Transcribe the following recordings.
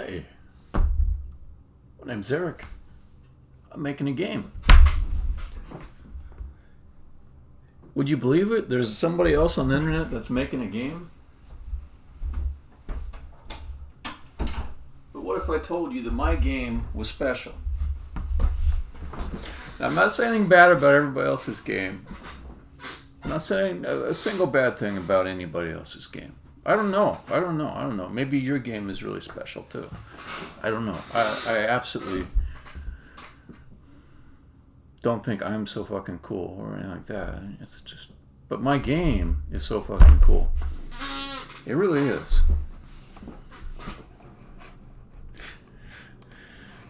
Hey, my name's Eric. I'm making a game. Would you believe it? There's somebody else on the internet that's making a game? But what if I told you that my game was special? Now, I'm not saying anything bad about everybody else's game. I'm not saying a single bad thing about anybody else's game. I don't know. Maybe your game is really special too. I don't know. I absolutely don't think I'm so fucking cool or anything like that. It's just, but my game is so fucking cool. It really is.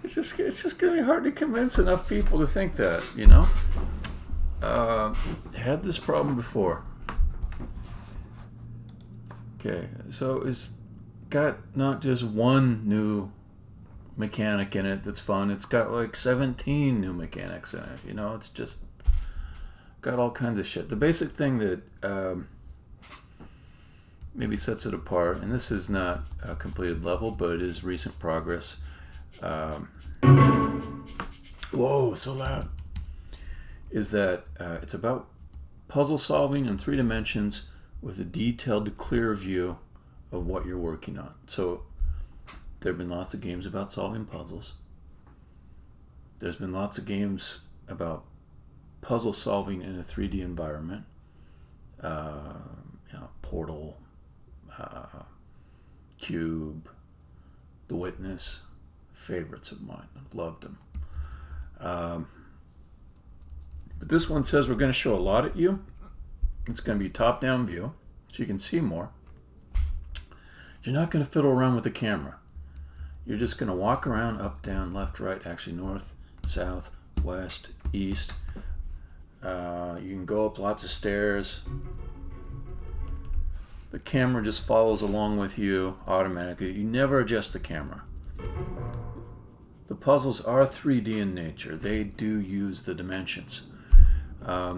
It's just gonna be hard to convince enough people to think that, you know. Had this problem before. Okay, so it's got not just one new mechanic in it that's fun. It's got like 17 new mechanics in it. You know, it's just got all kinds of shit. The basic thing that maybe sets it apart, and this is not a completed level, but it is recent progress. Whoa, so loud. Is that it's about puzzle solving in 3 dimensions with a detailed, clear view of what you're working on. So there have been lots of games about solving puzzles. There's been lots of games about puzzle solving in a 3D environment. Portal, Cube, The Witness, favorites of mine. Loved them. But this one says we're going to show a lot at you. It's going to be top-down view, so you can see more. You're not going to fiddle around with the camera. You're just going to walk around up, down, left, right, actually north, south, west, east. You can go up lots of stairs. The camera just follows along with you automatically. You never adjust the camera. The puzzles are 3D in nature. They do use the dimensions.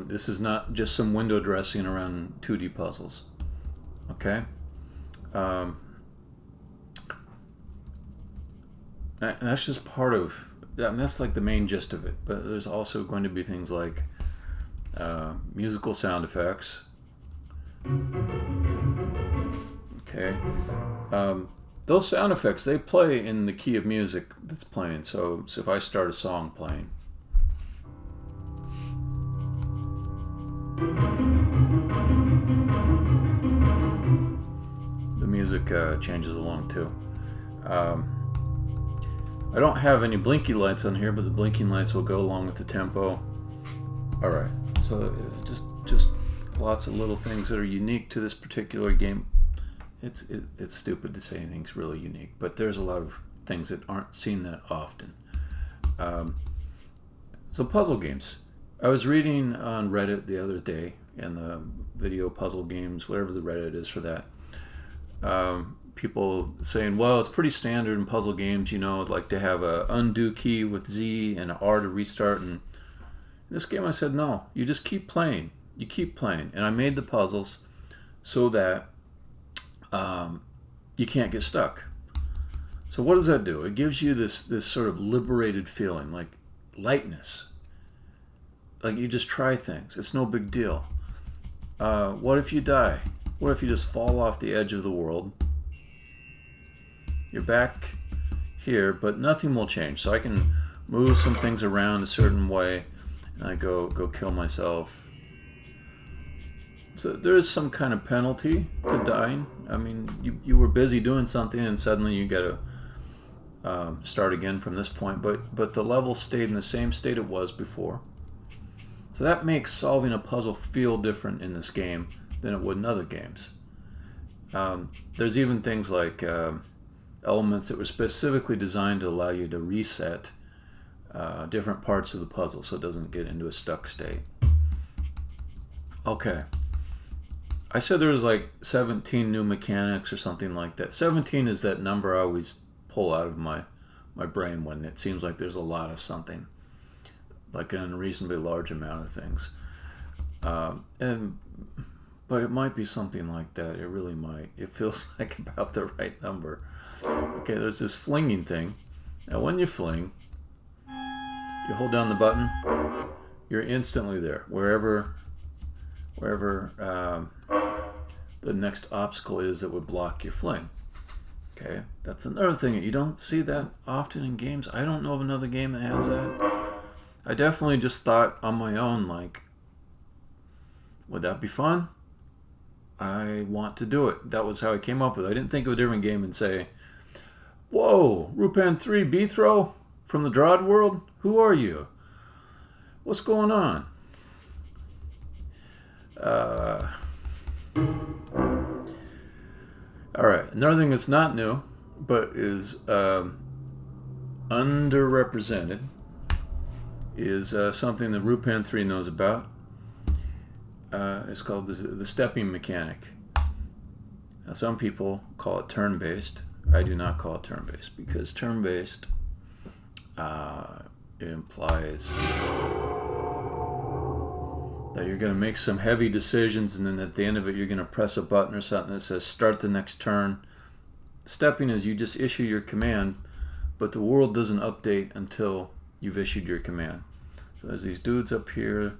This is not just some window dressing around 2D puzzles. Okay? That's just part of... that's like the main gist of it. But there's also going to be things like musical sound effects. Okay? Those sound effects, they play in the key of music that's playing. So if I start a song playing... the music changes along too. I don't have any blinky lights on here, but the blinking lights will go along with the tempo. Alright, so just lots of little things that are unique to this particular game. It's stupid to say anything's really unique, but there's a lot of things that aren't seen that often. So puzzle games. I was reading on Reddit the other day, in the video puzzle games, whatever the Reddit is for that. People saying, well, it's pretty standard in puzzle games, you know, like to have a undo key with Z and an R to restart. And in this game I said, no, you just keep playing. You keep playing. And I made the puzzles so that you can't get stuck. So what does that do? It gives you this sort of liberated feeling, like lightness. Like you just try things. It's no big deal. What if you die? What if you just fall off the edge of the world? You're back here, but nothing will change. So I can move some things around a certain way, and I go kill myself. So there is some kind of penalty to dying. I mean, you were busy doing something, and suddenly you got to start again from this point. But the level stayed in the same state it was before. So that makes solving a puzzle feel different in this game than it would in other games. There's even things like elements that were specifically designed to allow you to reset different parts of the puzzle so it doesn't get into a stuck state. Okay. I said there was like 17 new mechanics or something like that. 17 is that number I always pull out of my brain when it seems like there's a lot of something. Like an unreasonably large amount of things. And but it might be something like that. It really might. It feels like about the right number. Okay, there's this flinging thing. Now when you fling, you hold down the button, you're instantly there. Wherever the next obstacle is that would block your fling. Okay, that's another thing. You don't see that often in games. I don't know of another game that has that. I definitely just thought on my own, like, would that be fun? I want to do it. That was how I came up with it. I didn't think of a different game and say, whoa, Rupan 3 B-throw from the Drod world? Who are you? What's going on? Alright, another thing that's not new, but is underrepresented, is something that Rupan 3 knows about. It's called the stepping mechanic. Now, some people call it turn-based. I do not call it turn-based, because turn-based it implies that you're going to make some heavy decisions, and then at the end of it you're going to press a button or something that says start the next turn. Stepping is you just issue your command, but the world doesn't update until you've issued your command. So there's these dudes up here,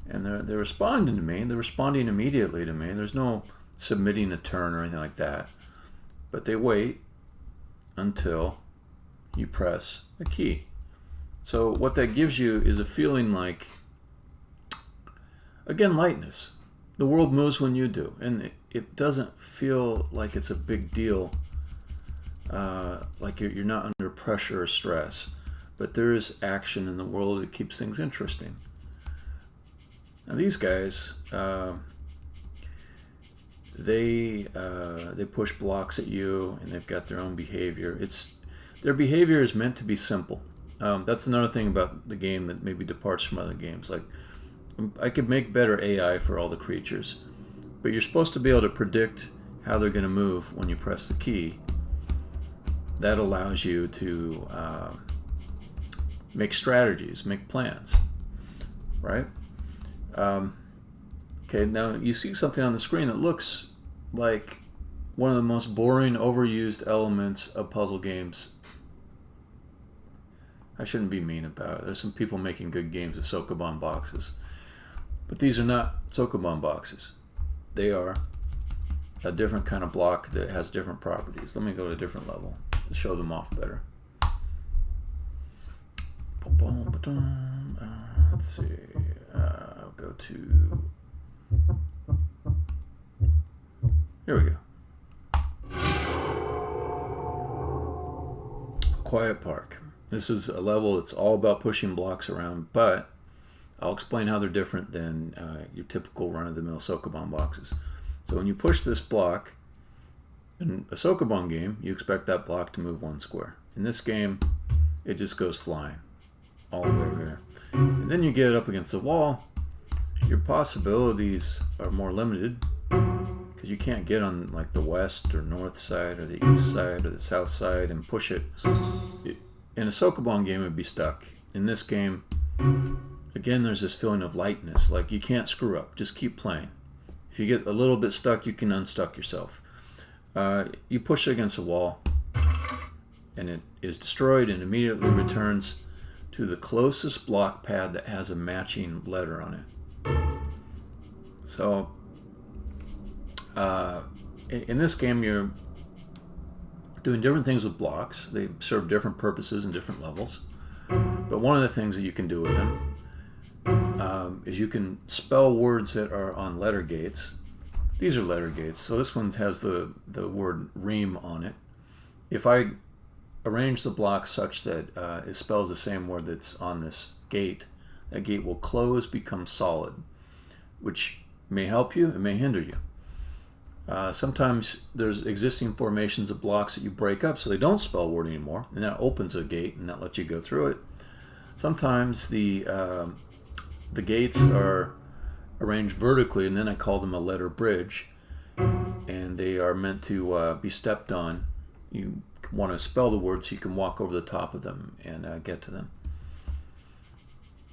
and they're responding to me. They're responding immediately to me. There's no submitting a turn or anything like that. But they wait until you press a key. So what that gives you is a feeling like, again, lightness. The world moves when you do, and it doesn't feel like it's a big deal, like you're not under pressure or stress. But there is action in the world that keeps things interesting. Now these guys, they push blocks at you, and they've got their own behavior. Their behavior is meant to be simple. That's another thing about the game that maybe departs from other games. Like, I could make better AI for all the creatures, but you're supposed to be able to predict how they're going to move when you press the key. That allows you to make strategies, make plans, right? Okay, now you see something on the screen that looks like one of the most boring, overused elements of puzzle games. I shouldn't be mean about it. There's some people making good games with Sokoban boxes. But these are not Sokoban boxes. They are a different kind of block that has different properties. Let me go to a different level to show them off better. Let's see. I'll go to... Here we go. Quiet Park. This is a level that's all about pushing blocks around, but I'll explain how they're different than your typical run-of-the-mill Sokoban boxes. So when you push this block, in a Sokoban game, you expect that block to move one square. In this game, it just goes flying all the way over here. And then you get it up against the wall, your possibilities are more limited, because you can't get on like the west or north side or the east side or the south side and push it. In a Sokoban game, it would be stuck. In this game, again, there's this feeling of lightness, like you can't screw up, just keep playing. If you get a little bit stuck, you can unstuck yourself. You push it against a wall, and it is destroyed and immediately returns to the closest block pad that has a matching letter on it. So, in this game, you're doing different things with blocks. They serve different purposes in different levels. But one of the things that you can do with them is you can spell words that are on letter gates. These are letter gates. So this one has the word ream on it. If I arrange the block such that it spells the same word that's on this gate, that gate will close, become solid, which may help you, it may hinder you. Sometimes there's existing formations of blocks that you break up so they don't spell a word anymore, and that opens a gate and that lets you go through it. Sometimes the gates are arranged vertically, and then I call them a letter bridge, and they are meant to be stepped on. You want to spell the words so you can walk over the top of them and get to them.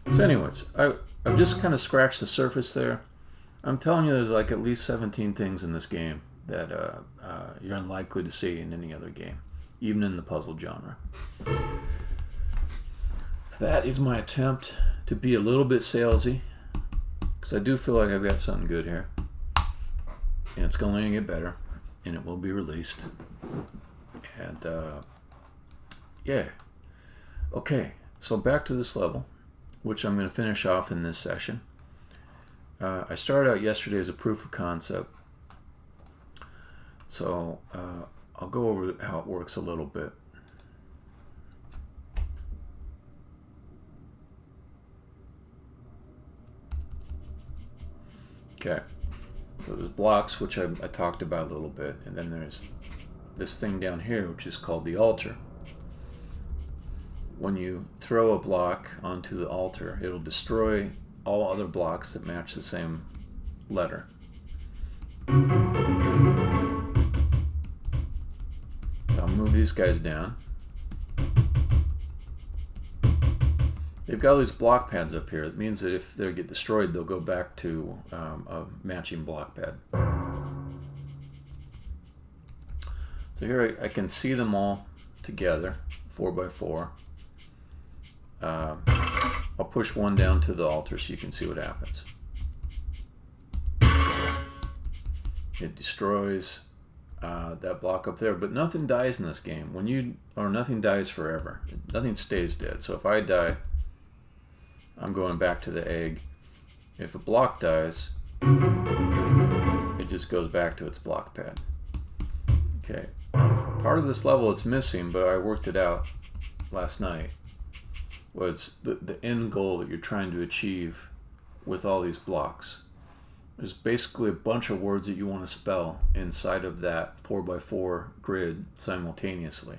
So anyways, I've just kind of scratched the surface there. I'm telling you, there's like at least 17 things in this game that you're unlikely to see in any other game, even in the puzzle genre. So that is my attempt to be a little bit salesy, because I do feel like I've got something good here, and it's going to get better, and it will be released. And yeah, okay, so back to this level, which I'm going to finish off in this session. I started out yesterday as a proof of concept, so I'll go over how it works a little bit. Okay, so there's blocks, which I talked about a little bit, and then there's this thing down here, which is called the altar. When you throw a block onto the altar, it'll destroy all other blocks that match the same letter. I'll move these guys down. They've got all these block pads up here. It means that if they get destroyed, they'll go back to a matching block pad. So here I can see them all together, 4x4. I'll push one down to the altar so you can see what happens. It destroys that block up there, but nothing dies in this game. Nothing dies forever. Nothing stays dead. So if I die, I'm going back to the egg. If a block dies, it just goes back to its block pad. Okay. Part of this level it's missing, but I worked it out last night, was the end goal that you're trying to achieve with all these blocks. There's basically a bunch of words that you want to spell inside of that 4x4 grid simultaneously.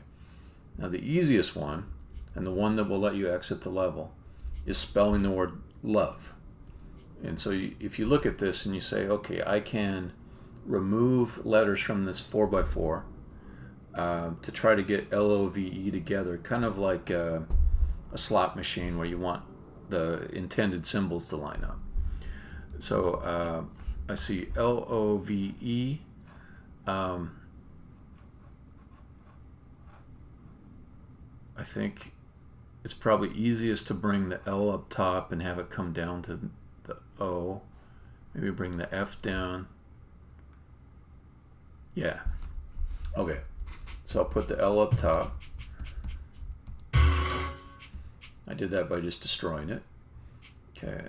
Now the easiest one, and the one that will let you exit the level, is spelling the word love. And so if you look at this and you say, okay, I can remove letters from this 4x4 to try to get LOVE together, kind of like a slot machine where you want the intended symbols to line up. So I see LOVE. I think it's probably easiest to bring the L up top and have it come down to the O. Maybe bring the F down. Yeah. Okay. So I'll put the L up top. I did that by just destroying it. Okay.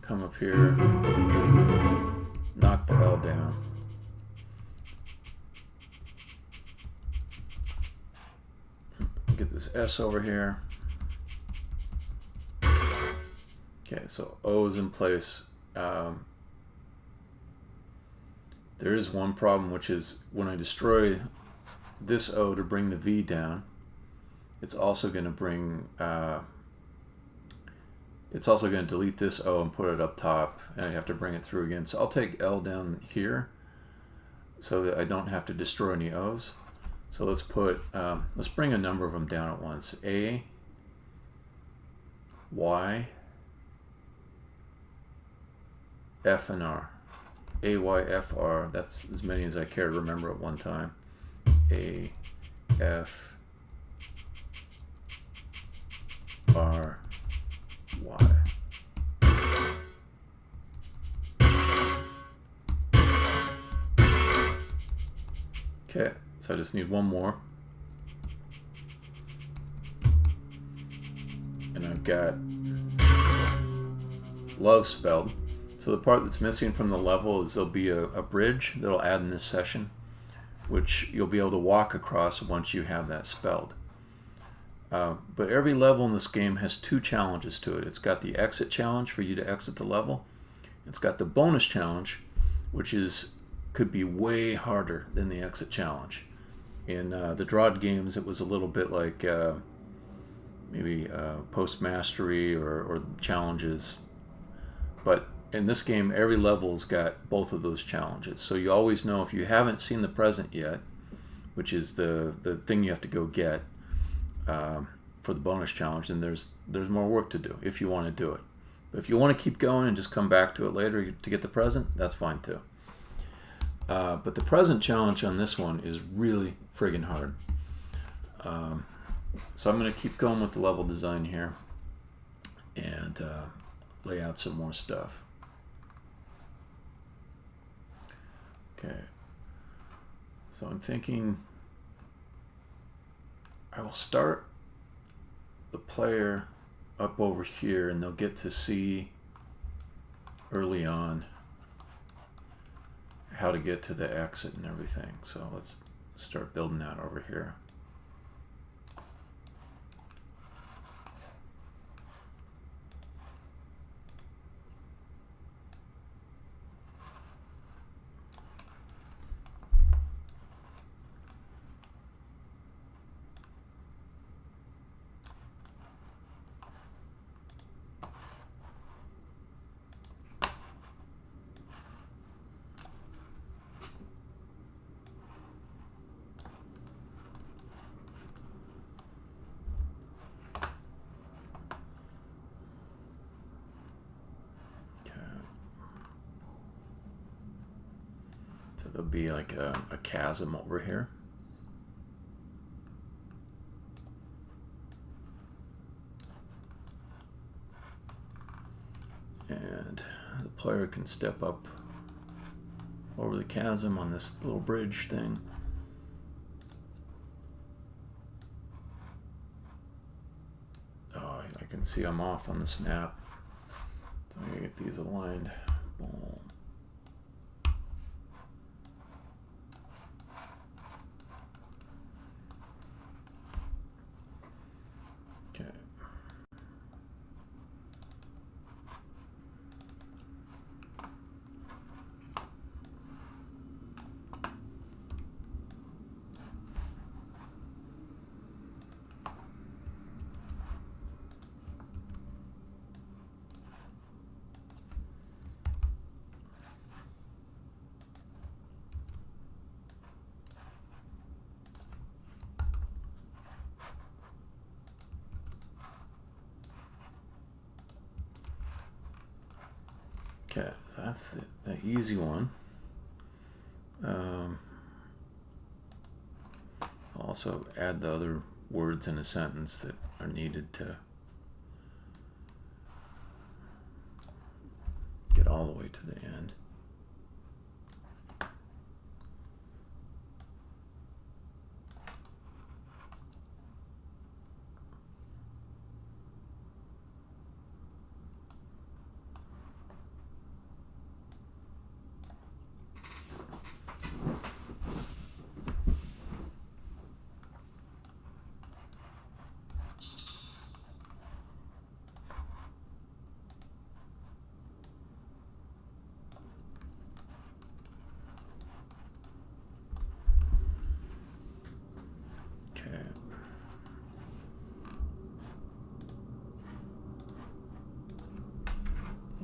Come up here. Knock the L down. Get this S over here. Okay, so O is in place. There is one problem, which is when I destroy this O to bring the V down, it's also going to bring, it's also going to delete this O and put it up top, and I have to bring it through again. So I'll take L down here so that I don't have to destroy any O's. So let's put, let's bring a number of them down at once. A, Y, F, and R. A, Y, F, R. That's as many as I care to remember at one time. A, F, R, Y. Okay, so I just need one more. And I've got love spelled. So the part that's missing from the level is there'll be a bridge that'll add in this session, which you'll be able to walk across once you have that spelled. But every level in this game has two challenges to it. It's got the exit challenge for you to exit the level. It's got the bonus challenge, which could be way harder than the exit challenge. In the Drod games, it was a little bit like maybe post-mastery or challenges. But in this game, every level's got both of those challenges. So you always know if you haven't seen the present yet, which is the thing you have to go get for the bonus challenge, then there's more work to do if you want to do it. But if you want to keep going and just come back to it later to get the present, that's fine too. But the present challenge on this one is really friggin' hard. So I'm going to keep going with the level design here and lay out some more stuff. Okay. So I'm thinking I will start the player up over here, and they'll get to see early on how to get to the exit and everything. So let's start building that over here. So there'll be like a chasm over here. And the player can step up over the chasm on this little bridge thing. Oh, I can see I'm off on the snap. So I'm gonna get these aligned. Boom. Okay. Okay, so that's the easy one. I'll also add the other words in a sentence that are needed to get all the way to the end.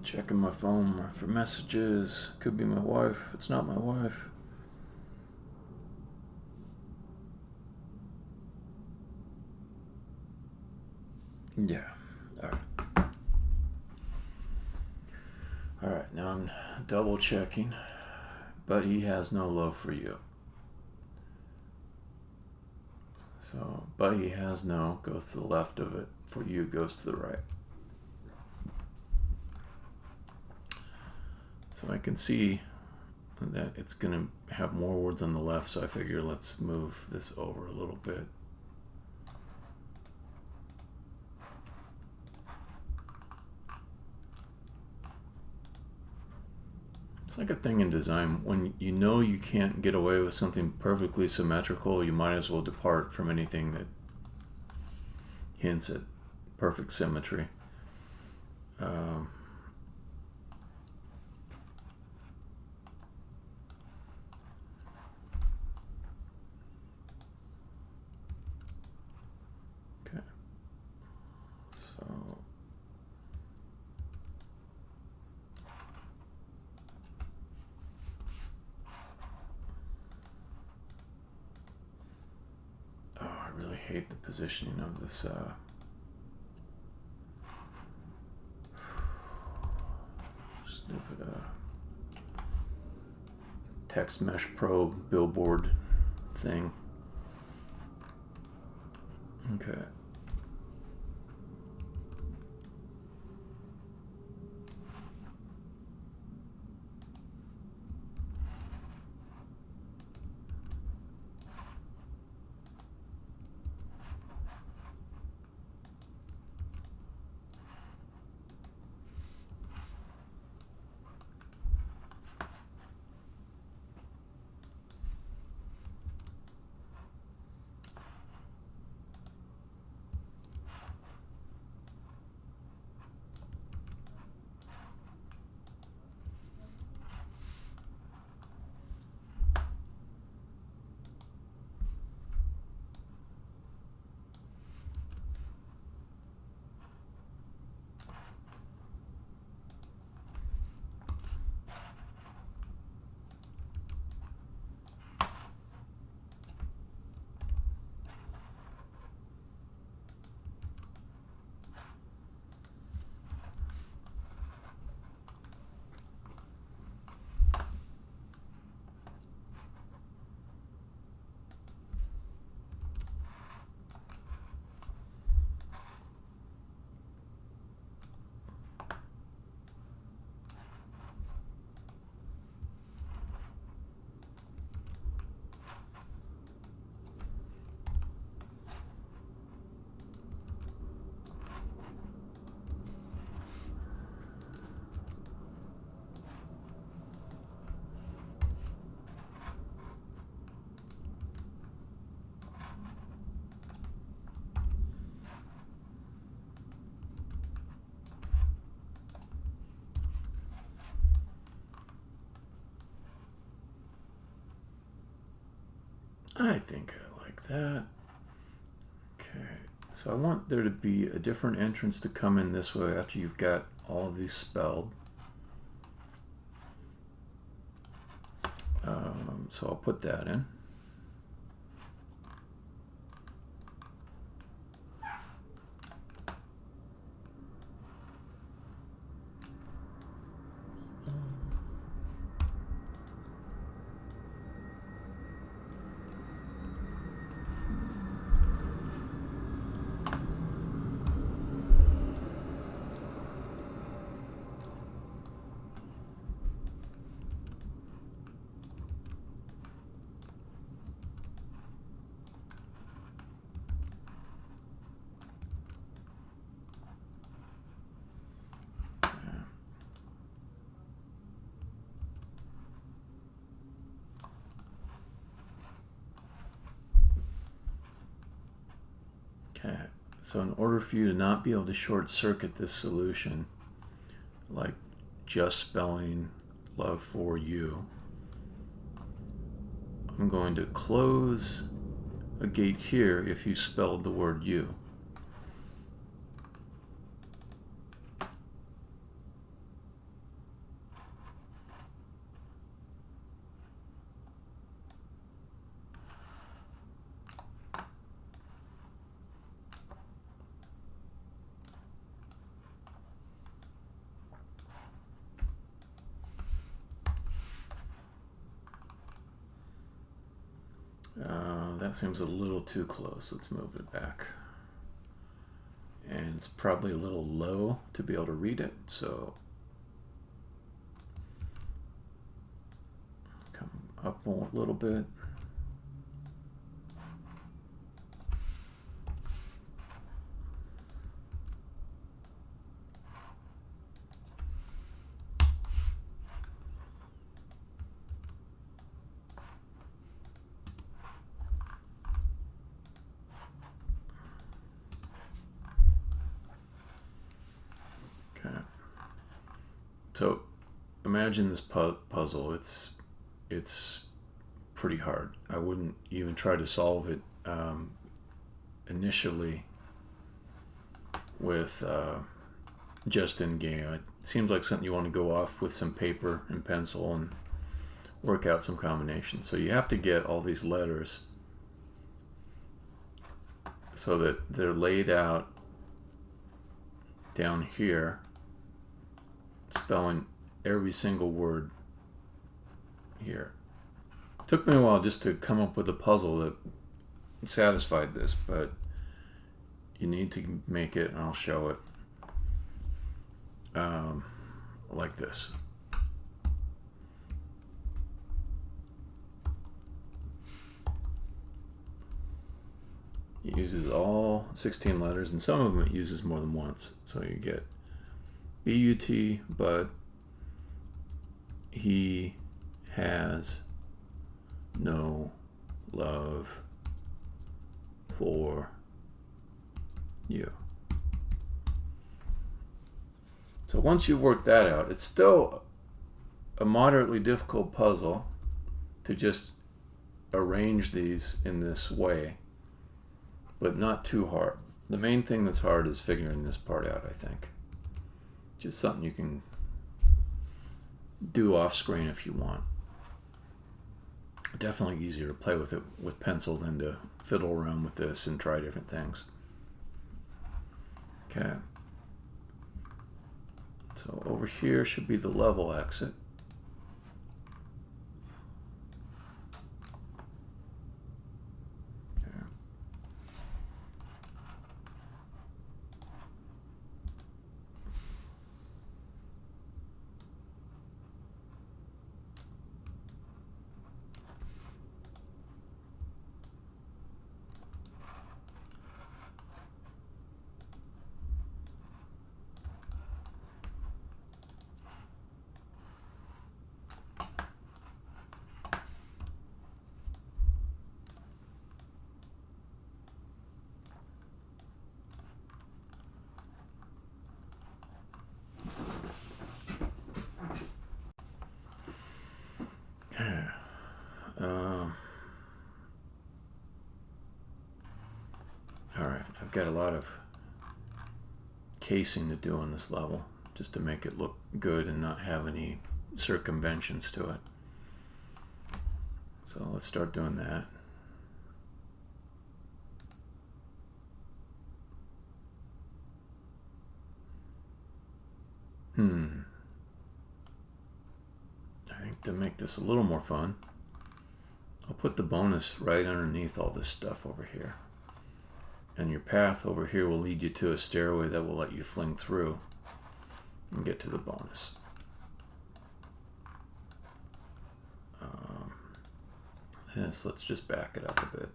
Checking my phone for messages. Could be my wife. It's not my wife. Yeah. Alright. Alright, now I'm double checking. But he has no love for you. So, but he has no goes to the left of it. For you goes to the right. So I can see that it's going to have more words on the left, so I figure let's move this over a little bit. It's like a thing in design. When you know you can't get away with something perfectly symmetrical, you might as well depart from anything that hints at perfect symmetry. Hate the positioning of this stupid Text Mesh Pro billboard thing. Okay. I think I like that. Okay, so I want there to be a different entrance to come in this way after you've got all of these spelled. So I'll put that in. Okay, so in order for you to not be able to short circuit this solution, like just spelling love for you, I'm going to close a gate here if you spelled the word you. That seems a little too close. Let's move it back. And it's probably a little low to be able to read it, so come up a little bit. So imagine this puzzle. It's pretty hard. I wouldn't even try to solve it initially with just in game. It seems like something you want to go off with some paper and pencil and work out some combinations. So you have to get all these letters so that they're laid out down here, spelling every single word here. It took me a while just to come up with a puzzle that satisfied this, but you need to make it, and I'll show it like this. It uses all 16 letters, and some of them it uses more than once. So you get B-U-T, but he has no love for you. So once you've worked that out, it's still a moderately difficult puzzle to just arrange these in this way, but not too hard. The main thing that's hard is figuring this part out, I think. Just something you can do off screen if you want. Definitely easier to play with it with pencil than to fiddle around with this and try different things. Okay. So over here should be the level exit. Alright, I've got a lot of casing to do on this level just to make it look good and not have any circumventions to it. So let's start doing that. I think to make this a little more fun, I'll put the bonus right underneath all this stuff over here. And your path over here will lead you to a stairway that will let you fling through and get to the bonus. Let's just back it up a bit.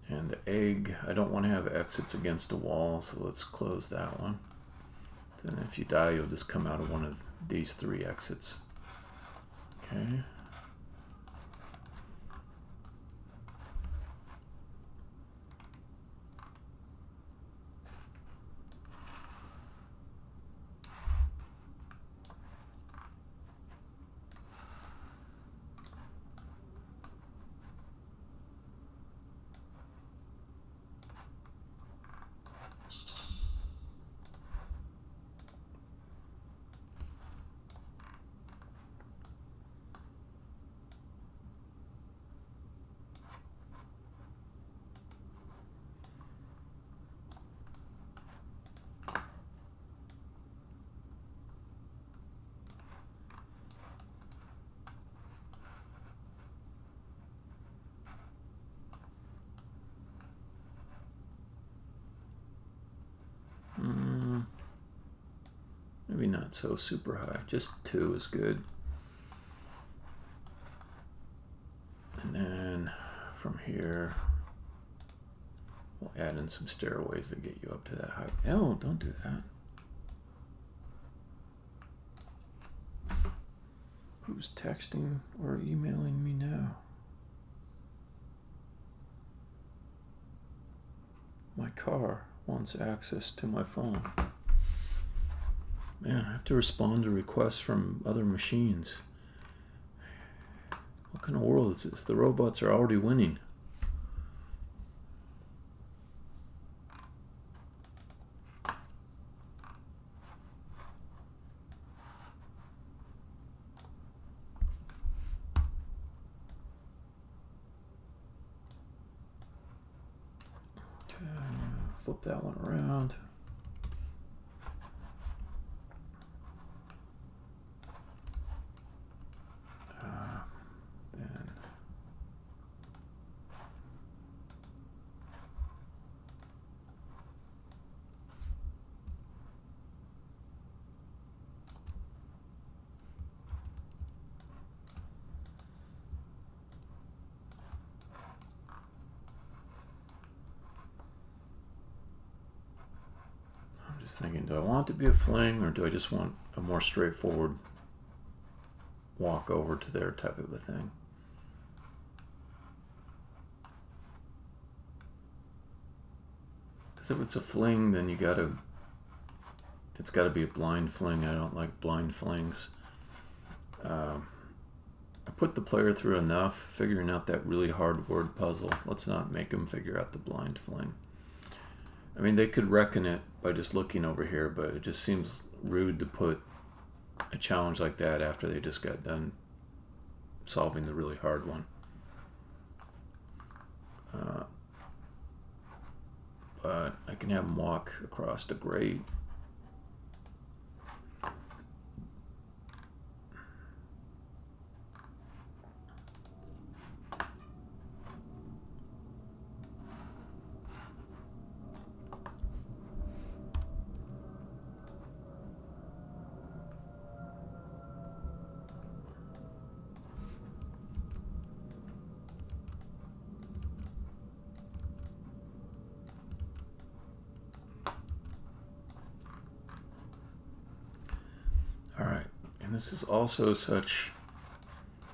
And the egg, I don't want to have exits against a wall, so let's close that one. Then if you die, you'll just come out of one of these three exits. Okay. Maybe not so super high, just 2 is good. And then from here, we'll add in some stairways that get you up to that height. Oh, don't do that. Who's texting or emailing me now? My car wants access to my phone. Man, I have to respond to requests from other machines. What kind of world is this? The robots are already winning. Flip that one around. Then I'm just thinking, do I want it to be a fling, or do I just want a more straightforward walk over to there type of a thing? Because if it's a fling, then it's got to be a blind fling. I don't like blind flings. I put the player through enough figuring out that really hard word puzzle. Let's not make them figure out the blind fling. I mean, they could reckon it by just looking over here, but it just seems rude to put a challenge like that after they just got done solving the really hard one. But I can have them walk across the grate. Alright, and this is also such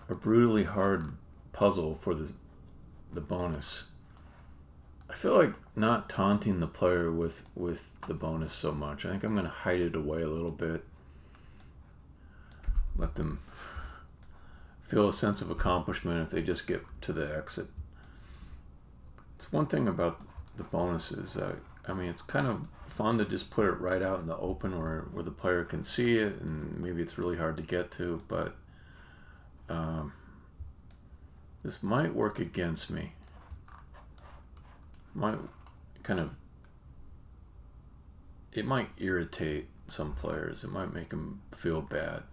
a brutally hard puzzle for the bonus. I feel like not taunting the player with the bonus so much. I think I'm going to hide it away a little bit. Let them feel a sense of accomplishment if they just get to the exit. It's one thing about the bonuses. I mean, it's kind of fun to just put it right out in the open where the player can see it, and maybe it's really hard to get to, but this might work against me. It might irritate some players. It might make them feel bad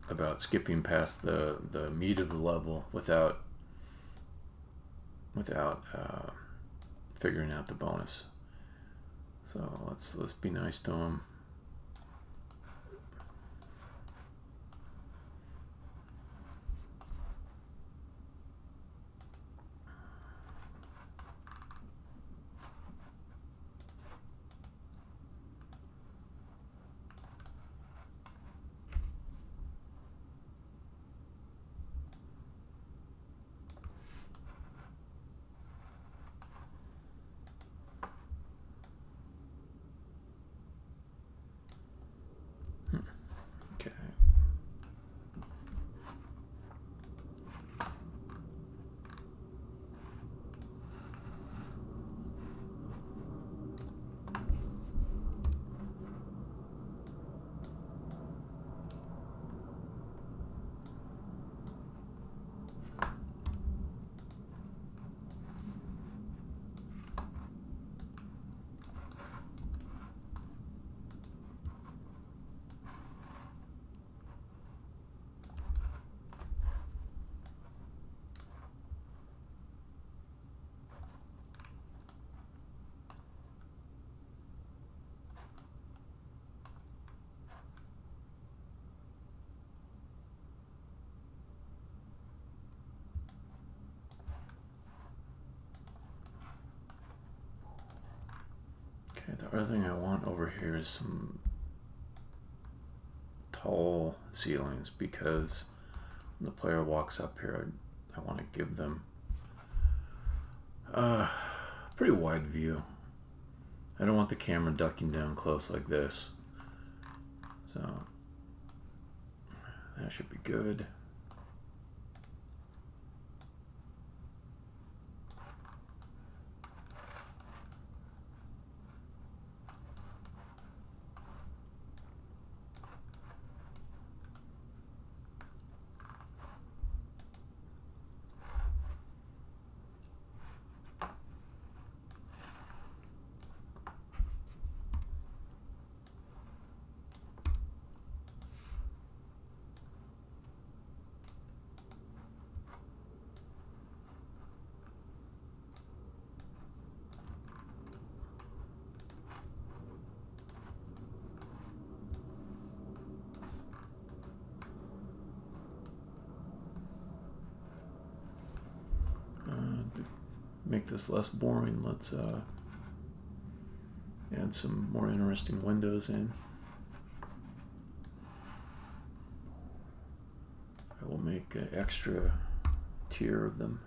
about skipping past the meat of the level without figuring out the bonus. So let's be nice to them. Okay. The other thing I want over here is some tall ceilings, because when the player walks up here, I want to give them a pretty wide view. I don't want the camera ducking down close like this. So that should be good. make this less boring, let's add some more interesting windows in. I will make an extra tier of them.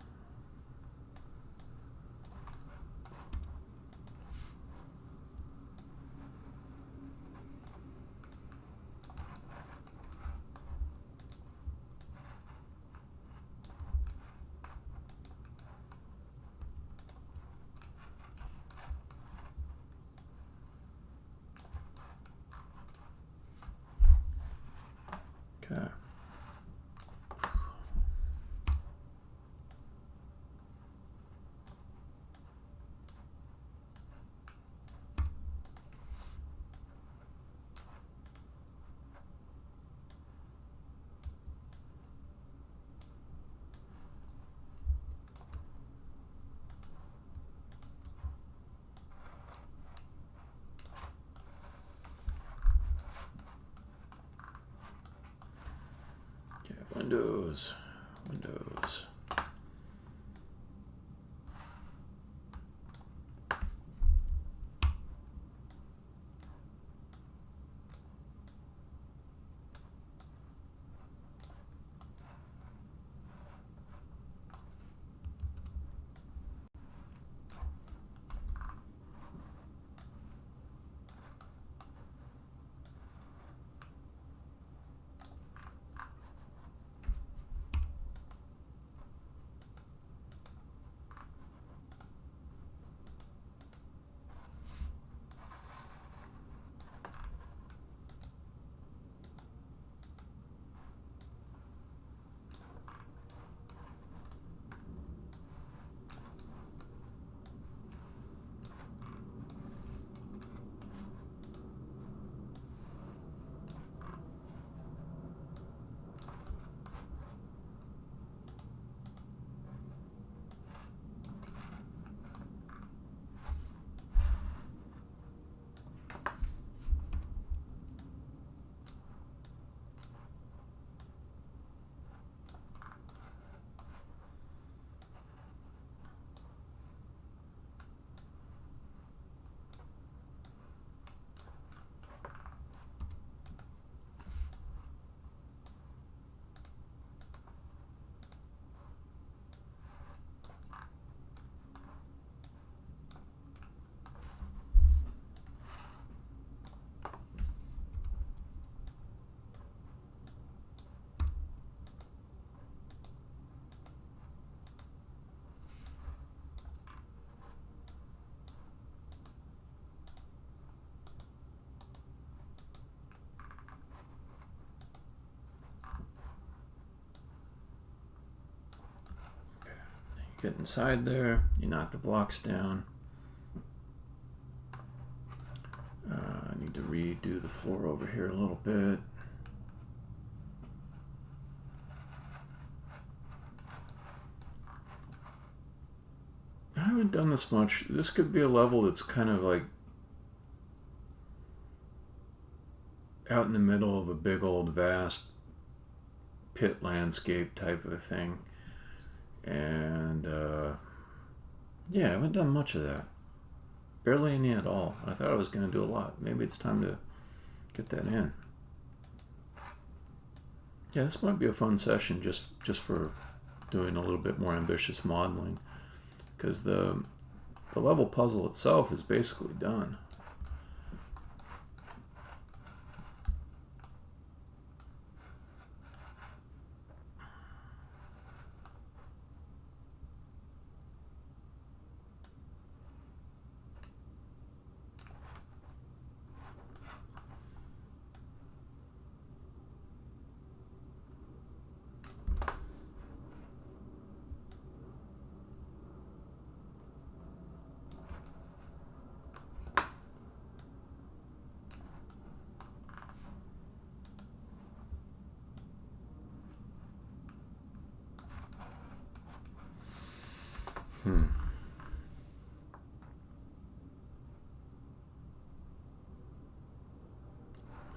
Okay. Windows. Get inside there, you knock the blocks down. I need to redo the floor over here a little bit. I haven't done this much. This could be a level that's kind of like out in the middle of a big old vast pit landscape type of a thing. And yeah, I haven't done much of that. Barely any at all. I thought I was going to do a lot. Maybe it's time to get that in. Yeah, this might be a fun session just for doing a little bit more ambitious modeling, because the level puzzle itself is basically done.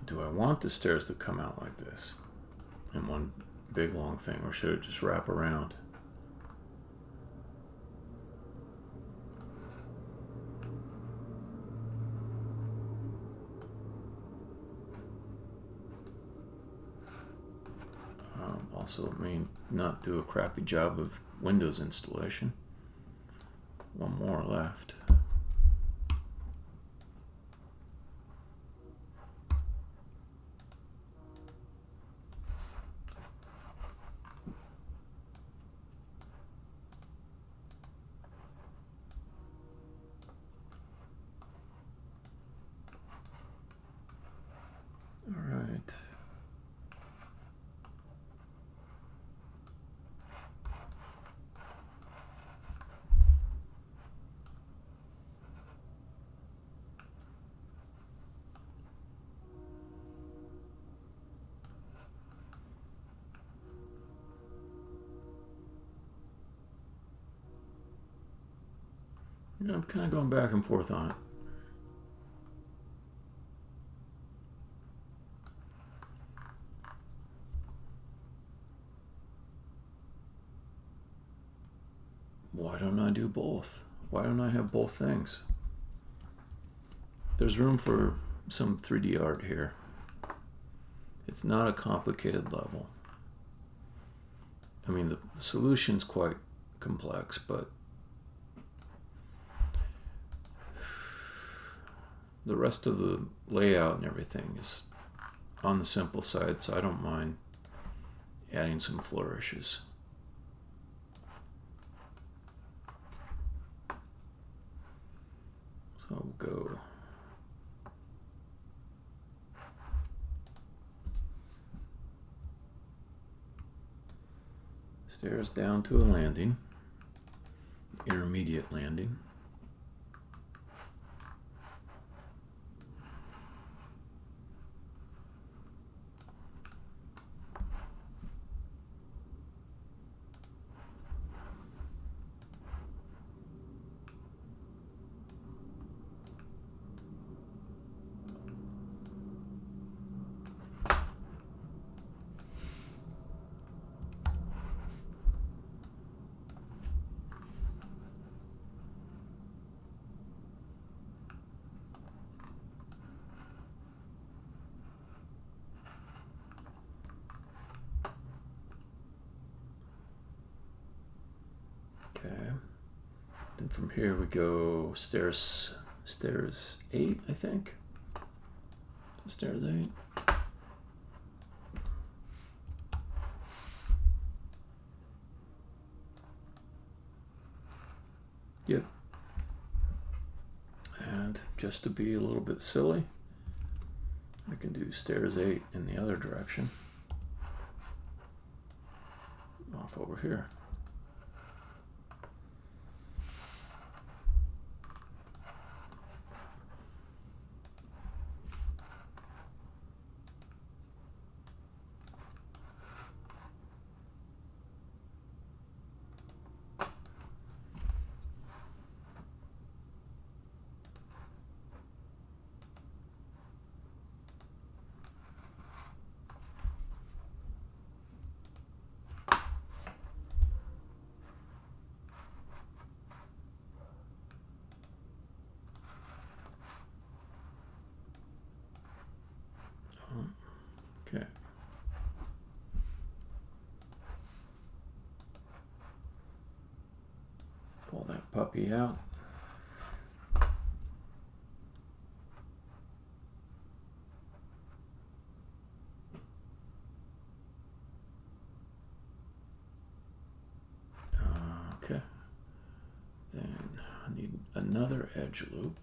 Do I want the stairs to come out like this in one big long thing, or should it just wrap around? Also, it may not do a crappy job of Windows installation. One more left. All right. I'm kind of going back and forth on it. Why don't I do both? Why don't I have both things? There's room for some 3D art here. It's not a complicated level. I mean, the solution's quite complex, but the rest of the layout and everything is on the simple side, so I don't mind adding some flourishes. So we'll go stairs down to a landing, intermediate landing. Then from here we go stairs 8, I think. Stairs 8. Yep. And just to be a little bit silly, I can do stairs 8 in the other direction. Off over here. Okay. Pull that puppy out. Okay. Then I need another edge loop.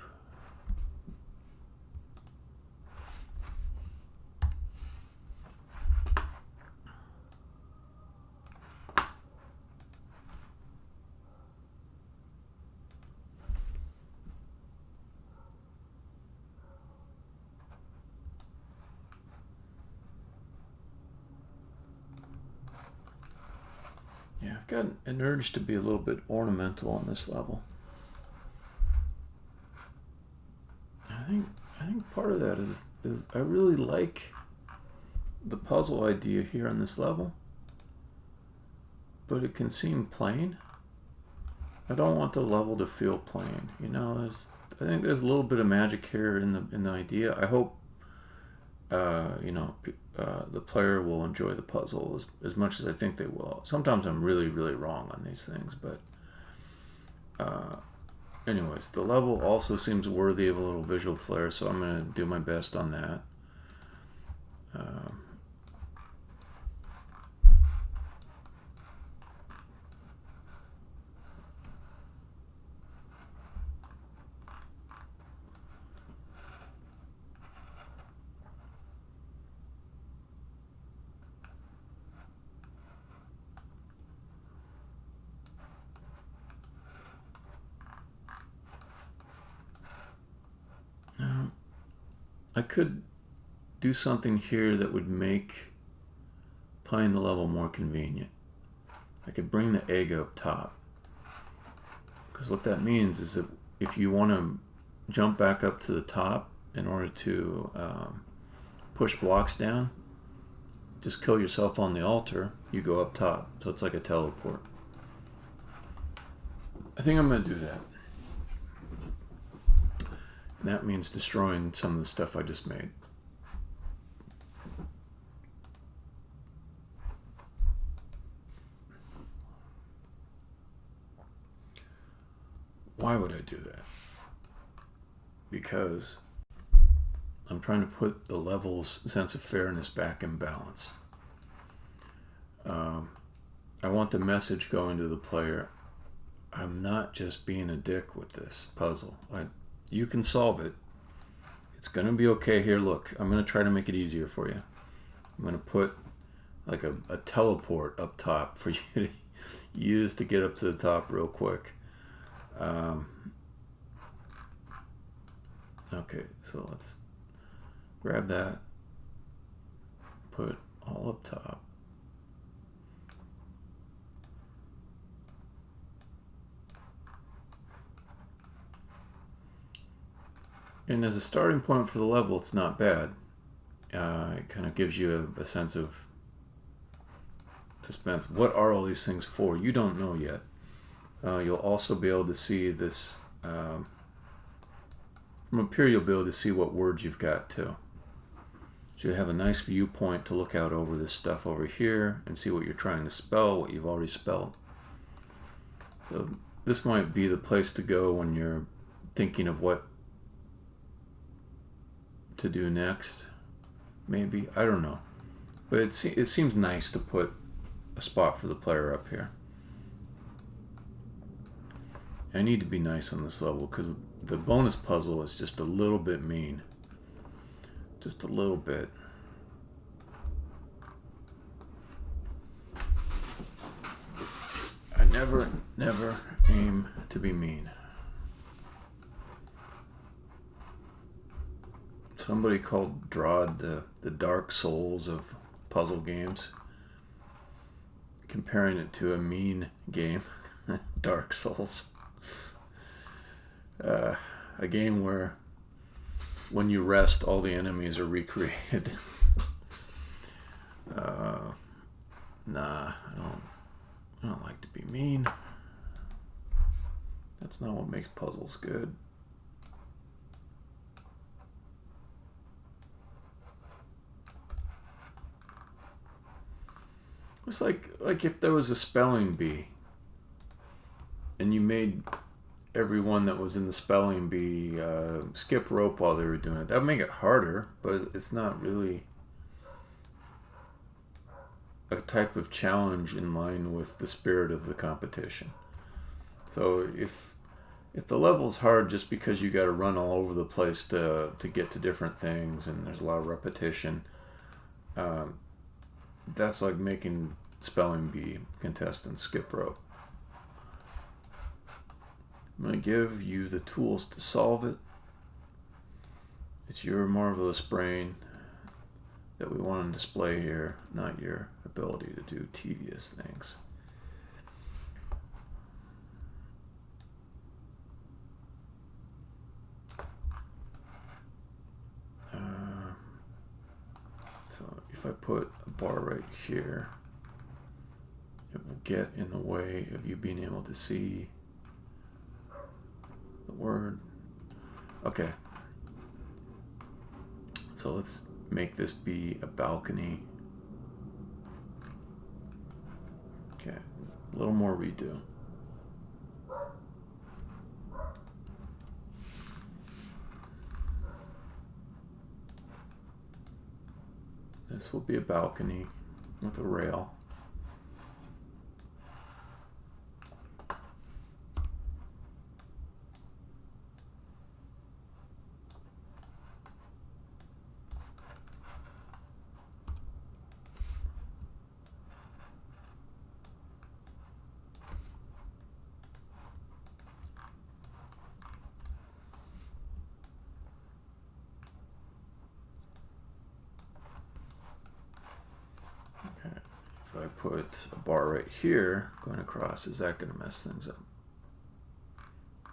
Yeah, I've got an urge to be a little bit ornamental on this level. I think part of that is I really like the puzzle idea here on this level, but it can seem plain. I don't want the level to feel plain. You know, I think there's a little bit of magic here in the idea. I hope you know, the player will enjoy the puzzle as much as I think they will. Sometimes I'm really, really wrong on these things, but anyways, the level also seems worthy of a little visual flair, so I'm going to do my best on that. I could do something here that would make playing the level more convenient. I could bring the egg up top, because what that means is that if you want to jump back up to the top in order to push blocks down, just kill yourself on the altar, you go up top, so it's like a teleport. I think I'm going to do that. And that means destroying some of the stuff I just made. Why would I do that? Because I'm trying to put the level's sense of fairness back in balance. I want the message going to the player. I'm not just being a dick with this puzzle. You can solve it. It's going to be okay. Here, look. I'm going to try to make it easier for you. I'm going to put like a teleport up top for you to use to get up to the top real quick. Okay, so let's grab that. Put all up top. And as a starting point for the level, it's not bad. It kind of gives you a sense of suspense. What are all these things for? You don't know yet. You'll also be able to see this, from up here you'll be able to see what words you've got too. So you have a nice viewpoint to look out over this stuff over here and see what you're trying to spell, what you've already spelled. So this might be the place to go when you're thinking of what to do next. Maybe, I don't know. But it seems nice to put a spot for the player up here. I need to be nice on this level because the bonus puzzle is just a little bit mean. Just a little bit. I never aim to be mean. Somebody called Drod the Dark Souls of puzzle games, comparing it to a mean game. Dark Souls. A game where when you rest, all the enemies are recreated. Nah, I don't like to be mean. That's not what makes puzzles good. It's like if there was a spelling bee and you made everyone that was in the spelling bee skip rope while they were doing it. That would make it harder, but it's not really a type of challenge in line with the spirit of the competition. So if the level's hard just because you got to run all over the place to get to different things and there's a lot of repetition, that's like making spelling bee contestants skip rope. I'm going to give you the tools to solve it. It's your marvelous brain that we want to display here, not your ability to do tedious things. So if I put a bar right here, it will get in the way of you being able to see the word. Okay. So let's make this be a balcony. Okay, a little more redo. This will be a balcony with a rail. If I put a bar right here going across, is that going to mess things up?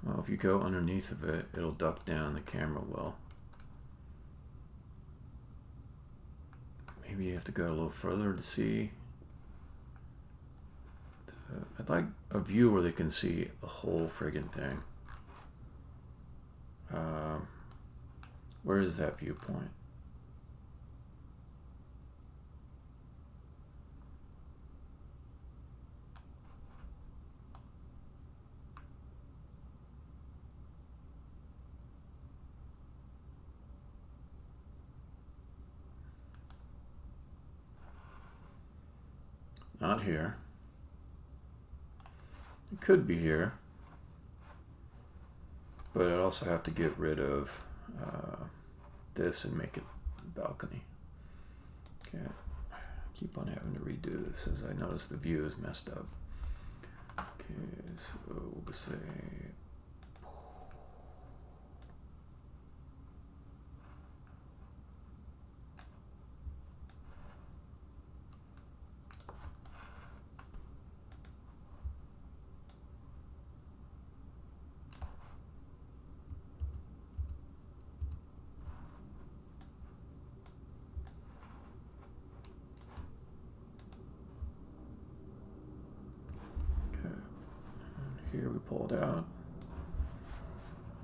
Well, if you go underneath of it, it'll duck down, the camera will. Maybe you have to go a little further to see. I'd like a view where they can see the whole friggin' thing. Where is that viewpoint? Not here. It could be here, but I'd also have to get rid of this and make it a balcony. Okay, keep on having to redo this as I notice the view is messed up. Okay, so we'll say here we pull it out,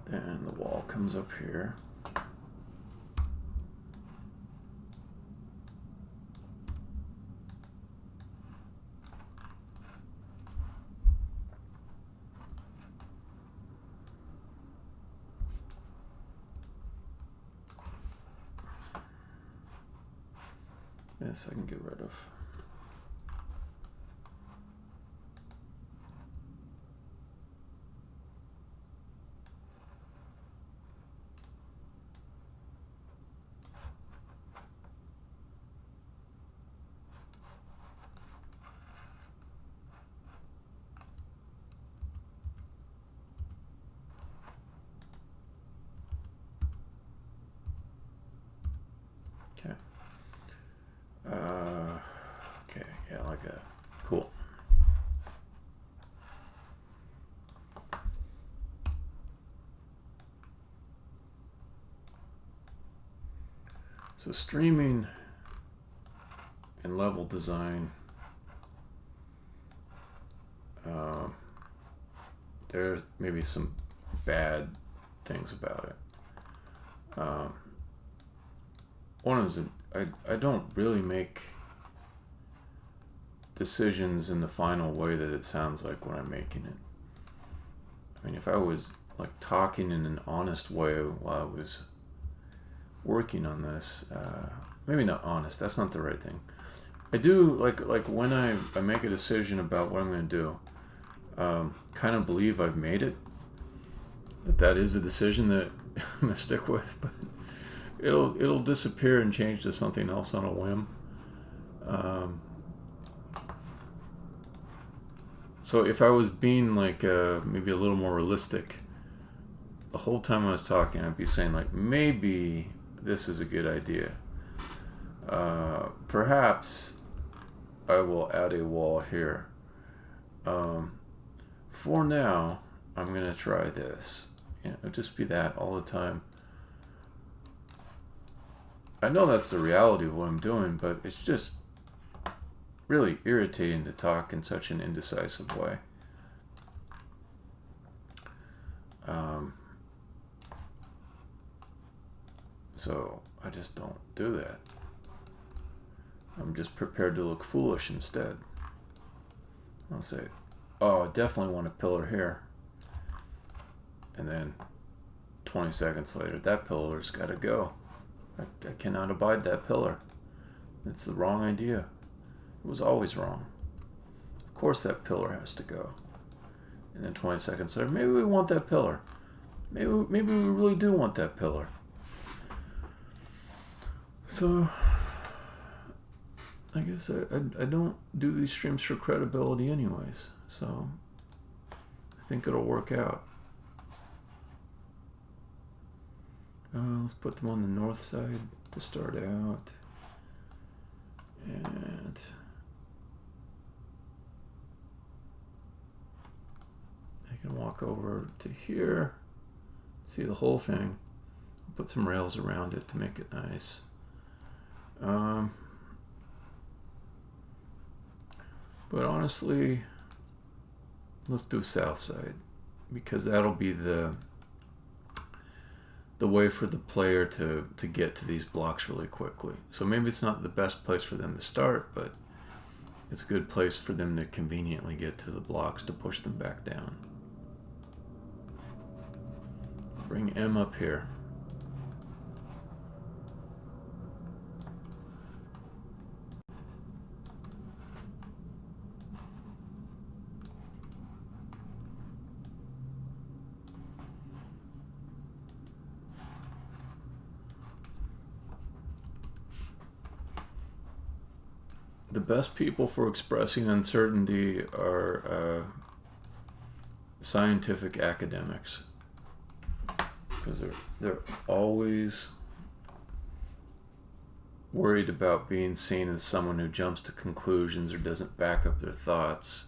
then the wall comes up here. This I can get rid of. Okay, yeah, like that. Cool. So streaming and level design, there's maybe some bad things about it. One is that I don't really make decisions in the final way that it sounds like when I'm making it. I mean, if I was like talking in an honest way while I was working on this, maybe not honest, that's not the right thing. I do like when I make a decision about what I'm going to do, kind of believe I've made it, that is a decision that I'm going to stick with, but it'll disappear and change to something else on a whim. So if I was being like maybe a little more realistic, the whole time I was talking, I'd be saying like, maybe this is a good idea. Perhaps I will add a wall here. For now, I'm going to try this. It'll just be that all the time. I know that's the reality of what I'm doing, but it's just really irritating to talk in such an indecisive way. So I just don't do that. I'm just prepared to look foolish instead. I'll say, oh, I definitely want a pillar here. And then 20 seconds later, that pillar's got to go. I cannot abide that pillar. It's the wrong idea. It was always wrong. Of course that pillar has to go. And then 20 seconds later, maybe we want that pillar. Maybe we really do want that pillar. So, I guess I don't do these streams for credibility anyways. So, I think it'll work out. Let's put them on the north side to start out. And I can walk over to here, see the whole thing, put some rails around it to make it nice. But honestly, let's do south side, because that'll be the way for the player to get to these blocks really quickly. So maybe it's not the best place for them to start, but it's a good place for them to conveniently get to the blocks to push them back down. Bring M up here. The best people for expressing uncertainty are scientific academics, because they're always worried about being seen as someone who jumps to conclusions or doesn't back up their thoughts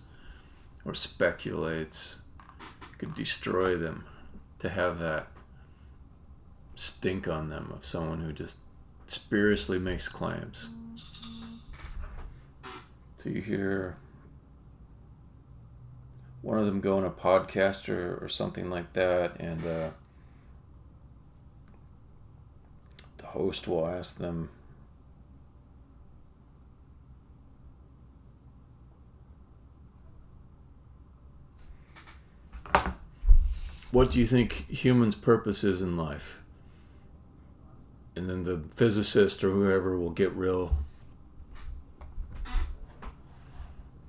or speculates. It could destroy them to have that stink on them of someone who just spuriously makes claims. So you hear one of them go on a podcast or something like that, and the host will ask them, what do you think humans' purpose is in life? And then the physicist or whoever will get real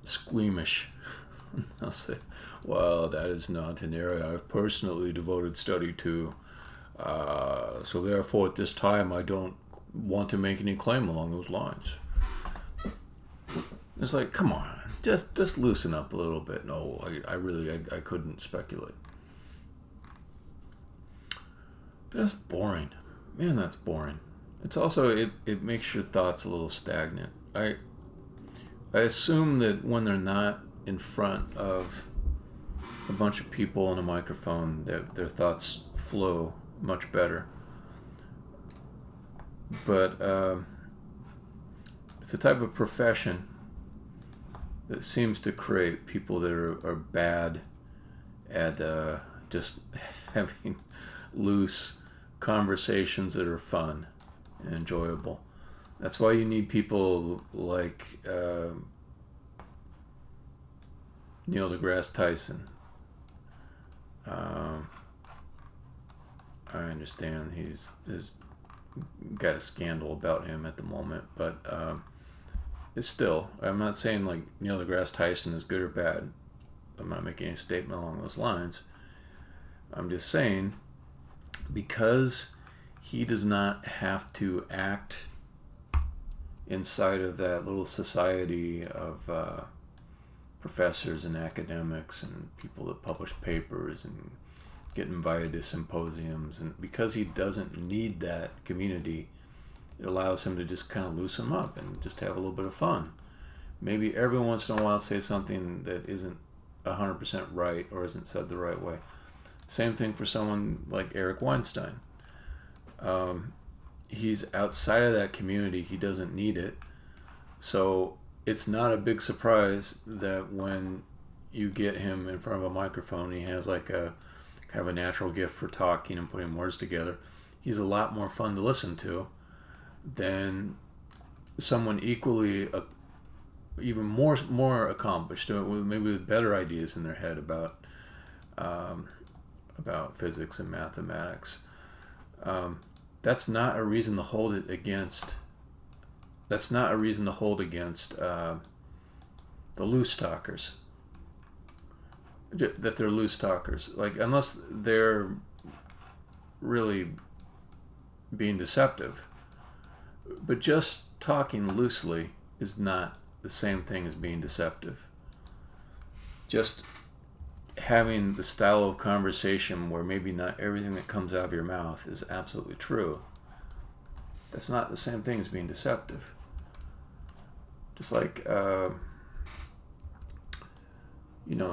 squeamish. I'll say, well, that is not an area I've personally devoted study to, so therefore at this time I don't want to make any claim along those lines. It's like, come on, just loosen up a little bit. No, I couldn't speculate. That's boring. Man, that's boring. It's also, it makes your thoughts a little stagnant. I assume that when they're not in front of a bunch of people on a microphone, their thoughts flow much better. But it's a type of profession that seems to create people that are bad at just having loose conversations that are fun and enjoyable. That's why you need people like Neil deGrasse Tyson. I understand he's got a scandal about him at the moment, but it's still, I'm not saying like Neil deGrasse Tyson is good or bad. I'm not making any statement along those lines. I'm just saying, because he does not have to act inside of that little society of professors and academics and people that publish papers and get invited to symposiums, and because he doesn't need that community, it allows him to just kind of loosen up and just have a little bit of fun. Maybe every once in a while say something that isn't 100% right or isn't said the right way. Same thing for someone like Eric Weinstein. He's outside of that community. He doesn't need it. So it's not a big surprise that when you get him in front of a microphone, he has like a kind of a natural gift for talking and putting words together. He's a lot more fun to listen to than someone equally, even more accomplished, maybe with better ideas in their head about physics and mathematics. That's not a reason to hold it against. That's not a reason to hold against the loose talkers. That they're loose talkers, like, unless they're really being deceptive. But just talking loosely is not the same thing as being deceptive. Just having the style of conversation where maybe not everything that comes out of your mouth is absolutely true, that's not the same thing as being deceptive. Just like,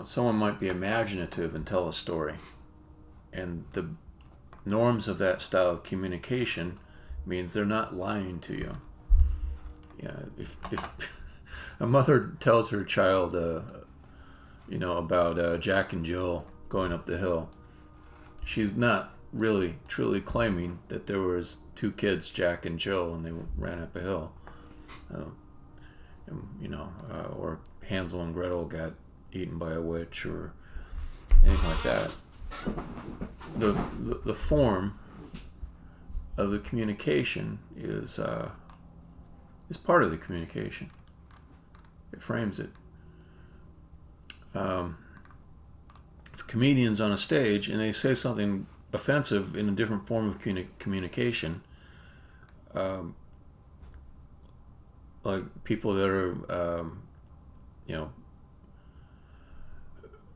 someone might be imaginative and tell a story, and the norms of that style of communication means they're not lying to you. If a mother tells her child, about Jack and Jill going up the hill, she's not really truly claiming that there was two kids, Jack and Jill, and they ran up a hill. Or Hansel and Gretel got eaten by a witch, or anything like that. The form of the communication is part of the communication. It frames it. If comedians on a stage and they say something offensive in a different form of communication, like people that are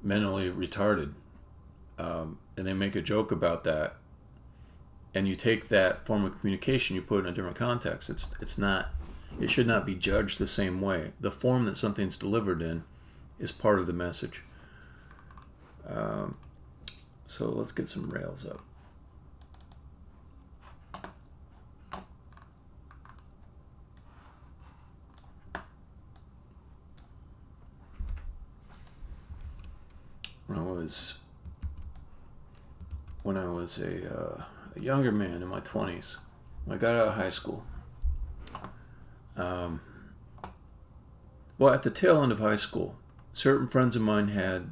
mentally retarded, and they make a joke about that, and you take that form of communication, you put it in a different context. It should not be judged the same way. The form that something's delivered in is part of the message. So let's get some rails up. When I was a younger man in my 20s, when I got out of high school, at the tail end of high school, certain friends of mine had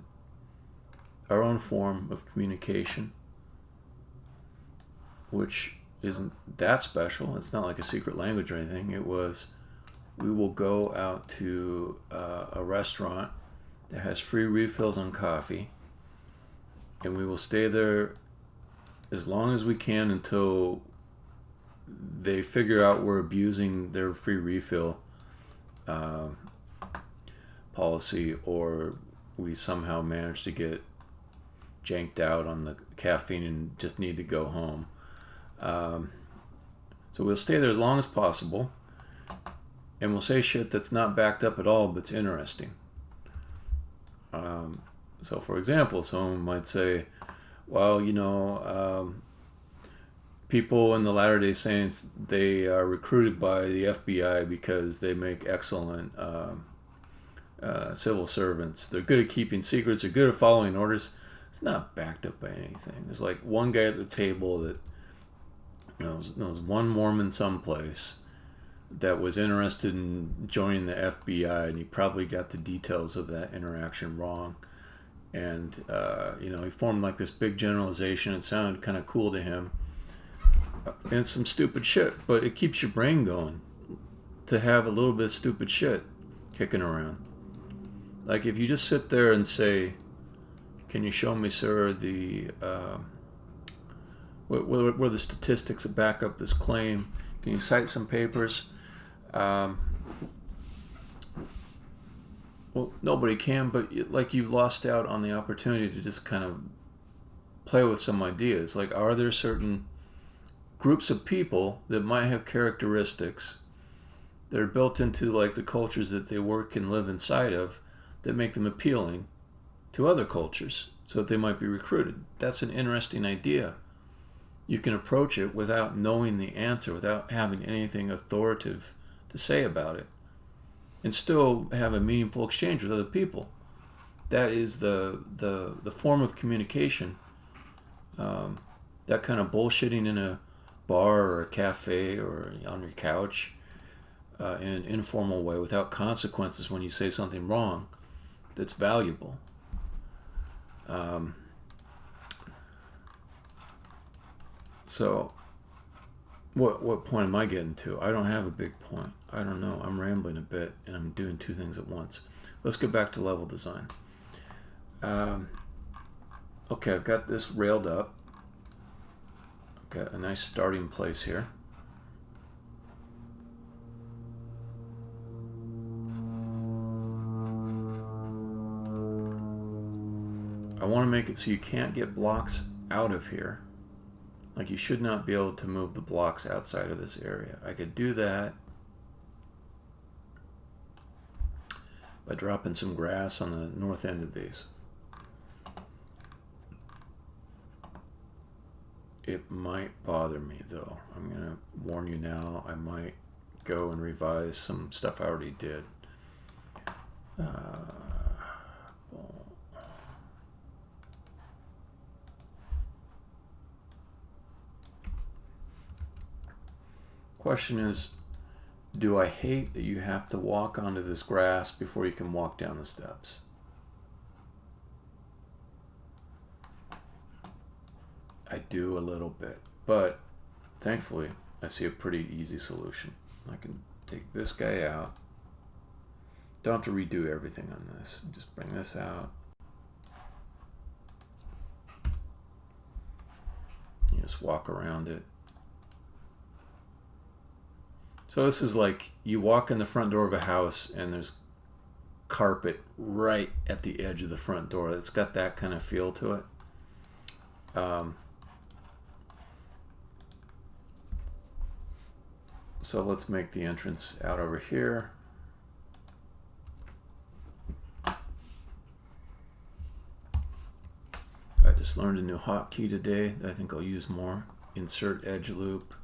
our own form of communication, which isn't that special. It's not like a secret language or anything. It was, we will go out to a restaurant that has free refills on coffee, and we will stay there as long as we can until they figure out we're abusing their free refill policy, or we somehow manage to get janked out on the caffeine and just need to go home. So we'll stay there as long as possible, and we'll say shit that's not backed up at all, but it's interesting. So for example, someone might say, well, people in the Latter-day Saints, they are recruited by the FBI because they make excellent civil servants. They're good at keeping secrets. They're good at following orders. It's not backed up by anything. There's like one guy at the table that knows one Mormon someplace that was interested in joining the FBI, and he probably got the details of that interaction wrong. And, he formed like this big generalization. It sounded kind of cool to him. And it's some stupid shit, but it keeps your brain going to have a little bit of stupid shit kicking around. Like if you just sit there and say, can you show me, sir, the what are the statistics that back up this claim? Can you cite some papers? Well, nobody can, but you've lost out on the opportunity to just kind of play with some ideas. Like, are there certain groups of people that might have characteristics that are built into like the cultures that they work and live inside of that make them appealing to other cultures so that they might be recruited? That's an interesting idea. You can approach it without knowing the answer, without having anything authoritative to say about it, and still have a meaningful exchange with other people. That is the form of communication. That kind of bullshitting in a bar or a cafe or on your couch in an informal way without consequences when you say something wrong that's valuable. So what point am I getting to? I don't have a big point. I don't know. I'm rambling a bit and I'm doing two things at once. Let's go back to level design. Okay, I've got this railed up. I've got a nice starting place here. I want to make it so you can't get blocks out of here. Like, you should not be able to move the blocks outside of this area. I could do that by dropping some grass on the north end of these. It might bother me, though. I'm going to warn you now. I might go and revise some stuff I already did. Question is, do I hate that you have to walk onto this grass before you can walk down the steps? I do a little bit, but thankfully I see a pretty easy solution. I can take this guy out. Don't have to redo everything on this. Just bring this out. You just walk around it. So this is like you walk in the front door of a house and there's carpet right at the edge of the front door. It's got that kind of feel to it. So let's make the entrance out over here. I just learned a new hotkey today that I think I'll use more. Insert edge loop.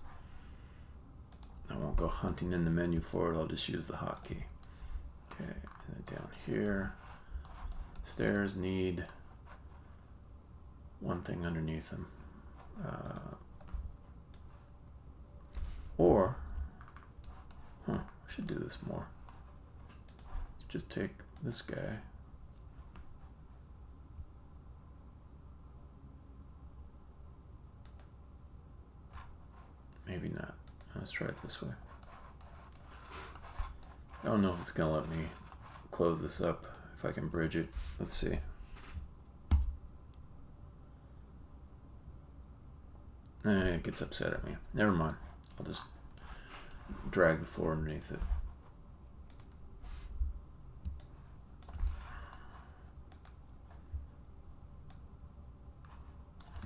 I won't go hunting in the menu for it. I'll just use the hotkey. Okay, and then down here, stairs need one thing underneath them. I should do this more. Just take this guy. Maybe not. Let's try it this way. I don't know if it's going to let me close this up, if I can bridge it. Let's see. It gets upset at me. Never mind. I'll just drag the floor underneath it.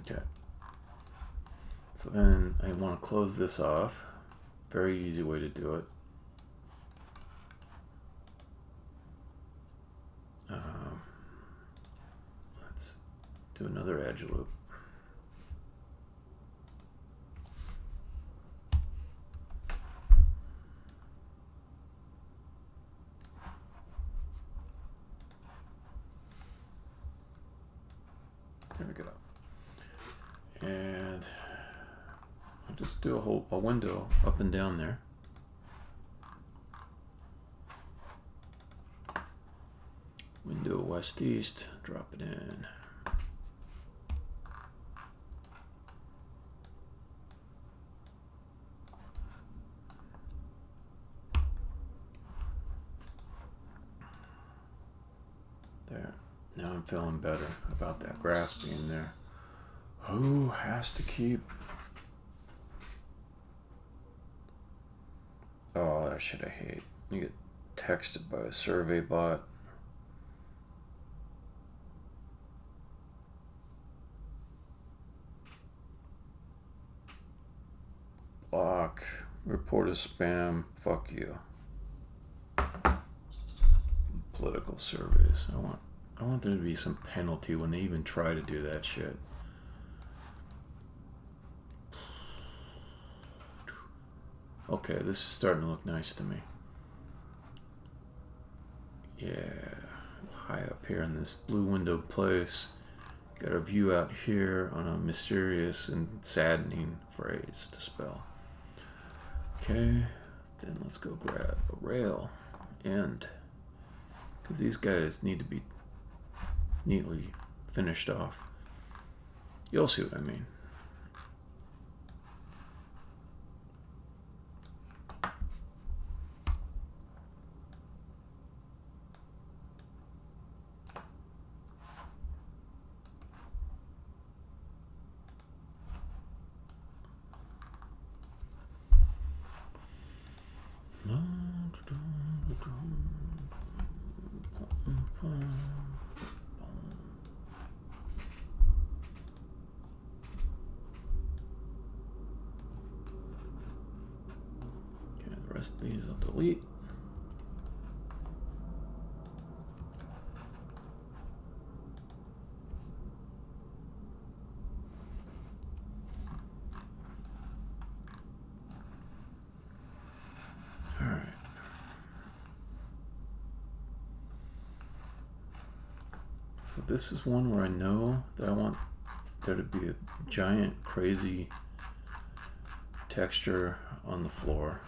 Okay. So then I want to close this off. Very easy way to do it. Let's do another edge loop. There we go. And I'll just do a window up and down there. Window west-east, drop it in. There. Now I'm feeling better about that grass being there. Who has to keep... Oh, that shit I hate. You get texted by a survey bot. Block. Report as spam. Fuck you. Political surveys. I want there to be some penalty when they even try to do that shit. Okay, this is starting to look nice to me. Yeah, high up here in this blue windowed place. Got a view out here on a mysterious and saddening phrase to spell. Okay, then let's go grab a rail end, because these guys need to be neatly finished off. You'll see what I mean. The rest of these I'll delete. All right. So this is one where I know that I want there to be a giant, crazy texture on the floor.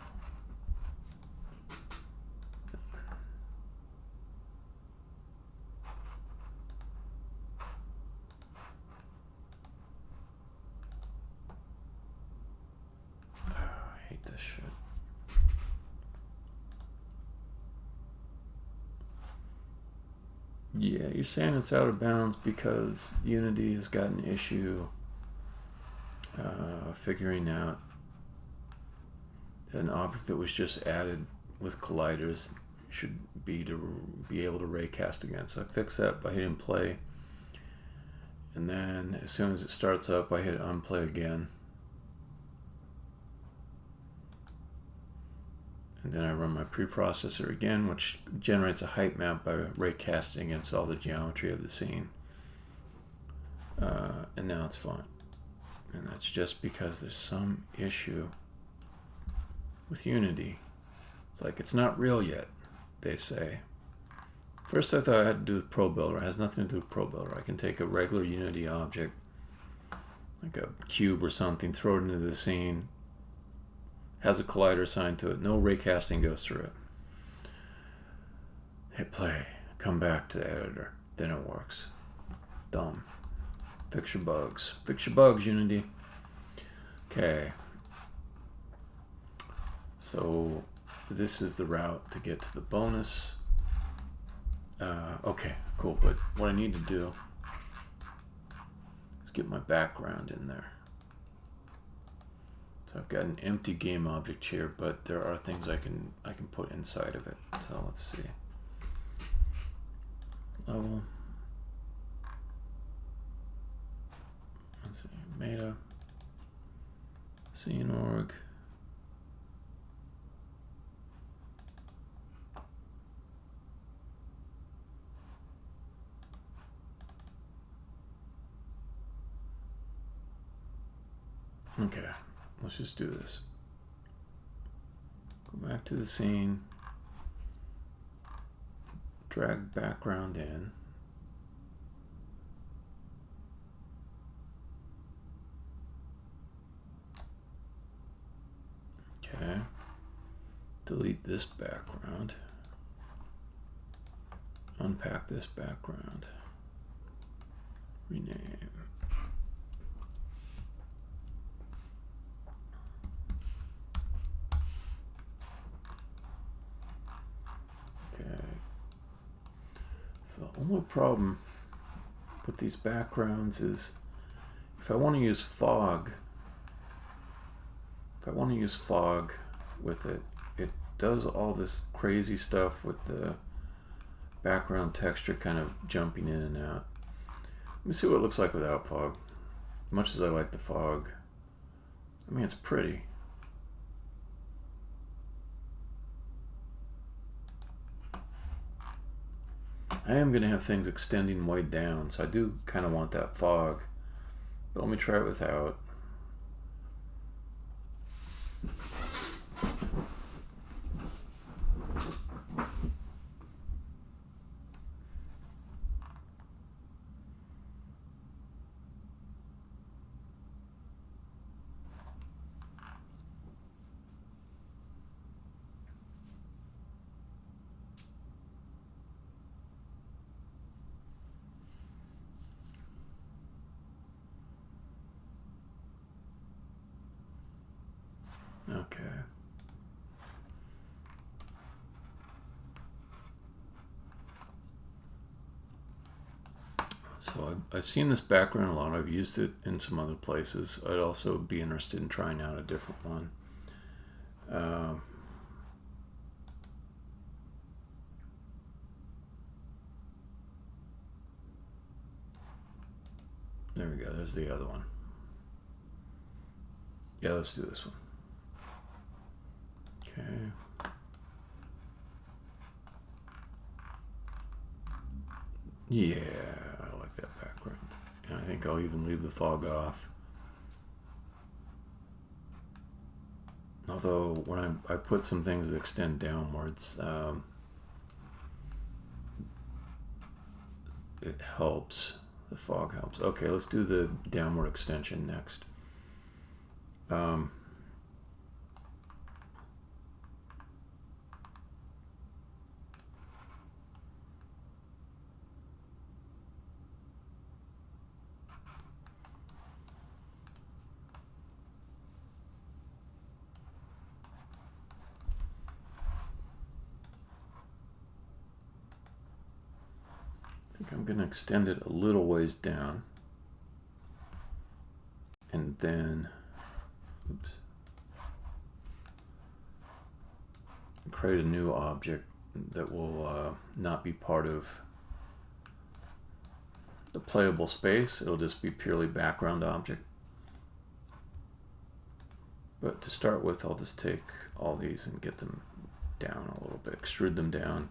Yeah, you're saying it's out of bounds because Unity has got an issue figuring out an object that was just added with colliders should be able to raycast again. So I fix that by hitting play, and then as soon as it starts up, I hit unplay again. And then I run my preprocessor again, which generates a height map by raycasting against all the geometry of the scene. And now it's fine. And that's just because there's some issue with Unity. It's like, it's not real yet, they say. First I thought I had to do with ProBuilder. It has nothing to do with ProBuilder. I can take a regular Unity object, like a cube or something, throw it into the scene, has a collider assigned to it, no raycasting goes through it. Hit play, come back to the editor, then it works. Dumb. Fix your bugs. Fix your bugs, Unity. Okay. So this is the route to get to the bonus. Okay, cool, but what I need to do is get my background in there. So I've got an empty game object here, but there are things I can put inside of it. So let's see. Level. Let's see. Meta. Scene org. Okay. Let's just do this. Go back to the scene. Drag background in. Okay. Delete this background. Unpack this background. Rename. The only problem with these backgrounds is if I want to use fog, with it, it does all this crazy stuff with the background texture kind of jumping in and out. Let me see what it looks like without fog. Much as I like the fog, I mean, it's pretty. I am going to have things extending way down, so I do kind of want that fog. But let me try it without. Okay. So I've seen this background a lot. I've used it in some other places. I'd also be interested in trying out a different one. There we go. There's the other one. Yeah, let's do this one. Okay. Yeah, I like that background. And I think I'll even leave the fog off. Although when I put some things that extend downwards, it helps. The fog helps. Okay, let's do the downward extension next. I'm going to extend it a little ways down, and then create a new object that will not be part of the playable space. It'll just be purely background object. But to start with, I'll just take all these and get them down a little bit, extrude them down.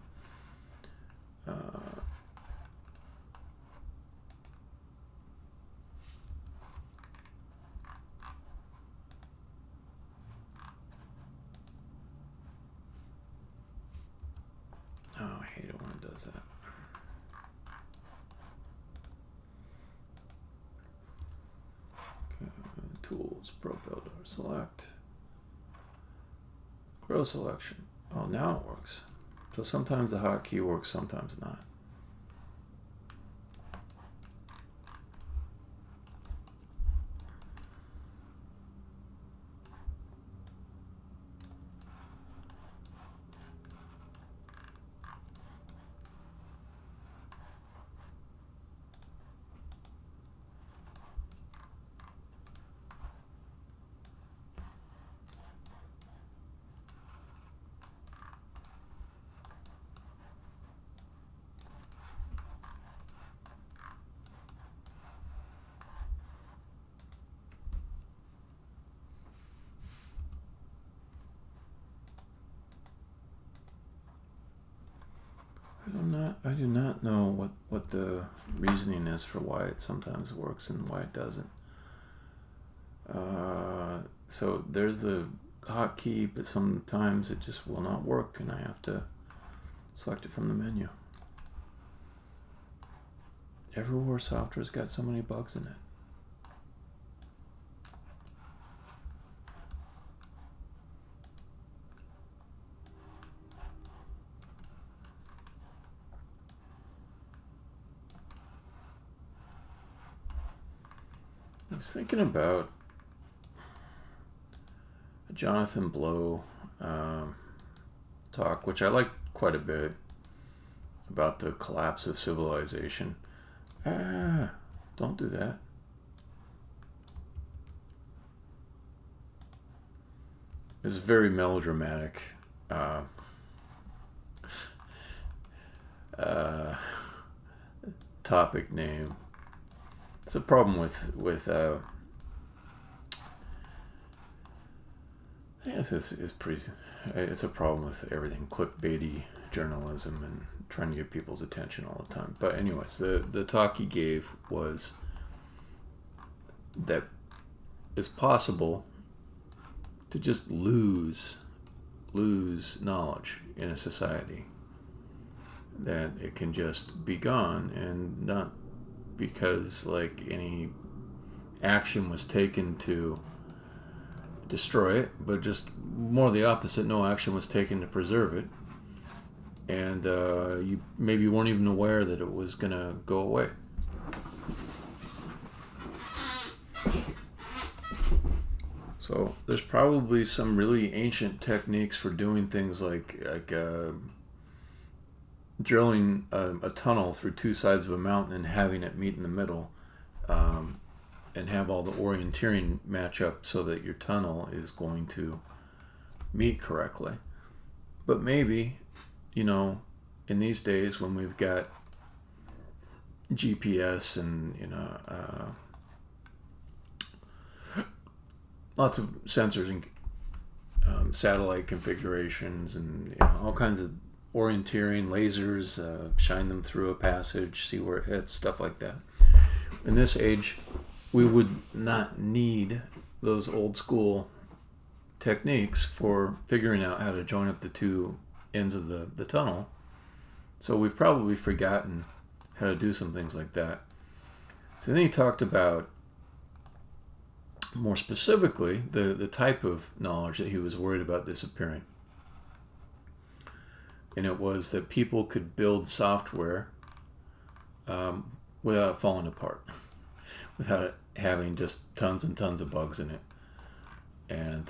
Oh, I hate it when it does that. Okay, tools, Pro Builder, select, grow selection. Oh, now it works. So sometimes the hotkey works, sometimes not. I do not know what the reasoning is for why it sometimes works and why it doesn't. So there's the hotkey, but sometimes it just will not work and I have to select it from the menu. Everywhere software's got so many bugs in it. I was thinking about a Jonathan Blow talk, which I like quite a bit, about the collapse of civilization. Don't do that. It's very melodramatic. Topic name. It's a problem with yes, it's a problem with everything, clickbaity journalism and trying to get people's attention all the time. But anyways, the talk he gave was that it's possible to just lose knowledge in a society, that it can just be gone, and not because like any action was taken to destroy it, but just more the opposite. No action was taken to preserve it, and you maybe weren't even aware that it was gonna go away. So So there's probably some really ancient techniques for doing things like drilling a tunnel through two sides of a mountain and having it meet in the middle, and have all the orienteering match up so that your tunnel is going to meet correctly. But maybe, in these days when we've got GPS and lots of sensors and satellite configurations and all kinds of orienteering lasers, shine them through a passage, see where it hits, stuff like that. In this age, we would not need those old school techniques for figuring out how to join up the two ends of the tunnel. So we've probably forgotten how to do some things like that. So then he talked about, more specifically, the type of knowledge that he was worried about disappearing. And it was that people could build software without falling apart, without it having just tons and tons of bugs in it. And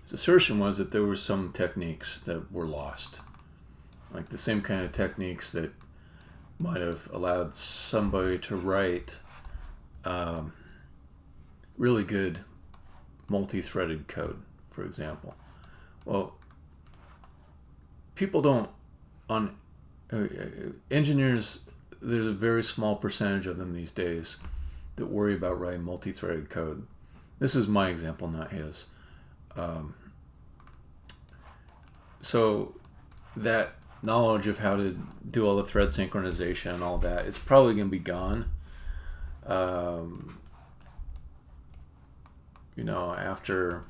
his assertion was that there were some techniques that were lost, like the same kind of techniques that might have allowed somebody to write really good multi-threaded code, for example. Well, people don't, engineers, there's a very small percentage of them these days that worry about writing multi-threaded code. This is my example, not his. So that knowledge of how to do all the thread synchronization and all that, it's probably going to be gone. After a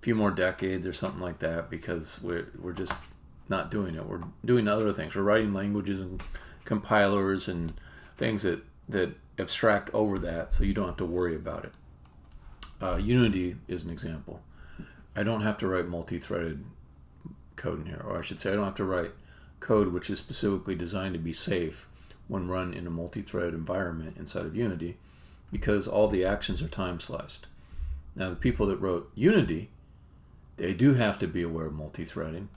few more decades or something like that, because we're just not doing it. We're doing other things. We're writing languages and compilers and things that abstract over that, so you don't have to worry about it. Unity is an example. I don't have to write multi-threaded code in here, or I should say I don't have to write code which is specifically designed to be safe when run in a multi-threaded environment inside of Unity, because all the actions are time sliced. Now, the people that wrote Unity, they do have to be aware of multi-threading.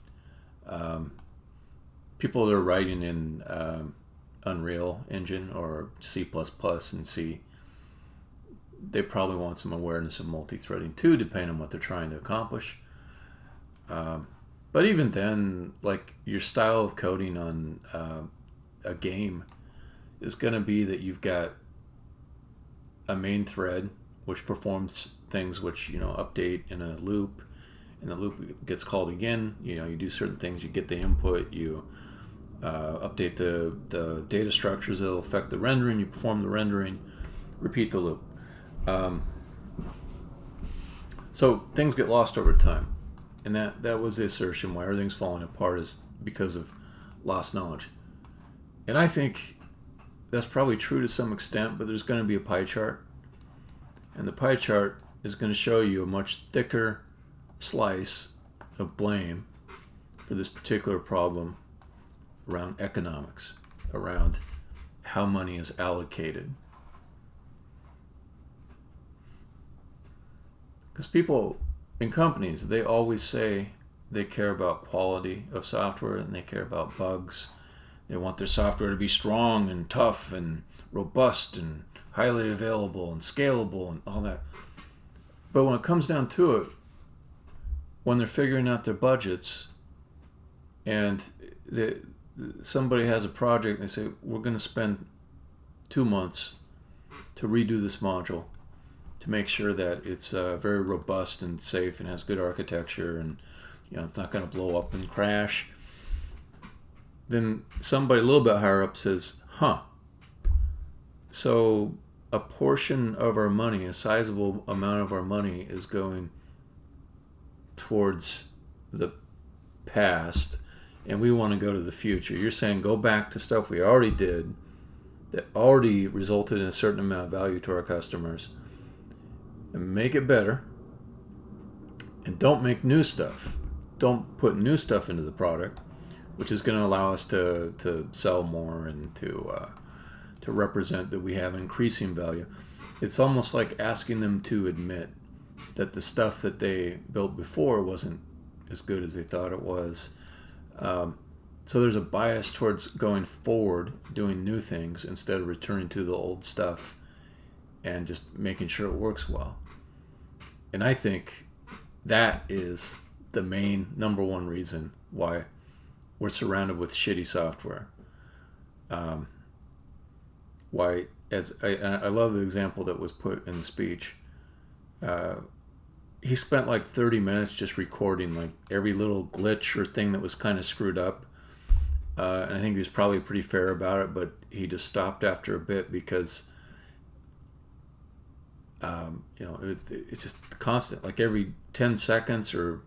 People that are writing in Unreal Engine or C++ and C, they probably want some awareness of multi-threading too, depending on what they're trying to accomplish. But even then, like, your style of coding on a game is going to be that you've got a main thread which performs things which update in a loop, and the loop gets called again. You do certain things, you get the input, you update the data structures that will affect the rendering, you perform the rendering, repeat the loop. So things get lost over time, and that was the assertion why everything's falling apart is because of lost knowledge. And I think that's probably true to some extent, but there's going to be a pie chart, and the pie chart is going to show you a much thicker slice of blame for this particular problem around economics, around how money is allocated. Because people in companies, they always say they care about quality of software and they care about bugs. They want their software to be strong and tough and robust and highly available and scalable and all that. But when it comes down to it, when they're figuring out their budgets and somebody has a project and they say, we're going to spend 2 months to redo this module to make sure that it's very robust and safe and has good architecture and it's not going to blow up and crash. Then somebody a little bit higher up says, so a portion of our money, a sizable amount of our money is going towards the past and we want to go to the future. You're saying go back to stuff we already did that already resulted in a certain amount of value to our customers and make it better, and don't make new stuff. Don't put new stuff into the product, which is going to allow us to sell more and to to represent that we have increasing value. It's almost like asking them to admit that the stuff that they built before wasn't as good as they thought it was. So there's a bias towards going forward, doing new things instead of returning to the old stuff and just making sure it works well. And I think that is the main number one reason why we're surrounded with shitty software. Why, as I love the example that was put in the speech. He spent like 30 minutes just recording like every little glitch or thing that was kind of screwed up. And I think he was probably pretty fair about it, but he just stopped after a bit because, it's just constant. Like every 10 seconds or,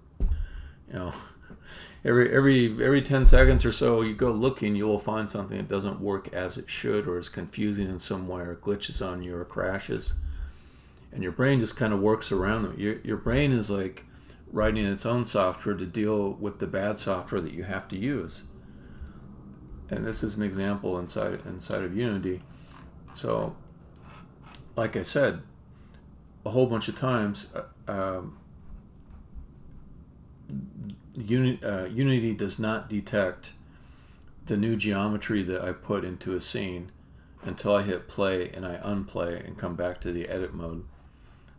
every 10 seconds or so you go looking, you will find something that doesn't work as it should, or is confusing in some way, or glitches on you, or crashes. And your brain just kind of works around them. Your brain is like writing its own software to deal with the bad software that you have to use. And this is an example inside of Unity. So, like I said, a whole bunch of times, Unity does not detect the new geometry that I put into a scene until I hit play and I unplay and come back to the edit mode.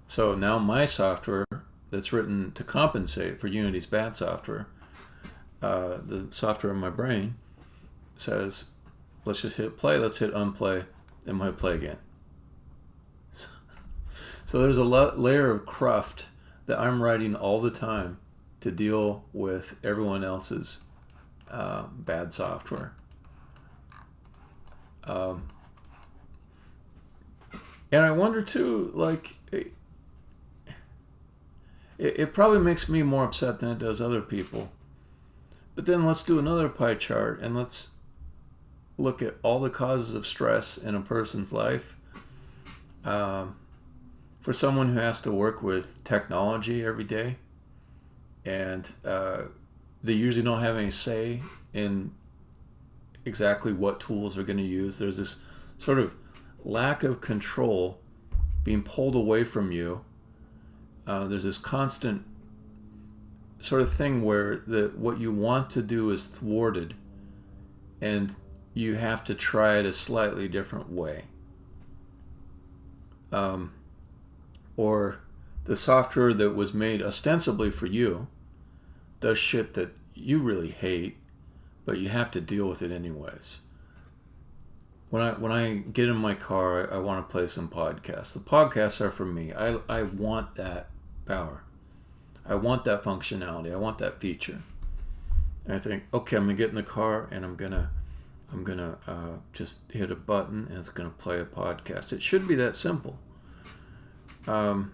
So now my software that's written to compensate for Unity's bad software, the software in my brain, says, let's just hit play, let's hit unplay, then we'll hit play again. So there's a layer of cruft that I'm writing all the time to deal with everyone else's bad software. And I wonder too, like, it probably makes me more upset than it does other people. But then let's do another pie chart and let's look at all the causes of stress in a person's life. For someone who has to work with technology every day, and they usually don't have any say in exactly what tools they're going to use. There's this sort of lack of control being pulled away from you. There's this constant sort of thing where what you want to do is thwarted, and you have to try it a slightly different way. Or the software that was made ostensibly for you does shit that you really hate, but you have to deal with it anyways. When I get in my car, I want to play some podcasts. The podcasts are for me. I want that power. I want that functionality. I want that feature. And I think, okay, I'm gonna get in the car and I'm gonna just hit a button and it's gonna play a podcast. It should be that simple. And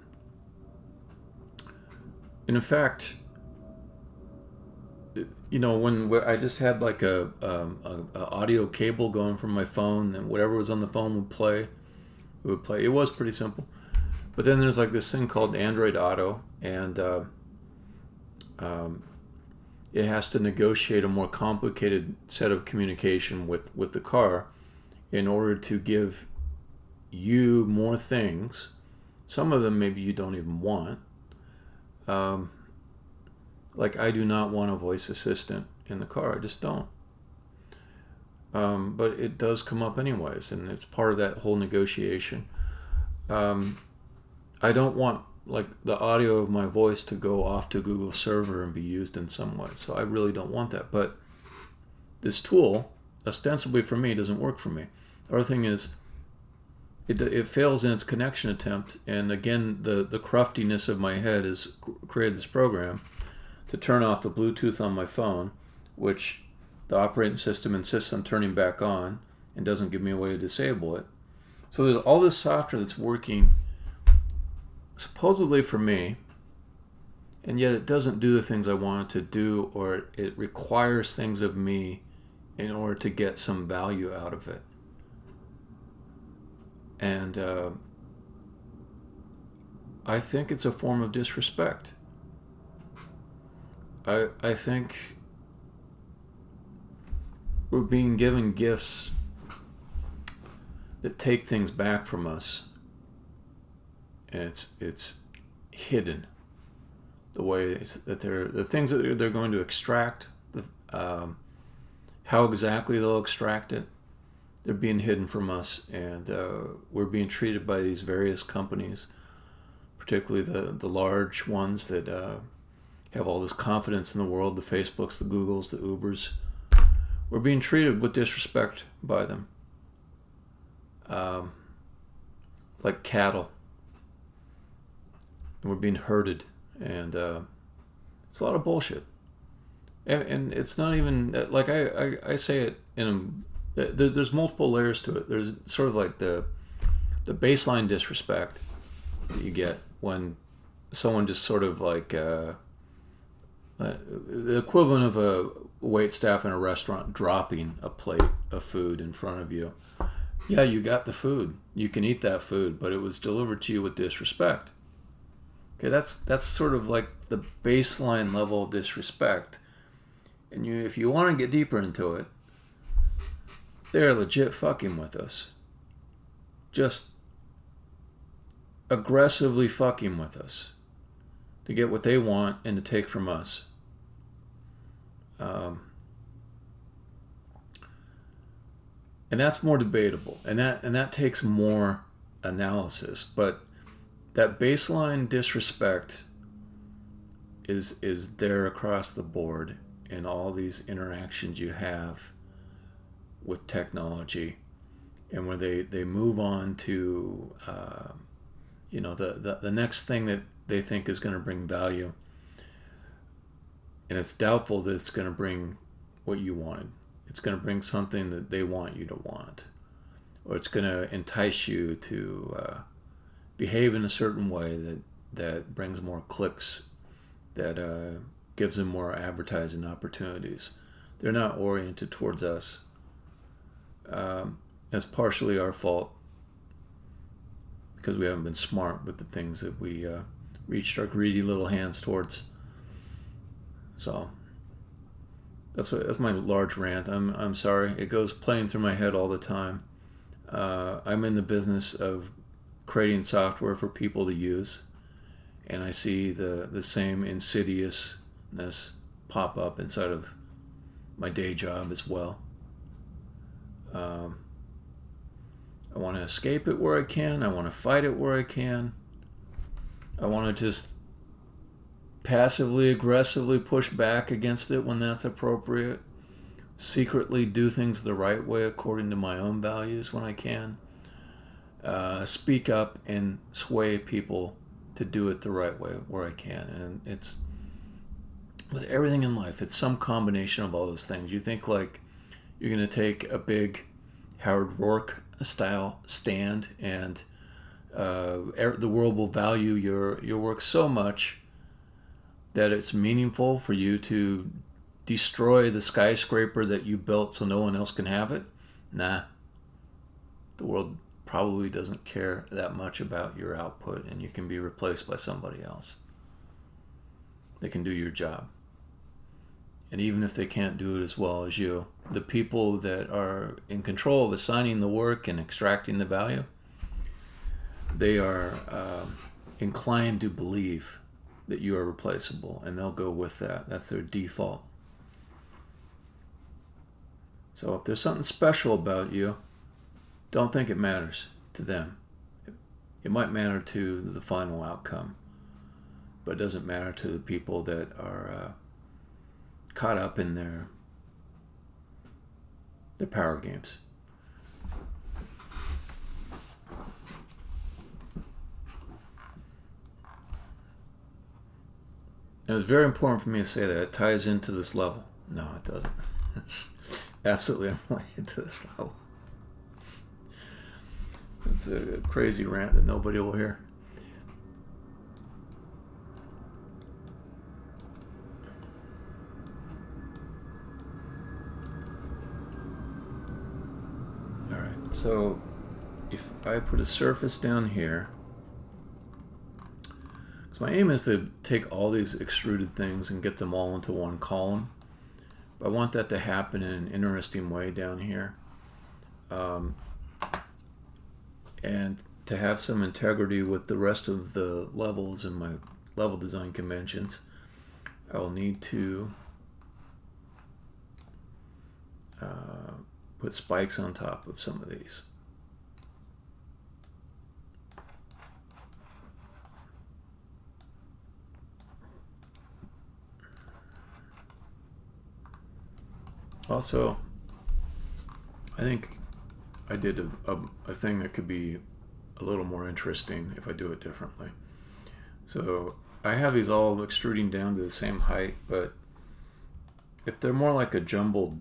in fact, when I just had like a audio cable going from my phone, and whatever was on the phone would play. It would play. It was pretty simple. But then there's like this thing called Android Auto, and it has to negotiate a more complicated set of communication with the car in order to give you more things. Some of them maybe you don't even want. Like I do not want a voice assistant in the car. I just don't. But it does come up anyways, and it's part of that whole negotiation. I don't want like the audio of my voice to go off to Google server and be used in some way. So I really don't want that. But this tool, ostensibly for me, doesn't work for me. The other thing is, it fails in its connection attempt, and again, the cruftiness of my head has created this program to turn off the Bluetooth on my phone, which the operating system insists on turning back on and doesn't give me a way to disable it. So there's all this software that's working supposedly for me, and yet it doesn't do the things I want it to do, or it requires things of me in order to get some value out of it. And I think it's a form of disrespect. I think we're being given gifts that take things back from us, and it's hidden. The way that the things that they're going to extract, how exactly they'll extract it, they're being hidden from us, and we're being treated by these various companies, particularly the large ones that have all this confidence in the world, the Facebooks, the Googles, the Ubers. We're being treated with disrespect by them, like cattle. And we're being herded, and it's a lot of bullshit. And it's not even like I say it in there's multiple layers to it. There's sort of like the baseline disrespect that you get when someone just sort of like the equivalent of a wait staff in a restaurant dropping a plate of food in front of you. Yeah, you got the food. You can eat that food, but it was delivered to you with disrespect. Okay, that's sort of like the baseline level of disrespect. And if you want to get deeper into it, they're legit fucking with us. Just aggressively fucking with us to get what they want and to take from us. And that's more debatable, and that takes more analysis. But that baseline disrespect is there across the board in all these interactions you have with technology, and when they move on to the next thing that they think is going to bring value, and it's doubtful that it's going to bring what you wanted. It's going to bring something that they want you to want, or it's going to entice you to behave in a certain way that brings more clicks, that gives them more advertising opportunities. They're not oriented towards us. That's partially our fault, because we haven't been smart with the things that we reached our greedy little hands towards. So that's my large rant. I'm sorry. It goes playing through my head all the time. I'm in the business of creating software for people to use, and I see the same insidiousness pop up inside of my day job as well. I want to escape it where I can. I want to fight it where I can. I want to just passively, aggressively push back against it when that's appropriate. Secretly do things the right way according to my own values when I can. Speak up and sway people to do it the right way where I can. And it's with everything in life, it's some combination of all those things. You think like you're going to take a big Howard Rourke style stand and the world will value your work so much that it's meaningful for you to destroy the skyscraper that you built so no one else can have it? Nah. The world probably doesn't care that much about your output, and you can be replaced by somebody else. They can do your job. And even if they can't do it as well as you, the people that are in control of assigning the work and extracting the value, they are inclined to believe that you are replaceable, and they'll go with that. That's their default. So if there's something special about you, don't think it matters to them. It might matter to the final outcome, but it doesn't matter to the people that are caught up in their power games. It was very important for me to say that. It ties into this level. No, it doesn't. It's absolutely unrelated to this level. It's a crazy rant that nobody will hear. Alright, so if I put a surface down here, so my aim is to take all these extruded things and get them all into one column. But I want that to happen in an interesting way down here. And to have some integrity with the rest of the levels in my level design conventions, I will need to put spikes on top of some of these. Also, I think I did a thing that could be a little more interesting if I do it differently. So I have these all extruding down to the same height, but if they're more like a jumbled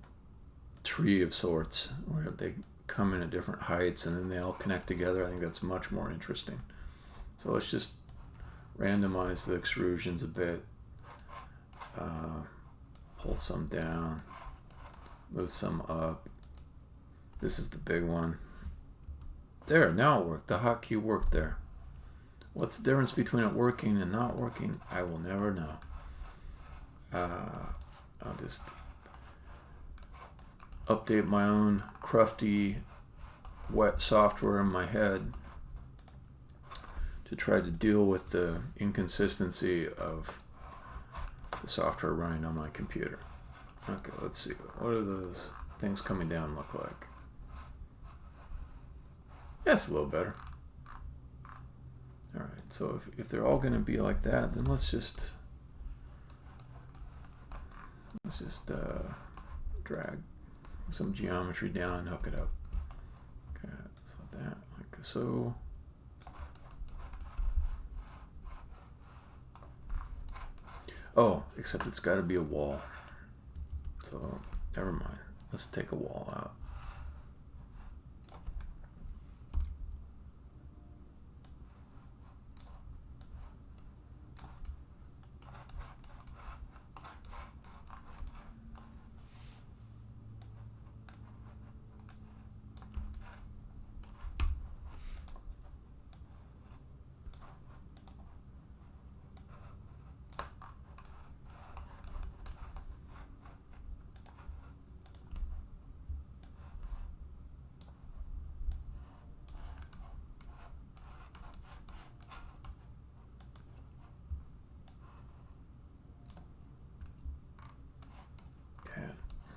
tree of sorts, where they come in at different heights and then they all connect together, I think that's much more interesting. So let's just randomize the extrusions a bit, pull some down, move some up. This is the big one. There, now it worked. The hotkey worked there. What's the difference between it working and not working? I will never know. I'll just update my own crufty, wet software in my head to try to deal with the inconsistency of the software running on my computer. Okay, let's see. What are those things coming down look like? That's a little better. Alright, so if they're all going to be like that, then let's just drag some geometry down and hook it up. Okay, so that, like so. Oh, except it's got to be a wall. So, never mind. Let's take a wall out.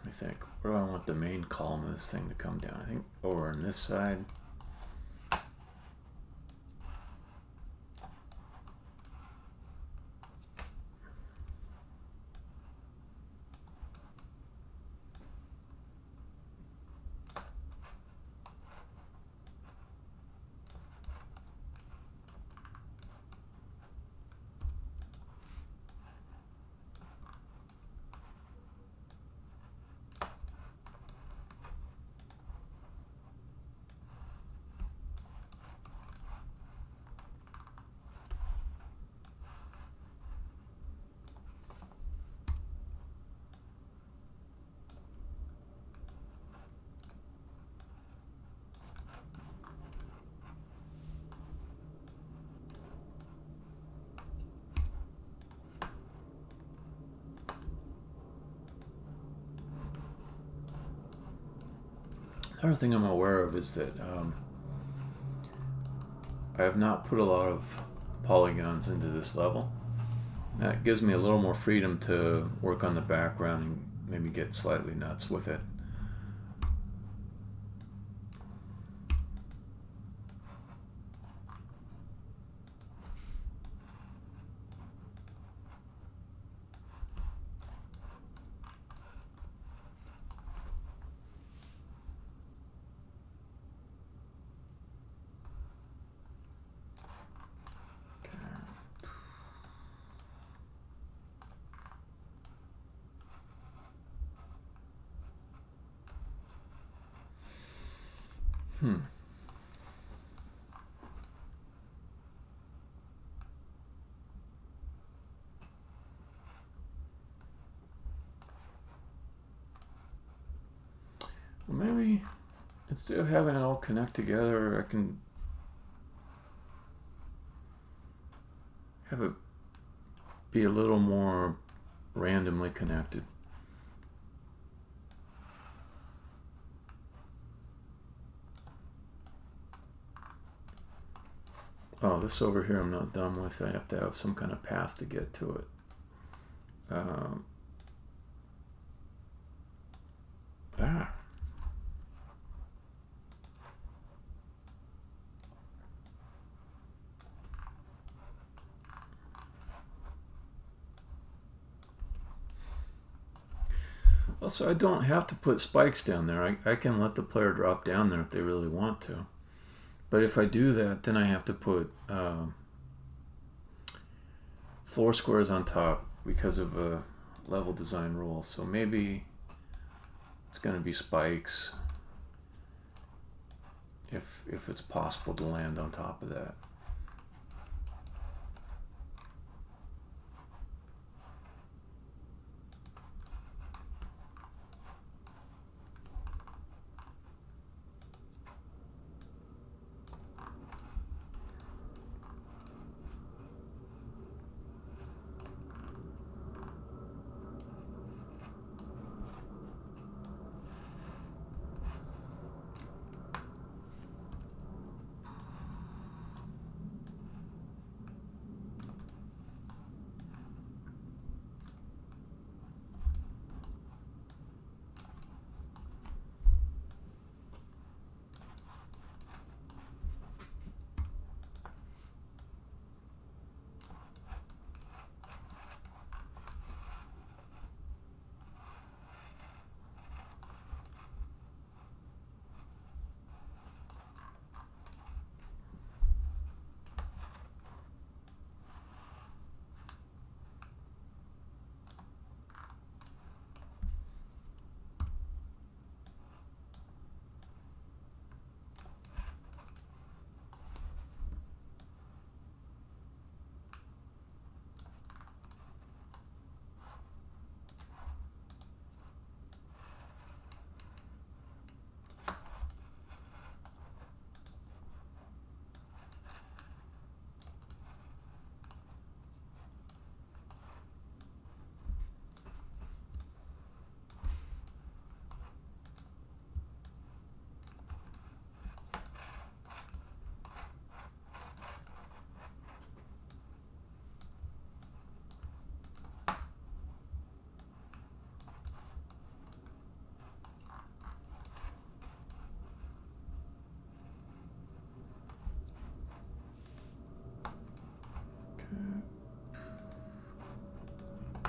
I think, where do I want the main column of this thing to come down? I think over on this side. Another thing I'm aware of is that I have not put a lot of polygons into this level. That gives me a little more freedom to work on the background and maybe get slightly nuts with it. Well, maybe instead of having it all connect together, I can have it be a little more randomly connected. Oh, this over here I'm not done with. I have to have some kind of path to get to it. Also, I don't have to put spikes down there. I can let the player drop down there if they really want to. But if I do that, then I have to put floor squares on top because of a level design rule. So maybe it's going to be spikes if it's possible to land on top of that.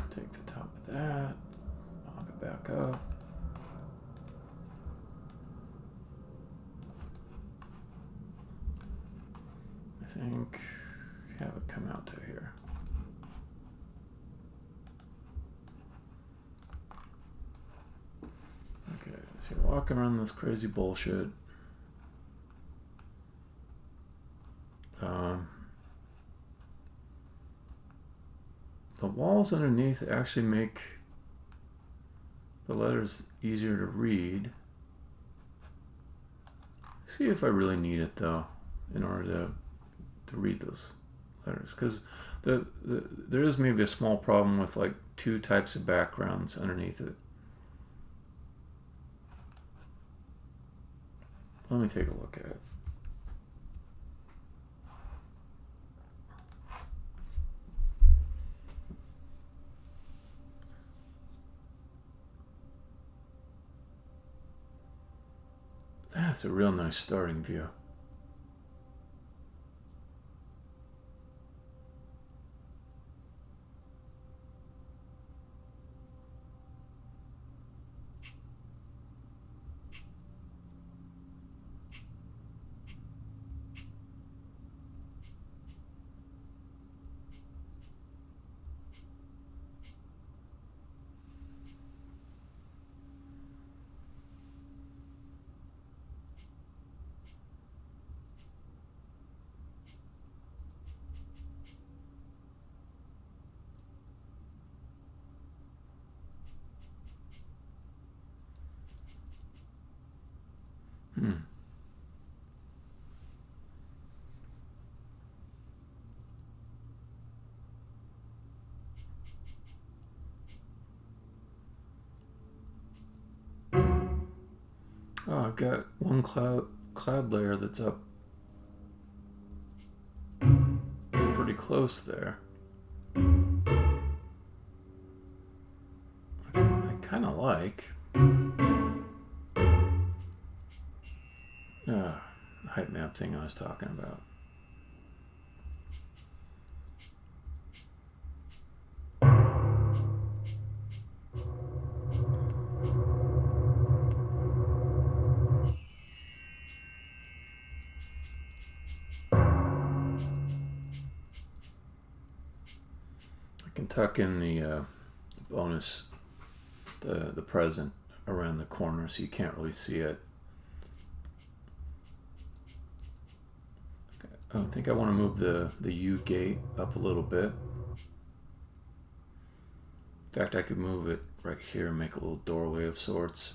Take the top of that, pop it back up. I think have it come out to here. Okay, so you're walking around this crazy bullshit. The walls underneath actually make the letters easier to read. See if I really need it though, in order to read those letters, because there is maybe a small problem with like two types of backgrounds underneath it. Let me take a look at it. That's a real nice starting view. Oh, I've got one cloud layer that's up. pretty close there. I kind of like. Height map thing I was talking about. I can tuck in the bonus, the present around the corner so you can't really see it. I think I want to move the U gate up a little bit. In fact, I could move it right here and make a little doorway of sorts.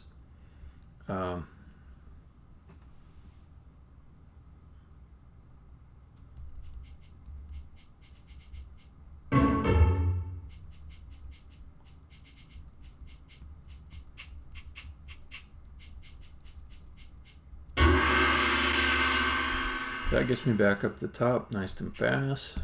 So that gets me back up the top, nice and fast.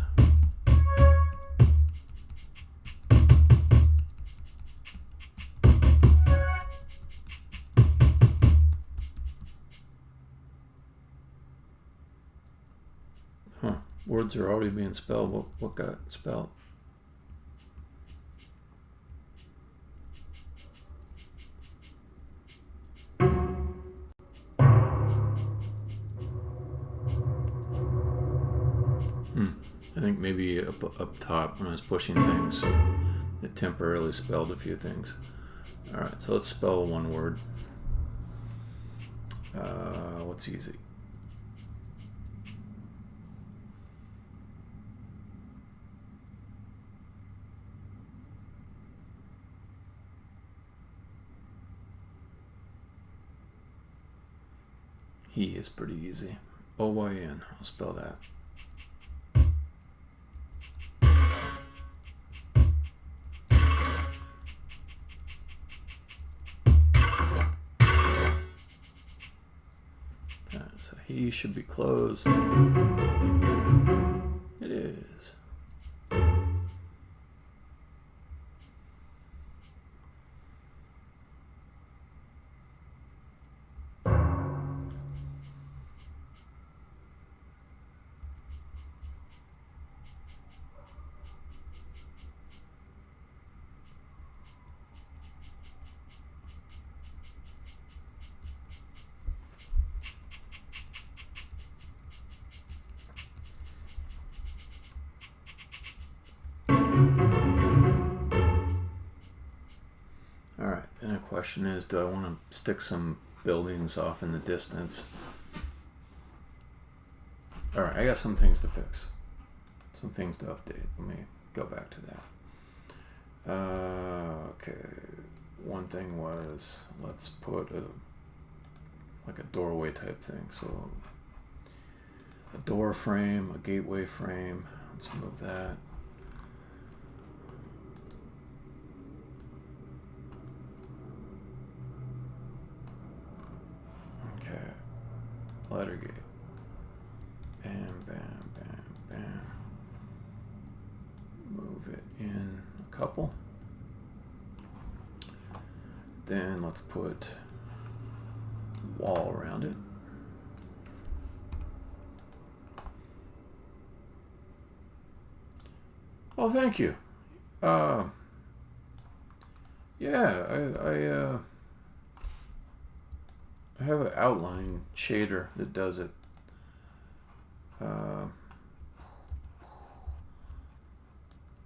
Huh, words are already being spelled. What got spelled? I think maybe up top when I was pushing things, it temporarily spelled a few things. Alright, so let's spell one word. What's easy? He is pretty easy. O-Y-N, I'll spell that. So he should be closed. It is. Alright, then the question is, do I want to stick some buildings off in the distance? Alright, I got some things to fix. Some things to update. Let me go back to that. Okay, one thing was, let's put like a doorway type thing. So a door frame, a gateway frame. Let's move that. Okay, letter gate. Bam, bam, bam, bam. Move it in a couple. Then let's put wall around it. Oh, thank you. Yeah, I have an outline shader that does it.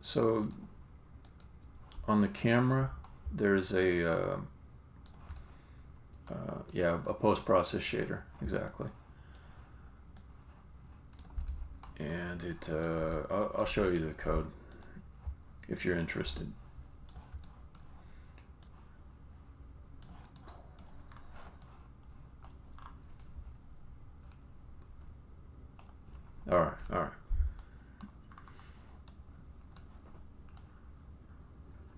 So on the camera, there's a post-process shader, exactly. And it, I'll show you the code if you're interested. All right.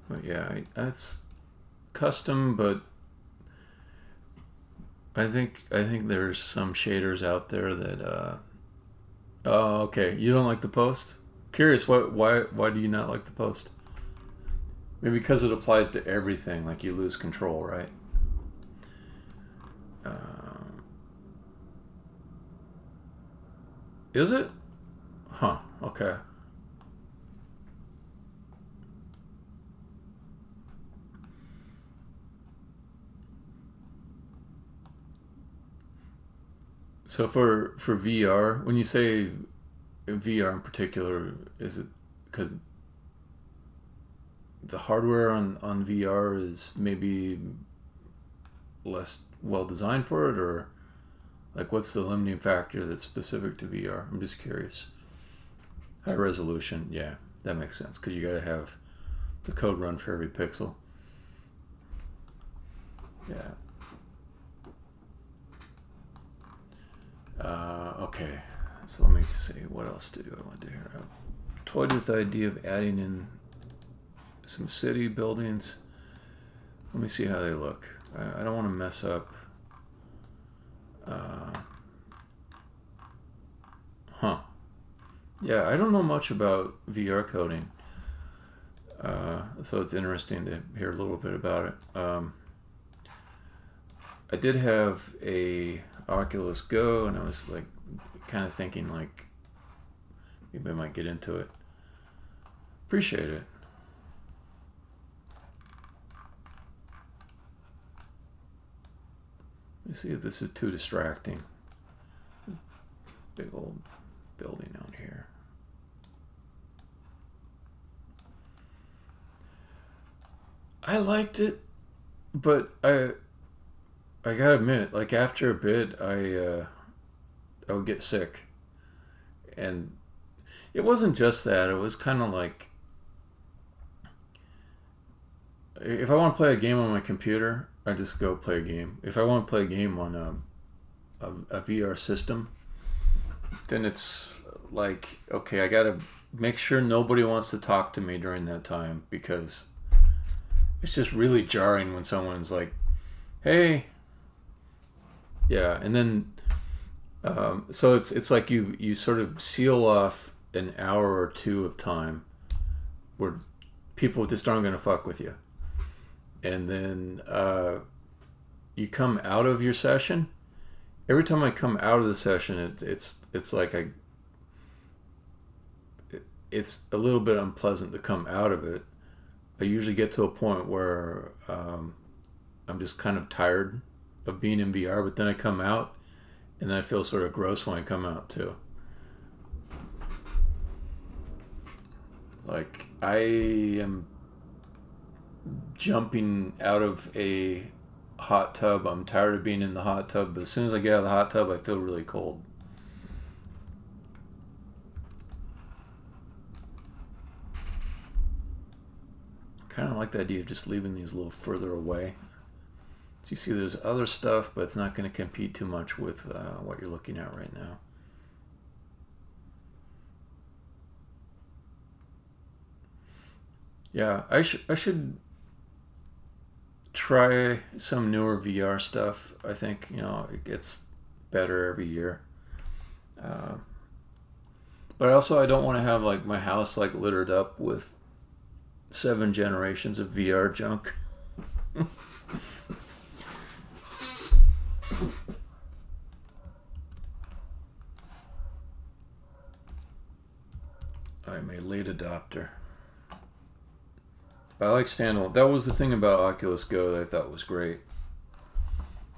But yeah, that's custom, but I think there's some shaders out there that oh, okay, you don't like the post? curious, why do you not like the post? Maybe because it applies to everything, like you lose control, right? Is it? Huh, okay. So for VR, when you say VR in particular, is it because the hardware on VR is maybe less well designed for it, or like what's the limiting factor that's specific to VR? I'm just curious. High resolution, yeah, that makes sense because you got to have the code run for every pixel. Yeah. Okay, so let me see, what else do I want to do here? I toyed with the idea of adding in some city buildings. Let me see how they look. I don't want to mess up. Yeah, I don't know much about VR coding. So it's interesting to hear a little bit about it. I did have a Oculus Go, and I was like kind of thinking like maybe I might get into it. Appreciate it. Let me see if this is too distracting. Big old building out here. I liked it, but I gotta admit, like after a bit, I would get sick, and it wasn't just that. It was kind of like if I want to play a game on my computer, I just go play a game. If I want to play a game on a VR system, then it's like, okay, I gotta make sure nobody wants to talk to me during that time because it's just really jarring when someone's like, hey. Yeah, and then so it's like you sort of seal off an hour or two of time where people just aren't going to fuck with you. And then you come out of your session. Every time I come out of the session, it's like it's a little bit unpleasant to come out of it. I usually get to a point where I'm just kind of tired of being in VR, but then I come out and I feel sort of gross when I come out too. Like I am jumping out of a hot tub. I'm tired of being in the hot tub, but as soon as I get out of the hot tub, I feel really cold. Kind of like the idea of just leaving these a little further away. So you see there's other stuff, but it's not going to compete too much with what you're looking at right now. Yeah, I should try some newer VR stuff. I think, it gets better every year. But also I don't want to have like my house like littered up with 7 generations of VR junk. I'm a late adopter. I like standalone. That was the thing about Oculus Go that I thought was great.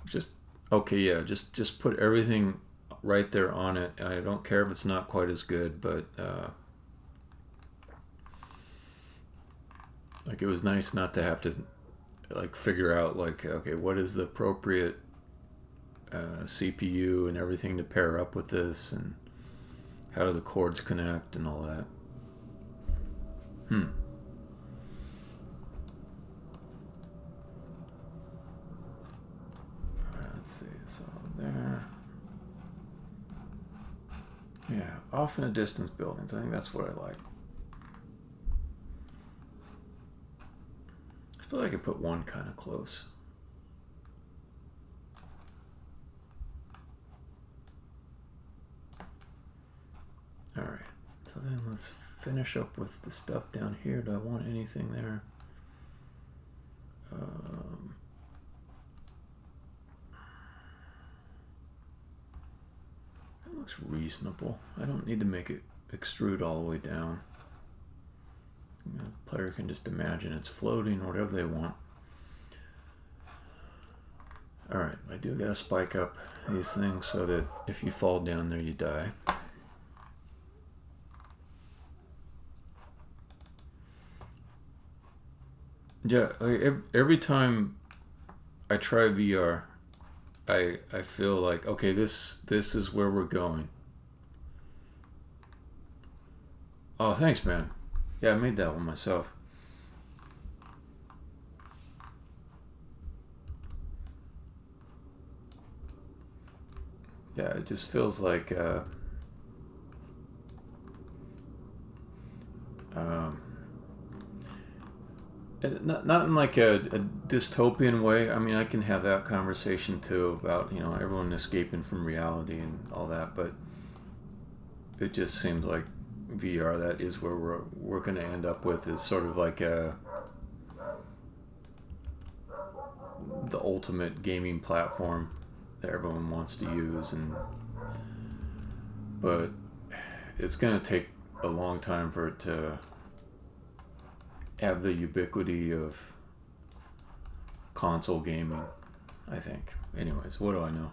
Just okay, yeah. Just put everything right there on it. I don't care if it's not quite as good, but like it was nice not to have to like figure out like, okay, what is the appropriate CPU and everything to pair up with this, and how do the cords connect and all that. Let's see, so there. Yeah, off in a distance buildings. I think that's what I like. I feel like I put one kind of close. All right, so then let's finish up with the stuff down here. Do I want anything there? That looks reasonable. I don't need to make it extrude all the way down. You know, the player can just imagine it's floating or whatever they want. Alright, I do gotta spike up these things so that if you fall down there, you die. Yeah, like every time I try VR, I feel like, okay, this is where we're going. Oh, thanks, man. Yeah, I made that one myself. Yeah, it just feels like not in like a dystopian way. I mean, I can have that conversation too about, you know, everyone escaping from reality and all that, but it just seems like VR, that is where we're going to end up with, is sort of like the ultimate gaming platform that everyone wants to use, but it's going to take a long time for it to have the ubiquity of console gaming, I think. Anyways, what do I know?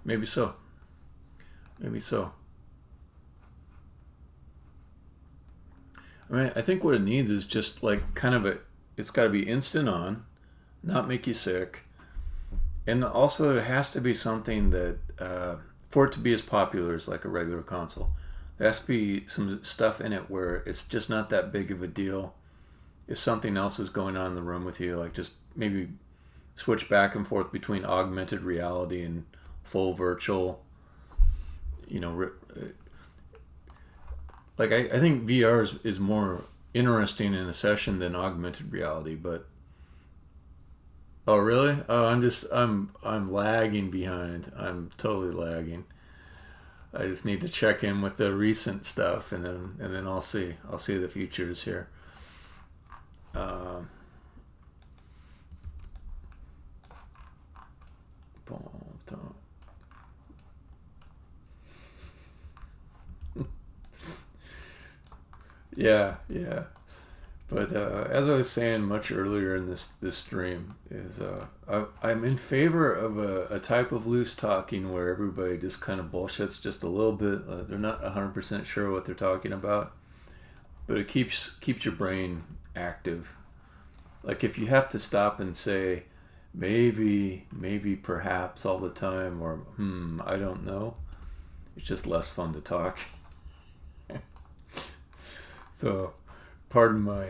Maybe so. Maybe so. I mean, I think what it needs is just like kind of it's got to be instant on, not make you sick. And also it has to be something that, for it to be as popular as like a regular console, there has to be some stuff in it where it's just not that big of a deal. If something else is going on in the room with you, like just maybe switch back and forth between augmented reality and full virtual, you know, like I think VR is more interesting in a session than augmented reality, but oh really? Oh, I'm lagging behind. I'm totally lagging. I just need to check in with the recent stuff, and then I'll see the futures here. Yeah, yeah. But as I was saying much earlier in this stream, is I'm in favor of a type of loose talking where everybody just kind of bullshits just a little bit. They're not 100% sure what they're talking about, but it keeps your brain active. Like if you have to stop and say maybe, perhaps all the time, or I don't know, it's just less fun to talk. So, pardon my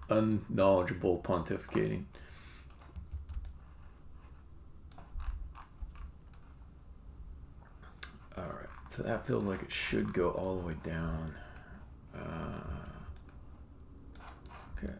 unknowledgeable pontificating. Alright, so that feels like it should go all the way down. Okay.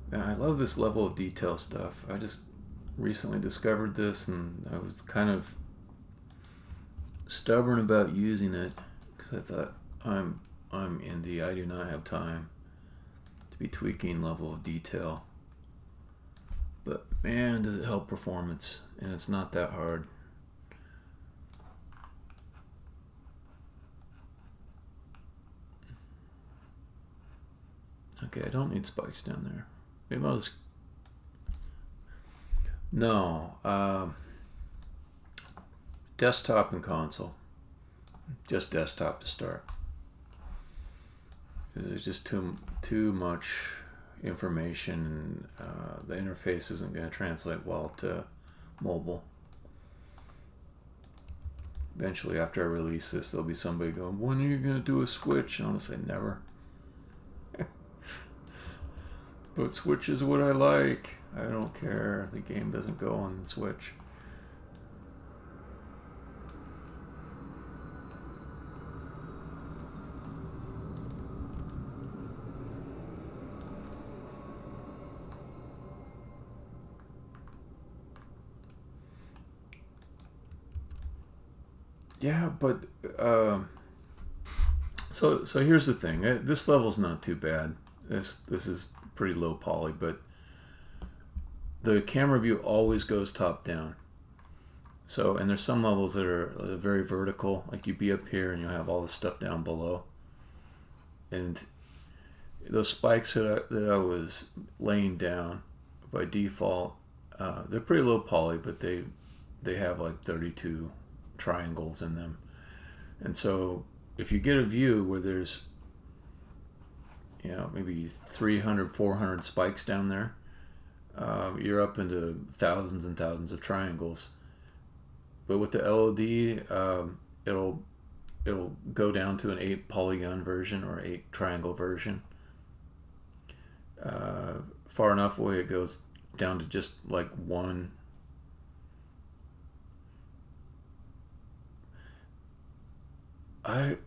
Man, I love this level of detail stuff. I just recently discovered this, and I was kind of stubborn about using it because I thought I'm indie. I do not have time to be tweaking level of detail. But man, does it help performance, and it's not that hard. Okay, I don't need spikes down there. Maybe I'll just... No. Desktop and console. Just desktop to start. Because there's just too much information. The interface isn't going to translate well to mobile. Eventually, after I release this, there'll be somebody going, when are you going to do a Switch? And I'm going to say, never. But Switch is what I like. I don't care. The game doesn't go on Switch. Yeah, but so here's the thing. This level's not too bad. This is pretty low poly, but the camera view always goes top down. So, and there's some levels that are very vertical, like you'd be up here and you'll have all the stuff down below. And those spikes that I was laying down by default, they're pretty low poly, but they have like 32 triangles in them. And so if you get a view where there's, you know, maybe 300, 400 spikes down there, you're up into thousands and thousands of triangles. But with the LOD, it'll go down to an 8 polygon version or 8 triangle version. Far enough away it goes down to just like 1.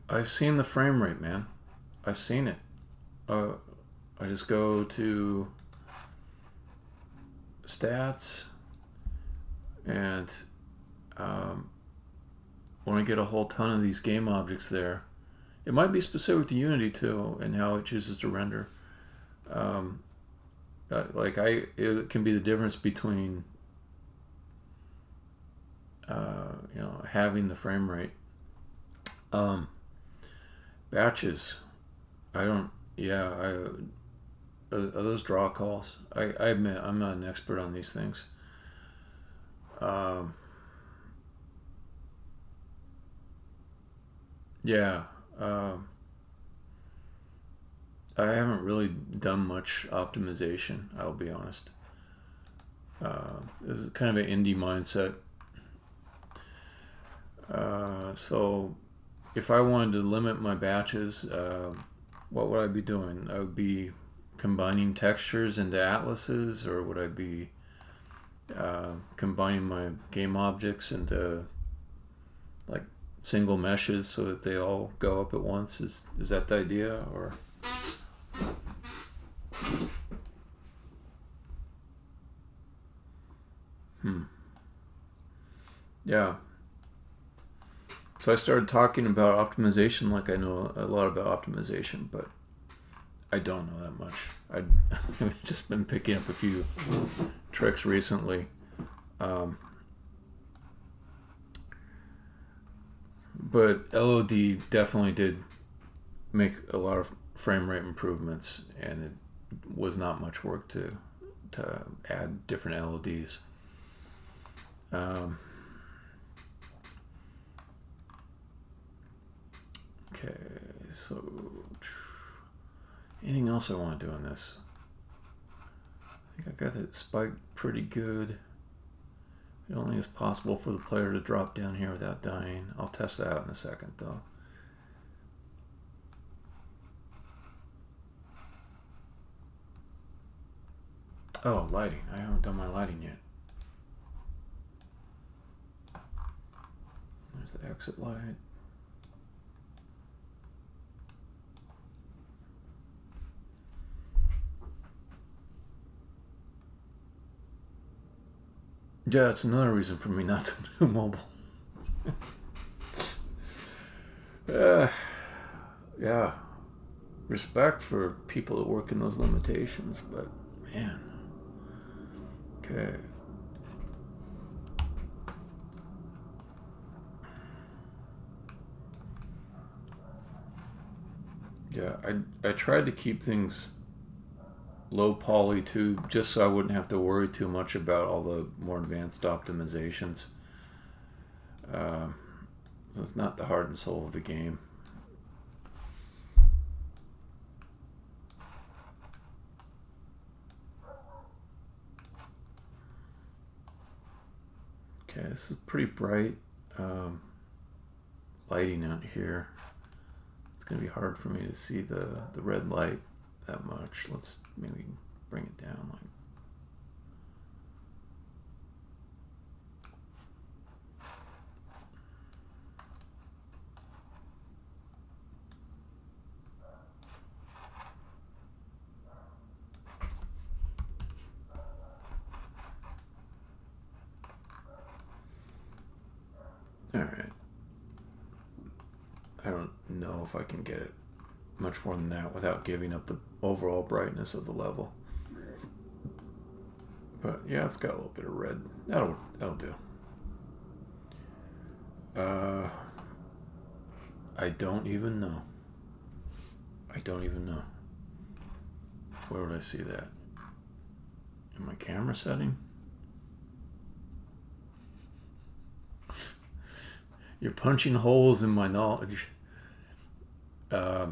I've seen the frame rate, man. I've seen it. I just go to stats, and when I get a whole ton of these game objects there, it might be specific to Unity too, and how it chooses to render. It can be the difference between having the frame rate. Batches, are those draw calls? I admit I'm not an expert on these things. I haven't really done much optimization, I'll be honest. It's kind of an indie mindset. So if I wanted to limit my batches, what would I be doing? I would be combining textures into atlases, or would I be combining my game objects into like single meshes so that they all go up at once? Is that the idea? Or yeah. So I started talking about optimization like I know a lot about optimization, but I don't know that much. I've just been picking up a few tricks recently. But LOD definitely did make a lot of frame rate improvements, and it was not much work to add different LODs. Okay, so anything else I want to do in this? I think I got it spiked pretty good. I don't think it's possible for the player to drop down here without dying. I'll test that out in a second, though. Oh, lighting. I haven't done my lighting yet. There's the exit light. Yeah, that's another reason for me not to do mobile. Yeah. Respect for people that work in those limitations, but man. Okay. Yeah, I tried to keep things low poly too, just so I wouldn't have to worry too much about all the more advanced optimizations. It's not the heart and soul of the game. Okay, this is pretty bright. lighting out here. It's going to be hard for me to see the red light that much. Let's maybe bring it down like. Alright. I don't know if I can get it much more than that without giving up the overall brightness of the level. But yeah, it's got a little bit of red. That'll do. I don't even know. Where would I see that? In my camera setting? You're punching holes in my knowledge. Huh.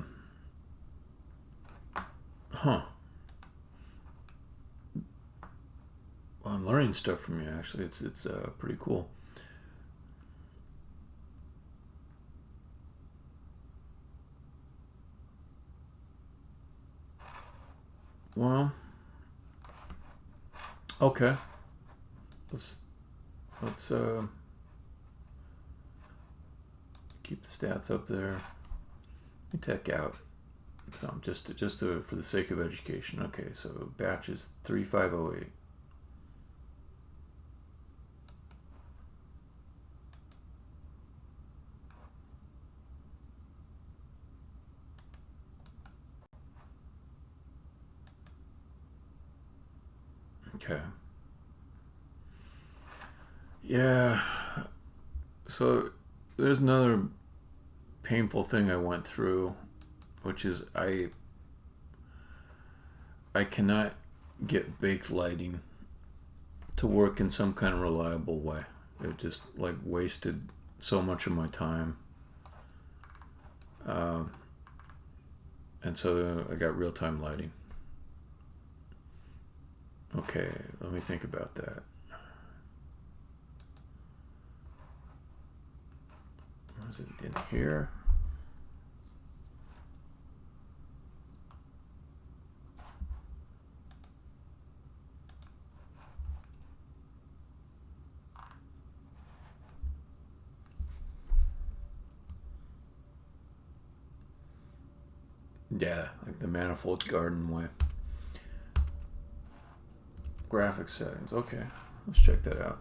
Well, I'm learning stuff from you, actually. It's pretty cool. Well, okay. Let's keep the stats up there. Let me tech out some just for the sake of education. Okay, so batch is 3508. Okay. Yeah. So there's another painful thing I went through, which is I cannot get baked lighting to work in some kind of reliable way. It just like wasted so much of my time. And so I got real-time lighting. Okay, let me think about that. Was it in here? Yeah, like the manifold garden way. Graphics settings. Okay, let's check that out.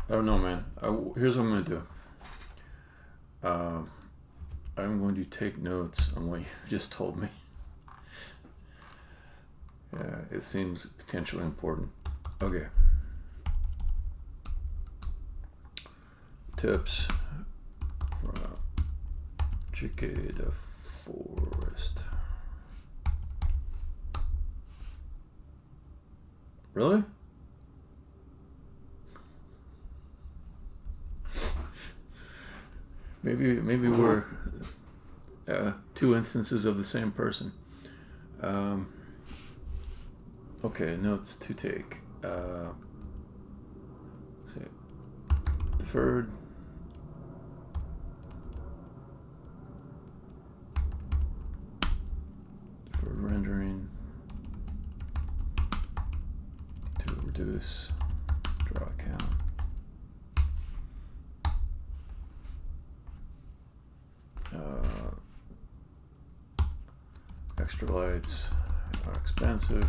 I don't know, man. Here's what I'm going to do. I'm going to take notes on what you just told me. Yeah, it seems potentially important. Okay. Tips from Gamedev Forest. Really? Maybe we're two instances of the same person. Okay, notes to take. Let's see. Deferred. Deferred rendering. To reduce draw count. Extra lights are expensive.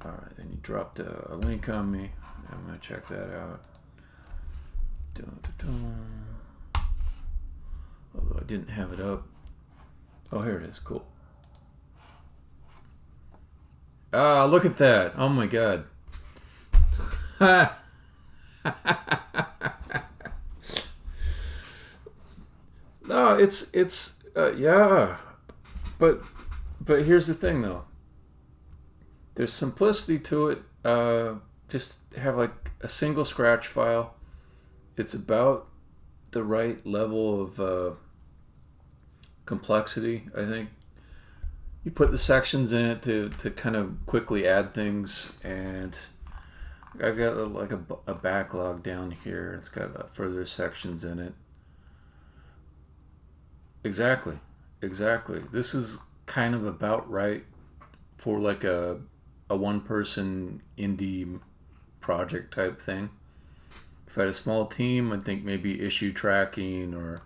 Alright, then you dropped a link on me. I'm going to check that out. Dun, dun, dun. Although I didn't have it up. Oh, here it is. Cool. Ah, look at that. Oh my god. No, it's yeah. But here's the thing though. There's simplicity to it. Just have like a single scratch file. It's about the right level of complexity, I think. You put the sections in it to kind of quickly add things, and I've got like a backlog down here. It's got further sections in it. Exactly. This is kind of about right for like a one-person indie project type thing. If I had a small team, I'd think maybe issue tracking or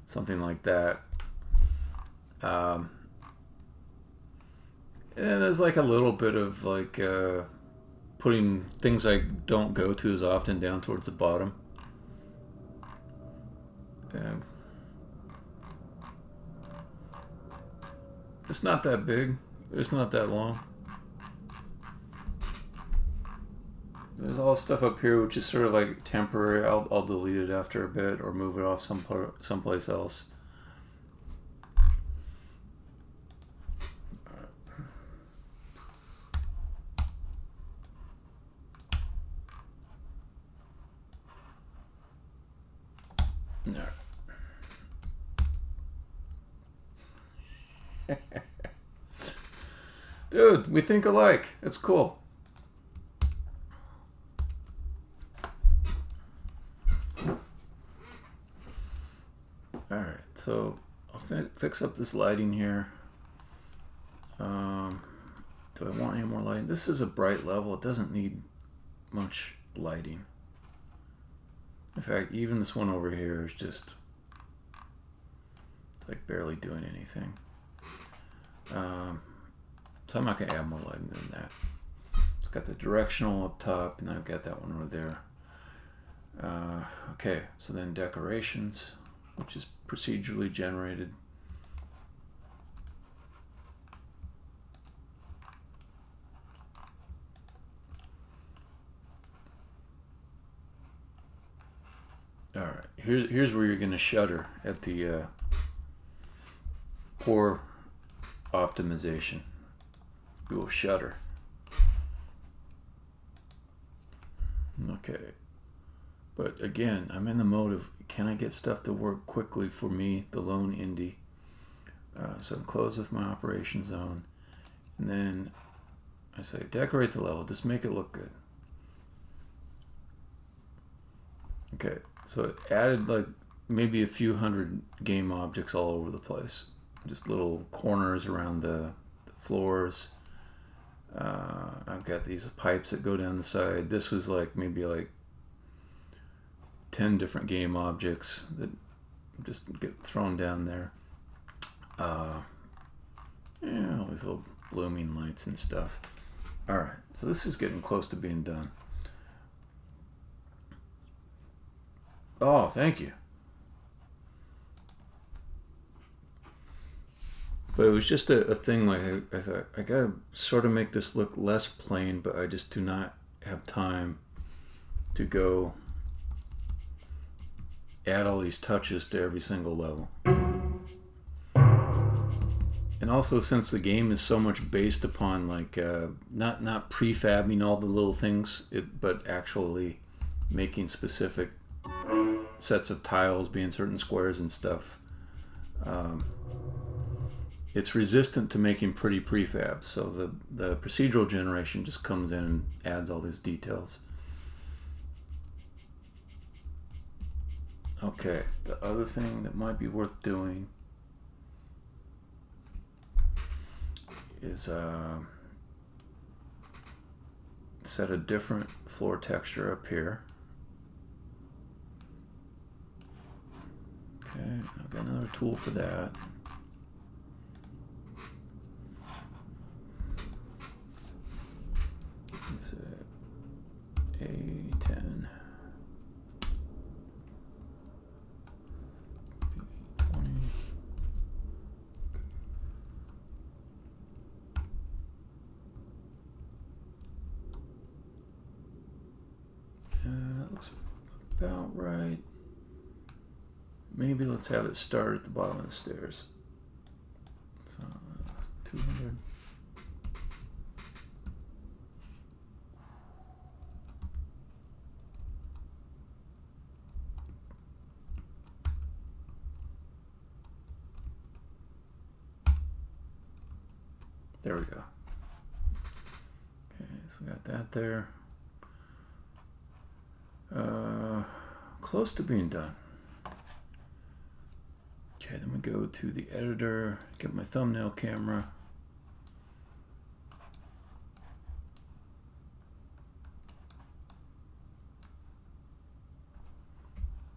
something like that. And there's like a little bit of like putting things I don't go to as often down towards the bottom. And it's not that big. It's not that long. There's all this stuff up here which is sort of like temporary. I'll delete it after a bit or move it off someplace else. No. Dude, we think alike. It's cool. Alright, so I'll fix up this lighting here. Do I want any more lighting? This is a bright level. It doesn't need much lighting. In fact, even this one over here is just like barely doing anything. So I'm not going to add more lighting than that. It's got the directional up top, and I've got that one over there. Okay, so then decorations, which is procedurally generated. All right, here's where you're going to shudder at the poor optimization. You will shudder. Okay, but again, I'm in the mode of can I get stuff to work quickly for me, the lone indie. So I'm closed with my operation zone, and then I say decorate the level, just make it look good. Okay, so it added like maybe a few hundred game objects all over the place. Just little corners around the floors. I've got these pipes that go down the side. This was like maybe like 10 different game objects that just get thrown down there. Yeah, all these little blooming lights and stuff. Alright, so this is getting close to being done. Oh, thank you. But it was just a thing like I thought, I gotta sort of make this look less plain, but I just do not have time to go add all these touches to every single level. And also, since the game is so much based upon like not prefabbing all the little things, but actually making specific sets of tiles being certain squares and stuff. It's resistant to making pretty prefabs, so the procedural generation just comes in and adds all these details. Okay, the other thing that might be worth doing is set a different floor texture up here. Okay, got another tool for that. It's A10. B20. That looks about right. Maybe let's have it start at the bottom of the stairs. So 200. There we go. Okay, so we got that there. Close to being done. Okay, then we go to the editor, get my thumbnail camera.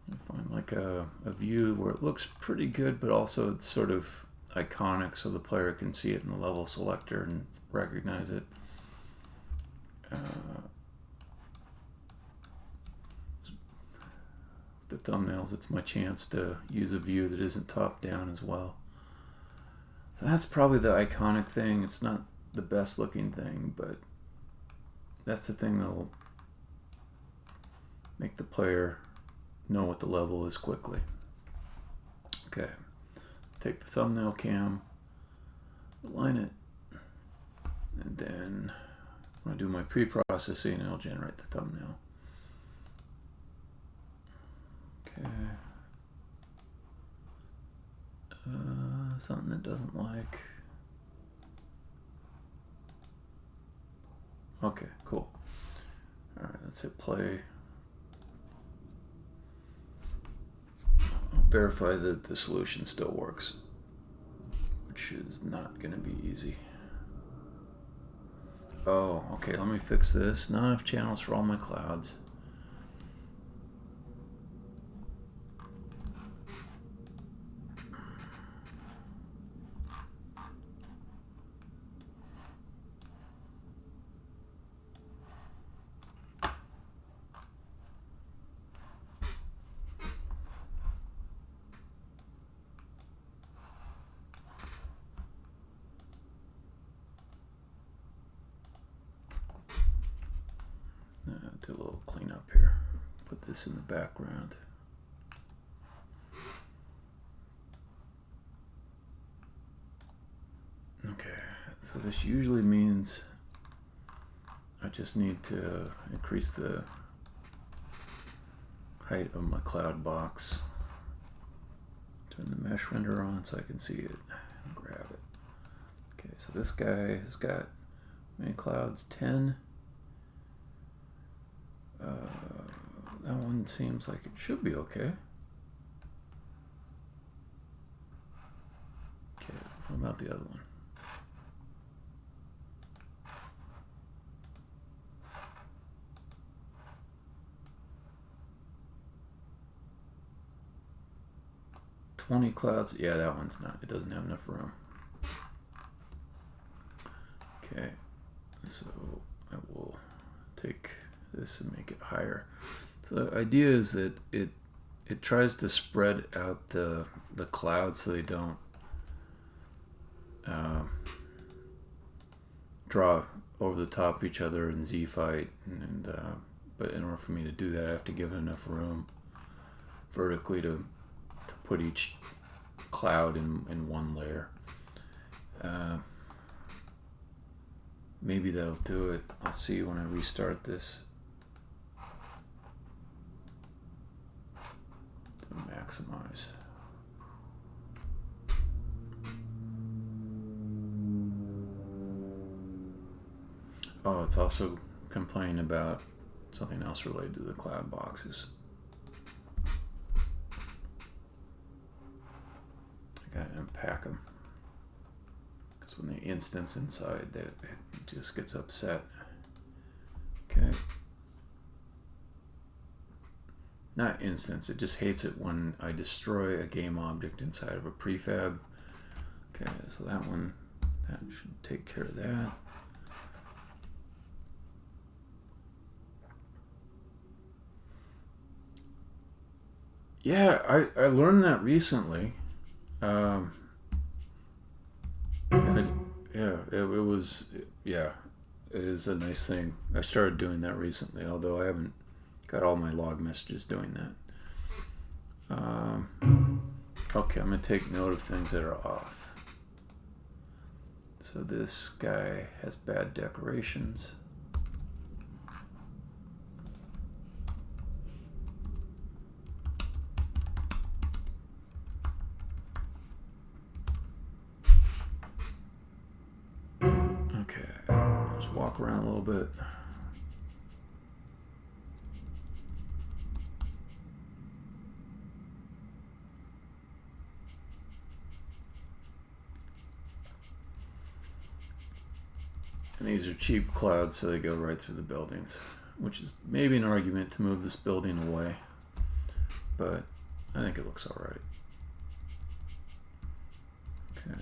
And find like a view where it looks pretty good, but also it's sort of iconic so the player can see it in the level selector and recognize it. The thumbnails, it's my chance to use a view that isn't top down as well. So that's probably the iconic thing. It's not the best looking thing, but that's the thing that'll make the player know what the level is quickly. Okay, take the thumbnail cam, align it, and then when I do my pre-processing, it'll generate the thumbnail. Okay. Something it doesn't like. Okay, cool. All right, let's hit play. I'll verify that the solution still works, which is not going to be easy. Oh, okay, let me fix this. Not enough channels for all my clouds. Do a little cleanup here. Put this in the background. Okay, so this usually means I just need to increase the height of my cloud box. Turn the mesh render on so I can see it and grab it. Okay, so this guy has got main clouds 10. That one seems like it should be okay. Okay, what about the other one? $20 clouds. Yeah, that one's not. It doesn't have enough room. Okay, so I will take this and make it higher. So the idea is that it tries to spread out the clouds so they don't draw over the top of each other and Z-fight. But in order for me to do that, I have to give it enough room vertically to put each cloud in one layer. Maybe that'll do it. I'll see when I restart this. Maximize. Oh, it's also complaining about something else related to the cloud boxes. I gotta unpack them. Because when they instance inside, it just gets upset. Okay. not instance, it just hates it when I destroy a game object inside of a prefab. Okay, so that should take care of that. Yeah, I learned that recently. It is a nice thing. I started doing that recently, although I haven't got all my log messages doing that. Okay, I'm going to take note of things that are off. So this guy has bad decorations. Okay, let's walk around a little bit. And these are cheap clouds, so they go right through the buildings, which is maybe an argument to move this building away, but I think it looks all right. Okay.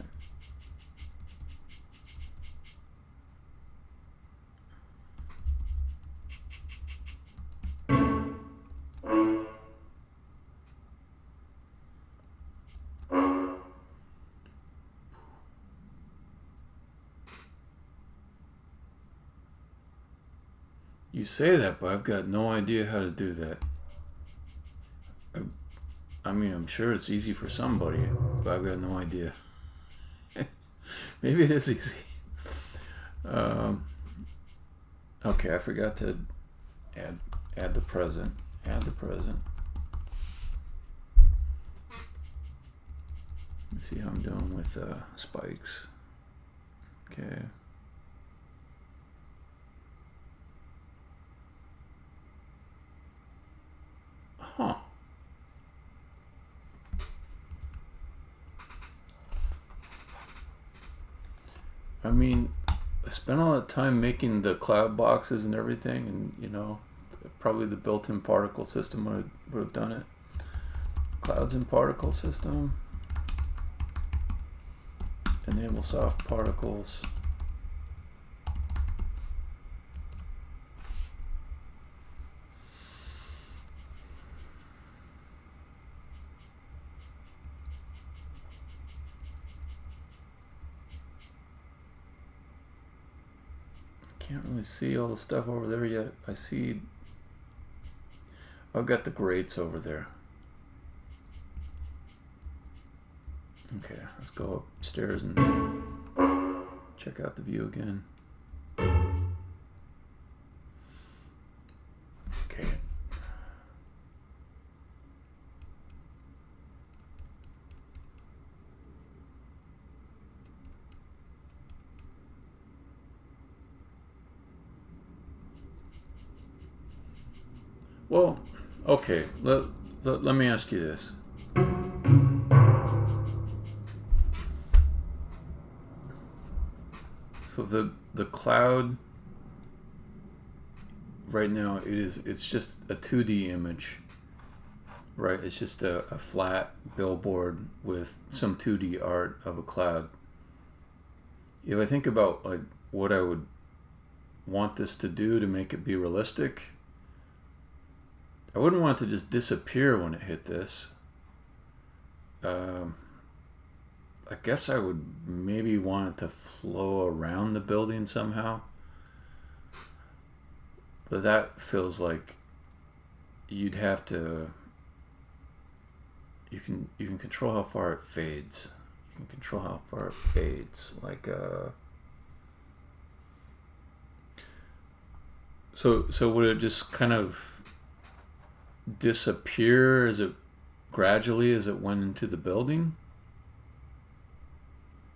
You say that, but I've got no idea how to do that. I mean, I'm sure it's easy for somebody, but I've got no idea. Maybe it is easy. Okay, I forgot to add the present. Add the present. Let's see how I'm doing with spikes. Okay. Huh. I mean, I spent all that time making the cloud boxes and everything, and you know, probably the built-in particle system would have done it. Clouds and particle system. Enable soft particles. Can't really see all the stuff over there yet. I see I've got the grates over there. Okay, let's go upstairs and check out the view again. Okay. Well, okay, let me ask you this. So the cloud right now, it's just a 2D image, right? It's just a flat billboard with some 2D art of a cloud. If I think about like what I would want this to do to make it be realistic, I wouldn't want it to just disappear when it hit this. I guess I would maybe want it to flow around the building somehow. But that feels like you'd have to... You can control how far it fades. You can control how far it fades. Like So would it just kind of disappear gradually as it went into the building?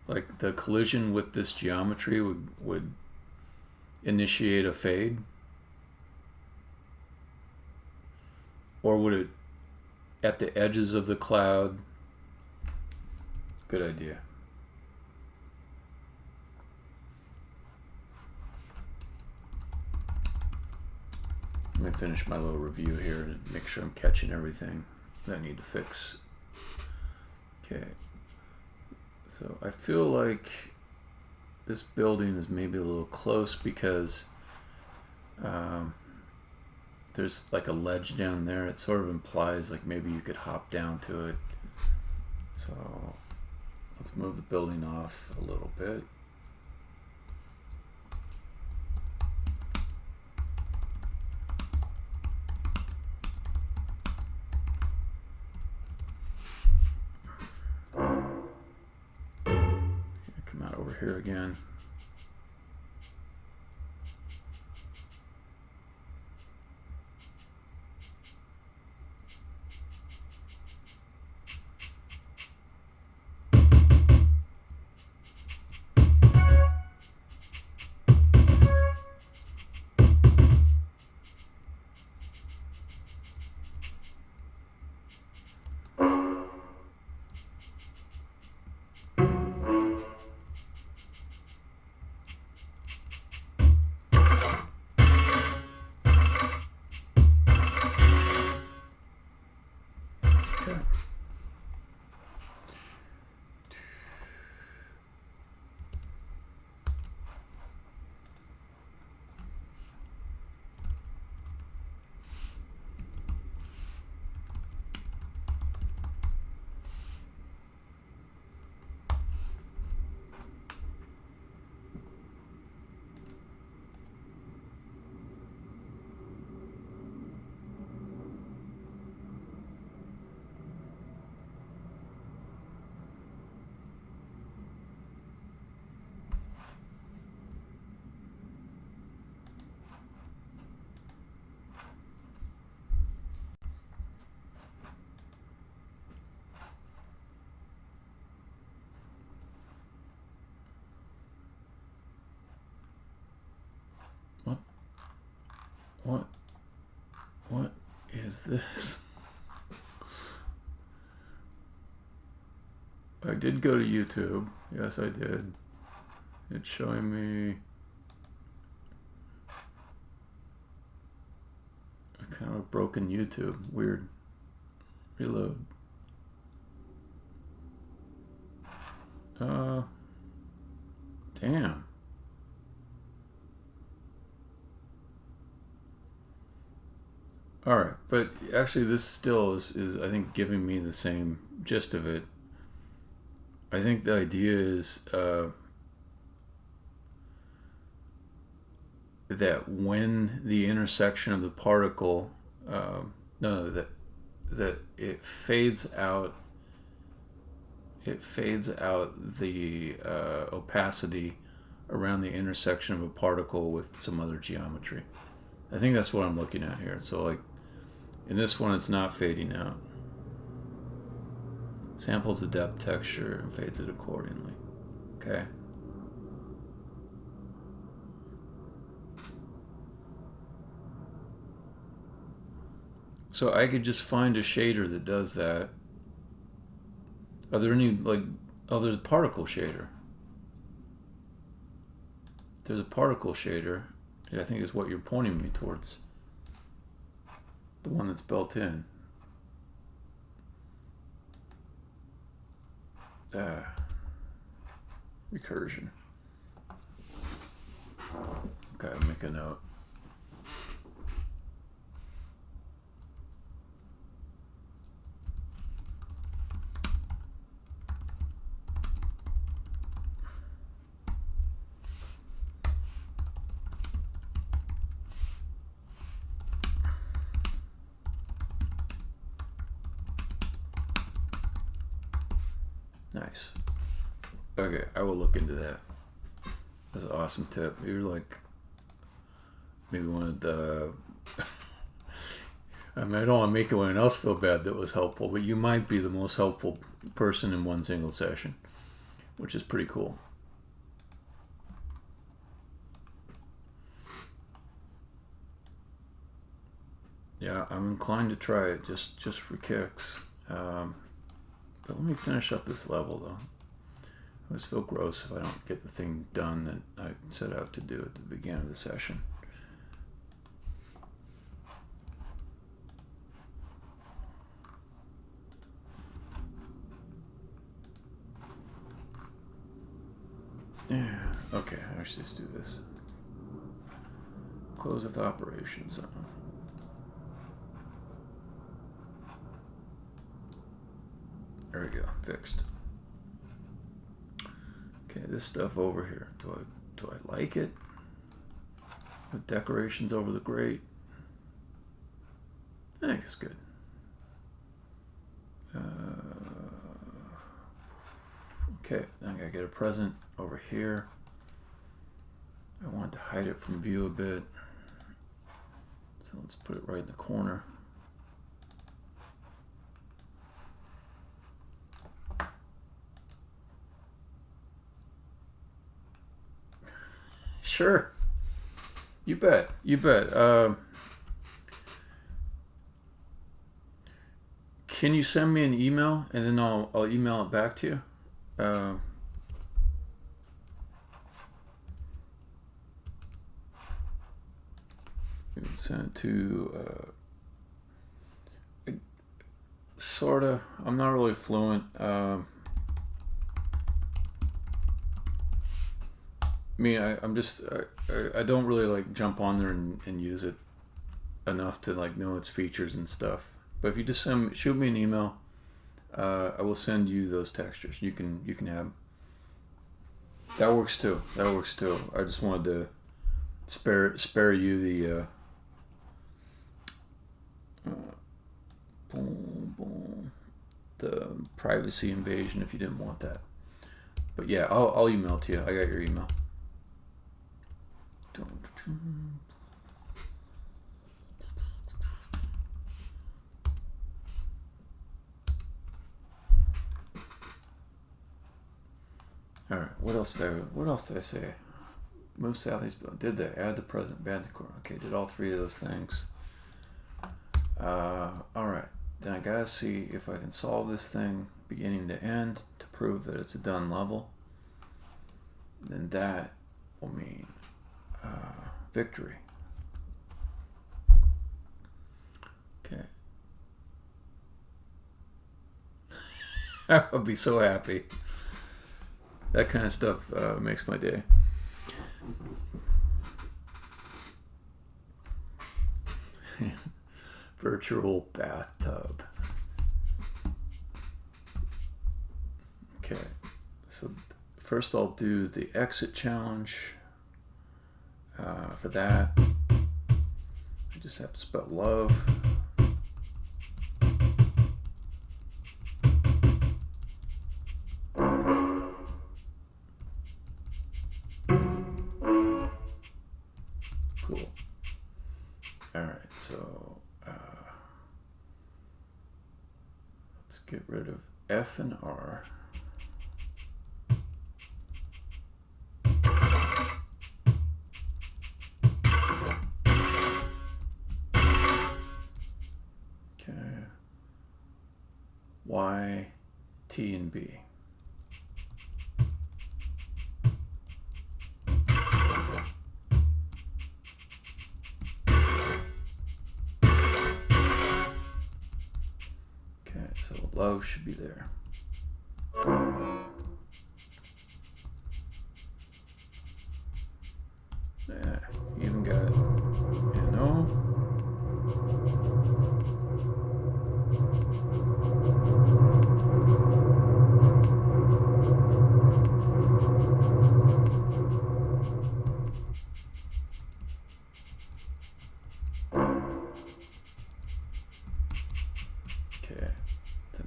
Like the collision with this geometry would initiate a fade? Or would it, at the edges of the cloud? Good idea. me finish my little review here to make sure I'm catching everything that I need to fix. Okay. So I feel like this building is maybe a little close because there's like a ledge down there. It sort of implies like maybe you could hop down to it. So let's move the building off a little bit. Come out over here again. What is this? I did go to YouTube. Yes, I did. It's showing me a kind of a broken YouTube. Weird. Reload. Damn. All right, but actually this still is I think giving me the same gist of it. I think the idea is that when the intersection of the particle, that it fades out the opacity around the intersection of a particle with some other geometry. I think that's what I'm looking at here. So like in this one, it's not fading out. Samples the depth texture and fades it accordingly. Okay. So I could just find a shader that does that. Are there any, like, oh, there's a particle shader. There's a particle shader. I think is what you're pointing me towards. The one that's built in. Recursion. Okay, I'll make a note. Nice. Okay, I will look into that. That's an awesome tip. You're like maybe one of the I mean, I don't want to make anyone else feel bad that was helpful, but you might be the most helpful person in one single session, which is pretty cool. Yeah, I'm inclined to try it just for kicks. But let me finish up this level, though. I always feel gross if I don't get the thing done that I set out to do at the beginning of the session. Yeah. Okay. Let's just do this. Close with operations. There we go. Fixed. Okay, this stuff over here. Do I like it? With decorations over the grate. I think it's good. Okay, I gotta get a present over here. I want to hide it from view a bit. So let's put it right in the corner. Sure. You bet. You bet. Can you send me an email and then I'll email it back to you? Send it to sorta. I'm not really fluent. I mean, I'm just I don't really like jump on there and use it enough to like know its features and stuff. But if you just shoot me an email, I will send you those textures. You can have. That works too. That works too. I just wanted to spare you the the privacy invasion if you didn't want that. But yeah, I'll email it to you. I got your email. All right. What else did I say? Move southeast. Did they add the present Bandicoot? Okay. Did all three of those things. All right. Then I gotta see if I can solve this thing beginning to end to prove that it's a done level. Then that will mean victory. Okay. I would be so happy. That kind of stuff makes my day. Virtual bathtub. Okay, so first I'll do the exit challenge. For that, I just have to spell love. Cool. All right, so let's get rid of F and R. Y, T, and B. Okay, so love should be there. Yeah, even got, you know.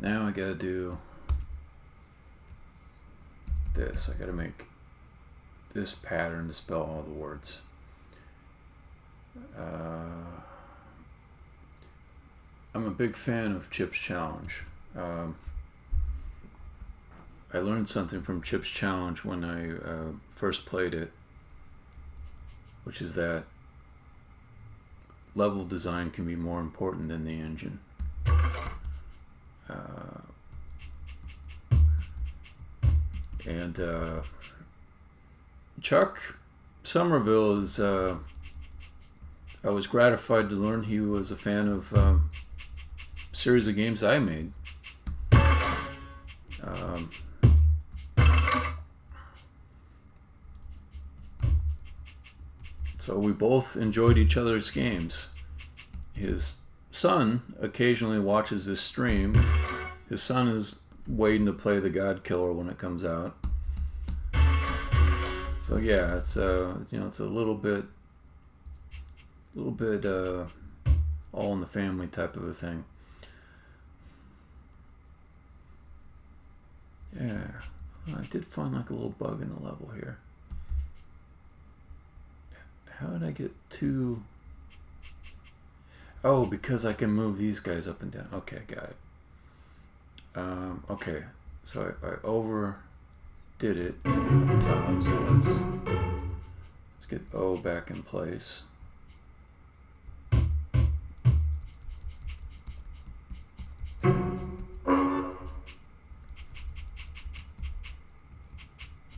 Now I gotta do this. I gotta make this pattern to spell all the words. I'm a big fan of Chip's Challenge. I learned something from Chip's Challenge when I first played it, which is that level design can be more important than the engine. And Chuck Somerville is, I was gratified to learn he was a fan of a series of games I made. So we both enjoyed each other's games. His son occasionally watches this stream. His son is waiting to play the Godkiller when it comes out. So yeah, it's it's a little bit all in the family type of a thing. Yeah, I did find like a little bug in the level here. How did I get two? Oh, because I can move these guys up and down. Okay, got it. Okay, so I overdid it up top. So let's get O back in place.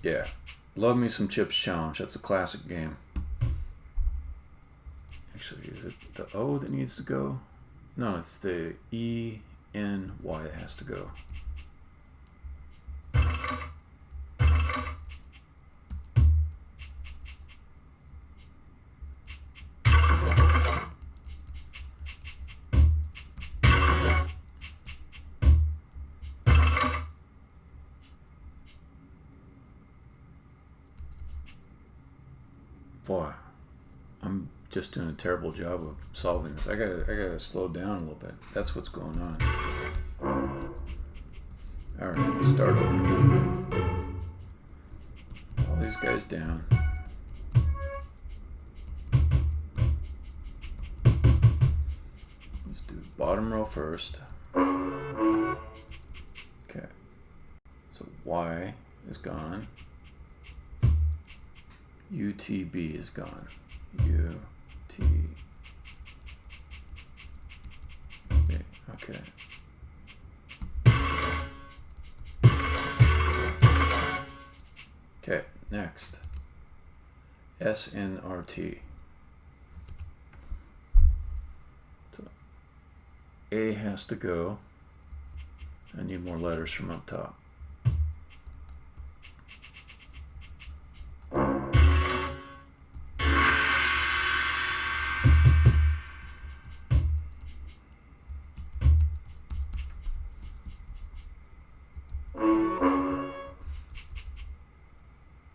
Yeah, love me some Chips Challenge. That's a classic game. Actually, is it the O that needs to go? No, it's the E-N-Y that has to go. Boy, I'm just doing a terrible job of solving this. I gotta slow down a little bit. That's what's going on. Alright, let's start over. All these guys down. Let's do bottom row first. Okay. So Y is gone. UTB is gone. UTB. Okay. Okay, next. SNRT. So A has to go. I need more letters from up top.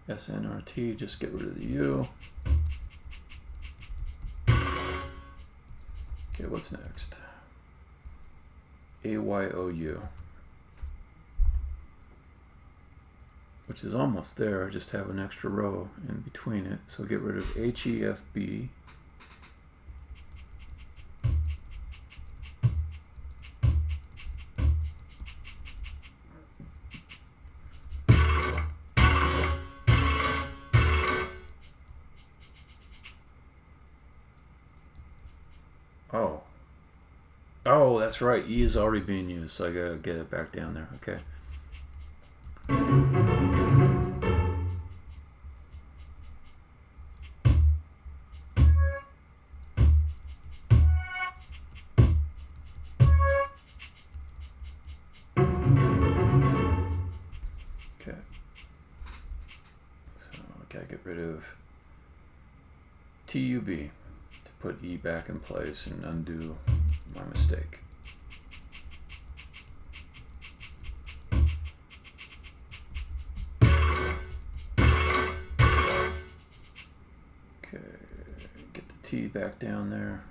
SNRT, just get rid of the U. Okay, what's next? AYOU, which is almost there. I just have an extra row in between it. So get rid of HEFB. Oh, that's right. E is already being used, so I gotta get it back down there. Okay. Okay. So I gotta get rid of TUB to put E back in place and undo my mistake. Okay, get the T back down there.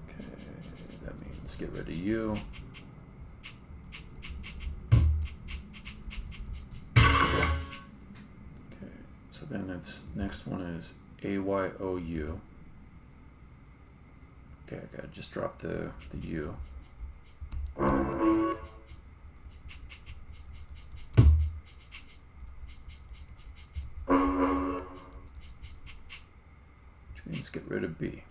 Okay, that means get rid of U. So then it's next one is AYOU. Okay, I gotta just drop the U. Which means get rid of B.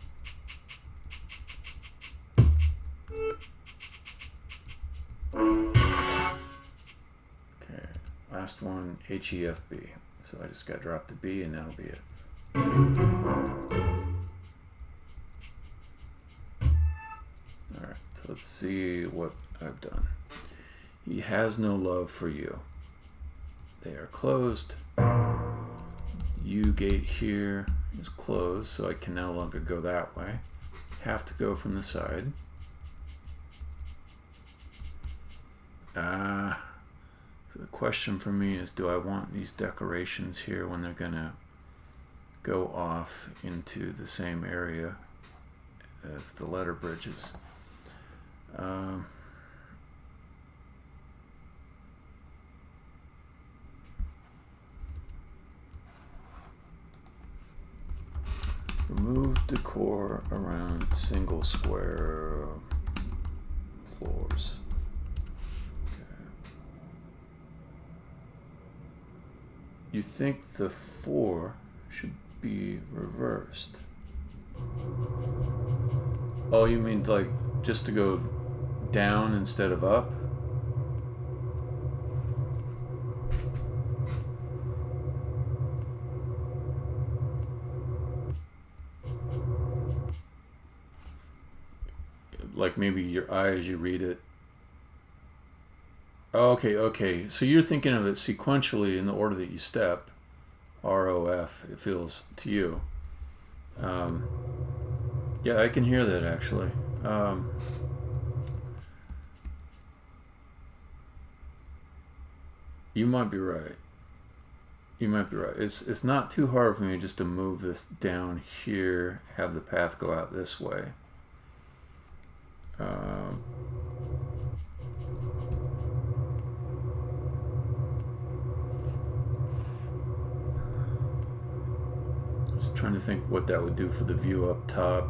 Okay, last one, HEFB. So I just got to drop the B and that'll be it. Alright, So let's see what I've done. He has no love for you. They are closed. U gate here is closed, so I can no longer go that way. Have to go from the side. So the question for me is, do I want these decorations here when they're gonna go off into the same area as the letter bridges? Remove decor around single square floors. You think the 4 should be reversed. Oh, you mean like just to go down instead of up? Like maybe your eye as you read it. Okay, okay. So you're thinking of it sequentially in the order that you step. ROF, it feels to you. Yeah, I can hear that actually. You might be right. You might be right. It's not too hard for me just to move this down here, have the path go out this way. Just trying to think what that would do for the view up top.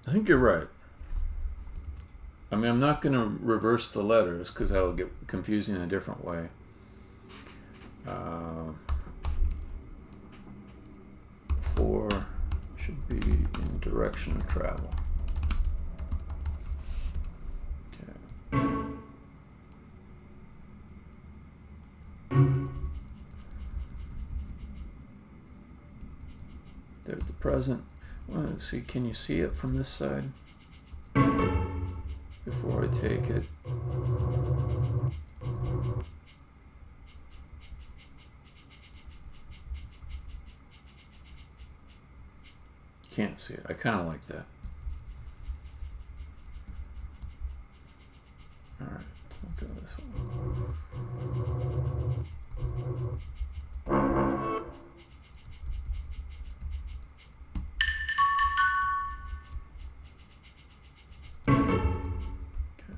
I think you're right. I mean, I'm not going to reverse the letters because that'll get confusing in a different way. 4 should be in direction of travel. Okay. There's the present. Well, let's see, can you see it from this side? Before I take it. Can't see it. I kind of like that. All right, let's go this way. Okay.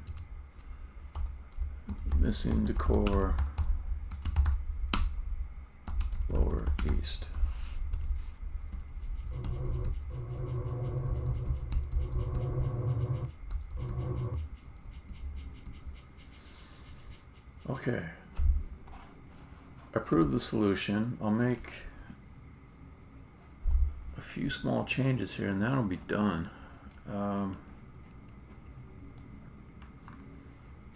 Missing decor. Lower east. Okay, approve the solution. I'll make a few small changes here and that'll be done.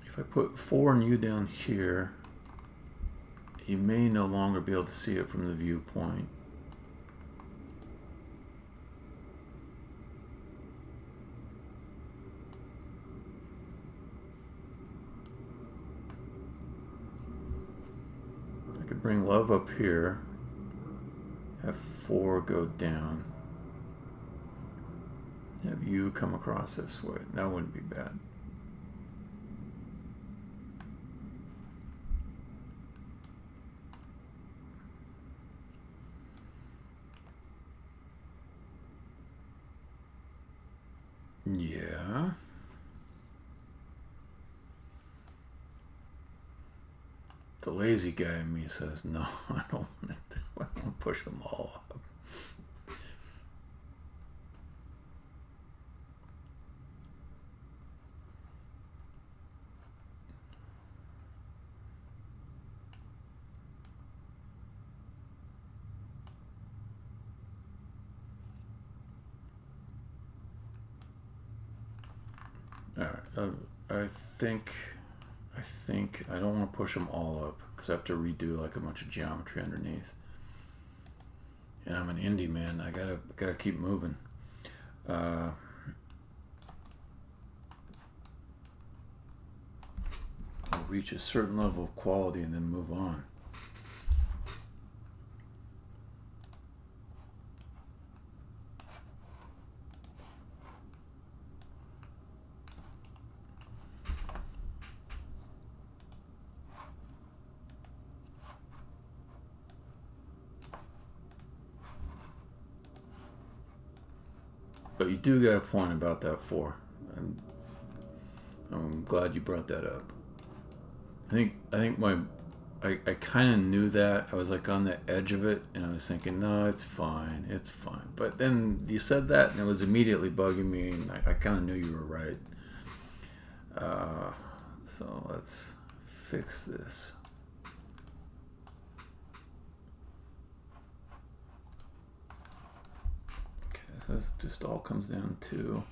If I put 4 and U down here, you may no longer be able to see it from the viewpoint. Bring love up here, have 4 go down, have you come across this way. That wouldn't be bad. Yeah. The lazy guy in me says, no, I don't want to push them all up. All right, I think I don't want to push them all up because I have to redo like a bunch of geometry underneath. And I'm an indie man. I gotta keep moving. I'll reach a certain level of quality and then move on. But you do get a point about that 4. I'm glad you brought that up. I kind of knew that. I was like on the edge of it, and I was thinking, no, it's fine. But then you said that, and it was immediately bugging me, and I kind of knew you were right. So let's fix this. Okay, so this just all comes down to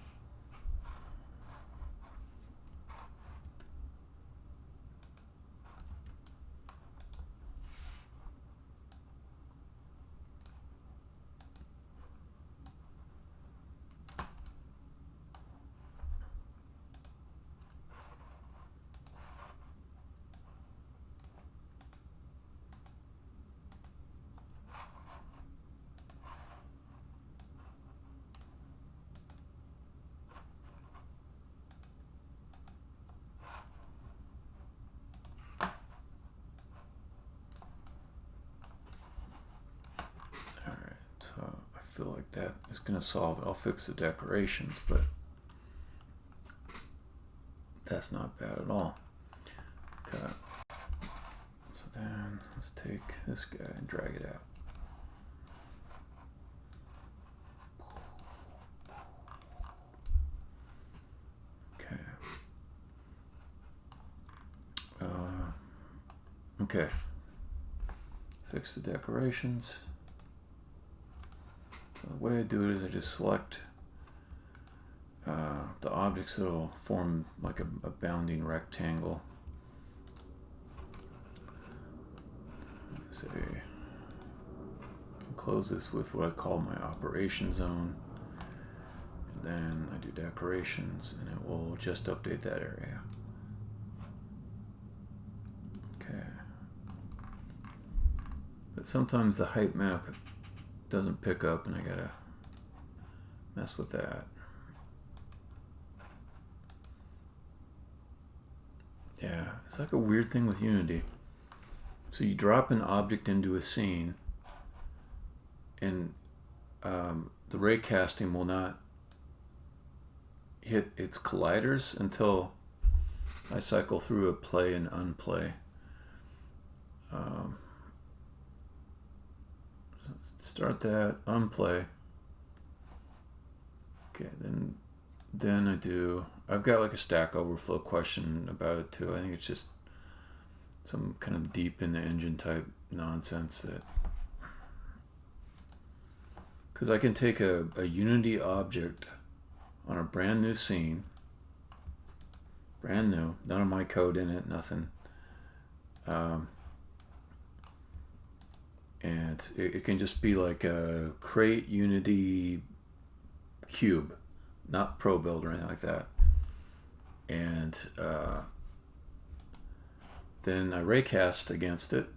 feel like that is going to solve it. I'll fix the decorations, but that's not bad at all. Okay. So then let's take this guy and drag it out. Okay. Okay. Fix the decorations. So the way I do it is I just select the objects that will form like a bounding rectangle. Say, close this with what I call my operation zone. And then I do decorations, and it will just update that area. Okay. But sometimes the height map doesn't pick up, and I gotta mess with that. Yeah, it's like a weird thing with Unity. So you drop an object into a scene, and the ray casting will not hit its colliders until I cycle through a play and unplay. Start that, unplay. Okay, then I've got like a Stack Overflow question about it too. I think it's just some kind of deep in the engine type nonsense that, because I can take a Unity object on a brand new scene, brand new, none of my code in it, nothing, and it can just be like a create Unity cube, not Pro Build or anything like that, and then I raycast against it.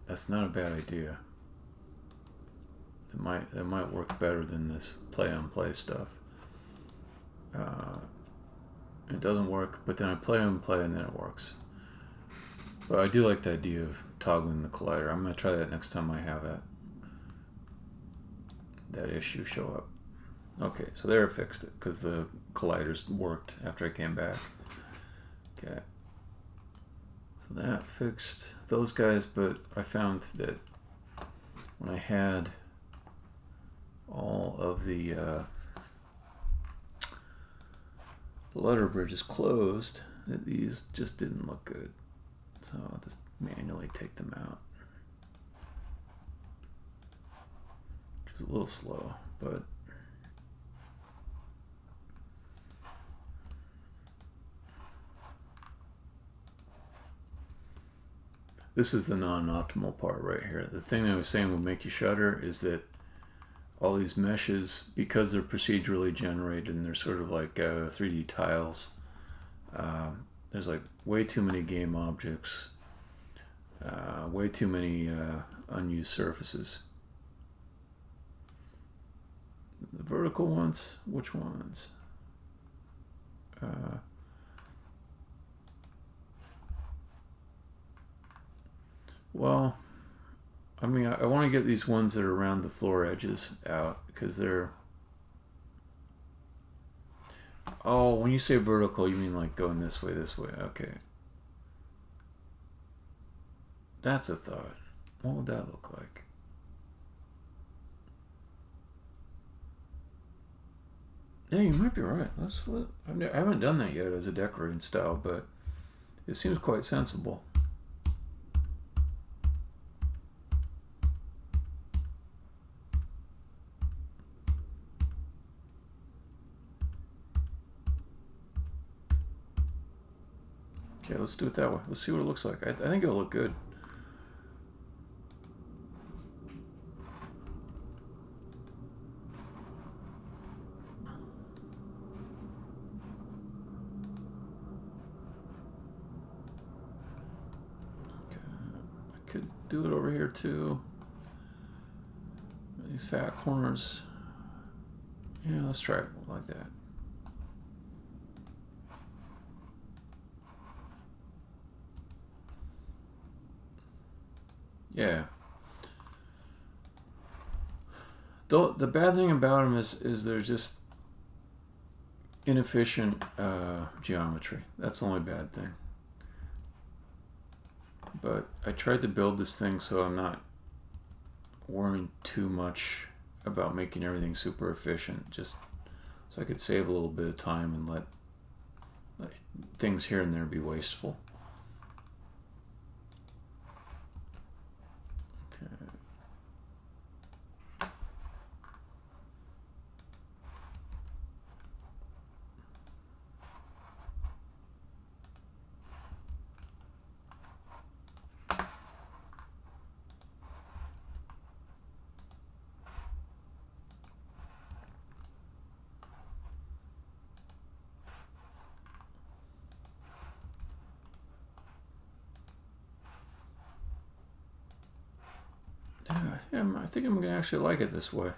That's not a bad idea. It might work better than this play-on-play stuff. It doesn't work, but then I play-on-play and then it works. But I do like the idea of toggling the collider. I'm going to try that next time I have that issue show up. Okay, so there I fixed it because the colliders worked after I came back. Okay. So that fixed those guys, but I found that when I had all of the letter bridges closed, that these just didn't look good. So I'll just manually take them out, which is a little slow, but this is the non-optimal part right here. The thing that I was saying will make you shudder is that all these meshes, because they're procedurally generated and they're sort of like 3D tiles, there's like way too many game objects, way too many unused surfaces. The vertical ones, which ones? Well, I mean, I want to get these ones that are around the floor edges out because they're... Oh, when you say vertical, you mean like going this way, okay. That's a thought. What would that look like? Yeah, you might be right. I haven't done that yet as a decorating style, but it seems quite sensible. Okay, let's do it that way. Let's see what it looks like. I think it'll look good. Okay, I could do it over here too. These fat corners. Yeah, let's try it like that. Yeah. The bad thing about them is they're just inefficient geometry. That's the only bad thing. But I tried to build this thing so I'm not worrying too much about making everything super efficient, just so I could save a little bit of time and let things here and there be wasteful. I think I'm gonna actually like it this way.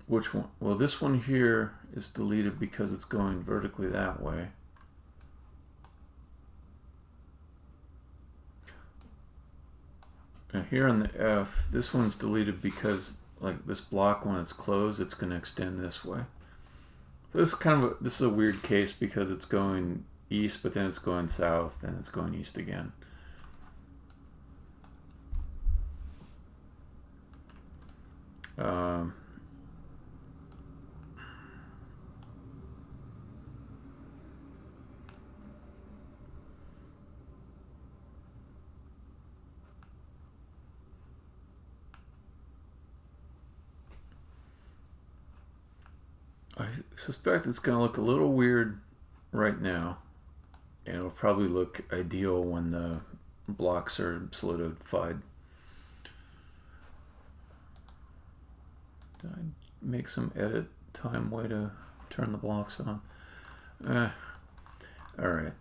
Which one? Well, this one here is deleted because it's going vertically that way. Now here on the F, this one's deleted because like this block, when it's closed, it's going to extend this way. So this is this is a weird case because it's going east, but then it's going south, then it's going east again. I suspect it's going to look a little weird right now, and it'll probably look ideal when the blocks are solidified. Did I make some edit time way to turn the blocks on? Alright.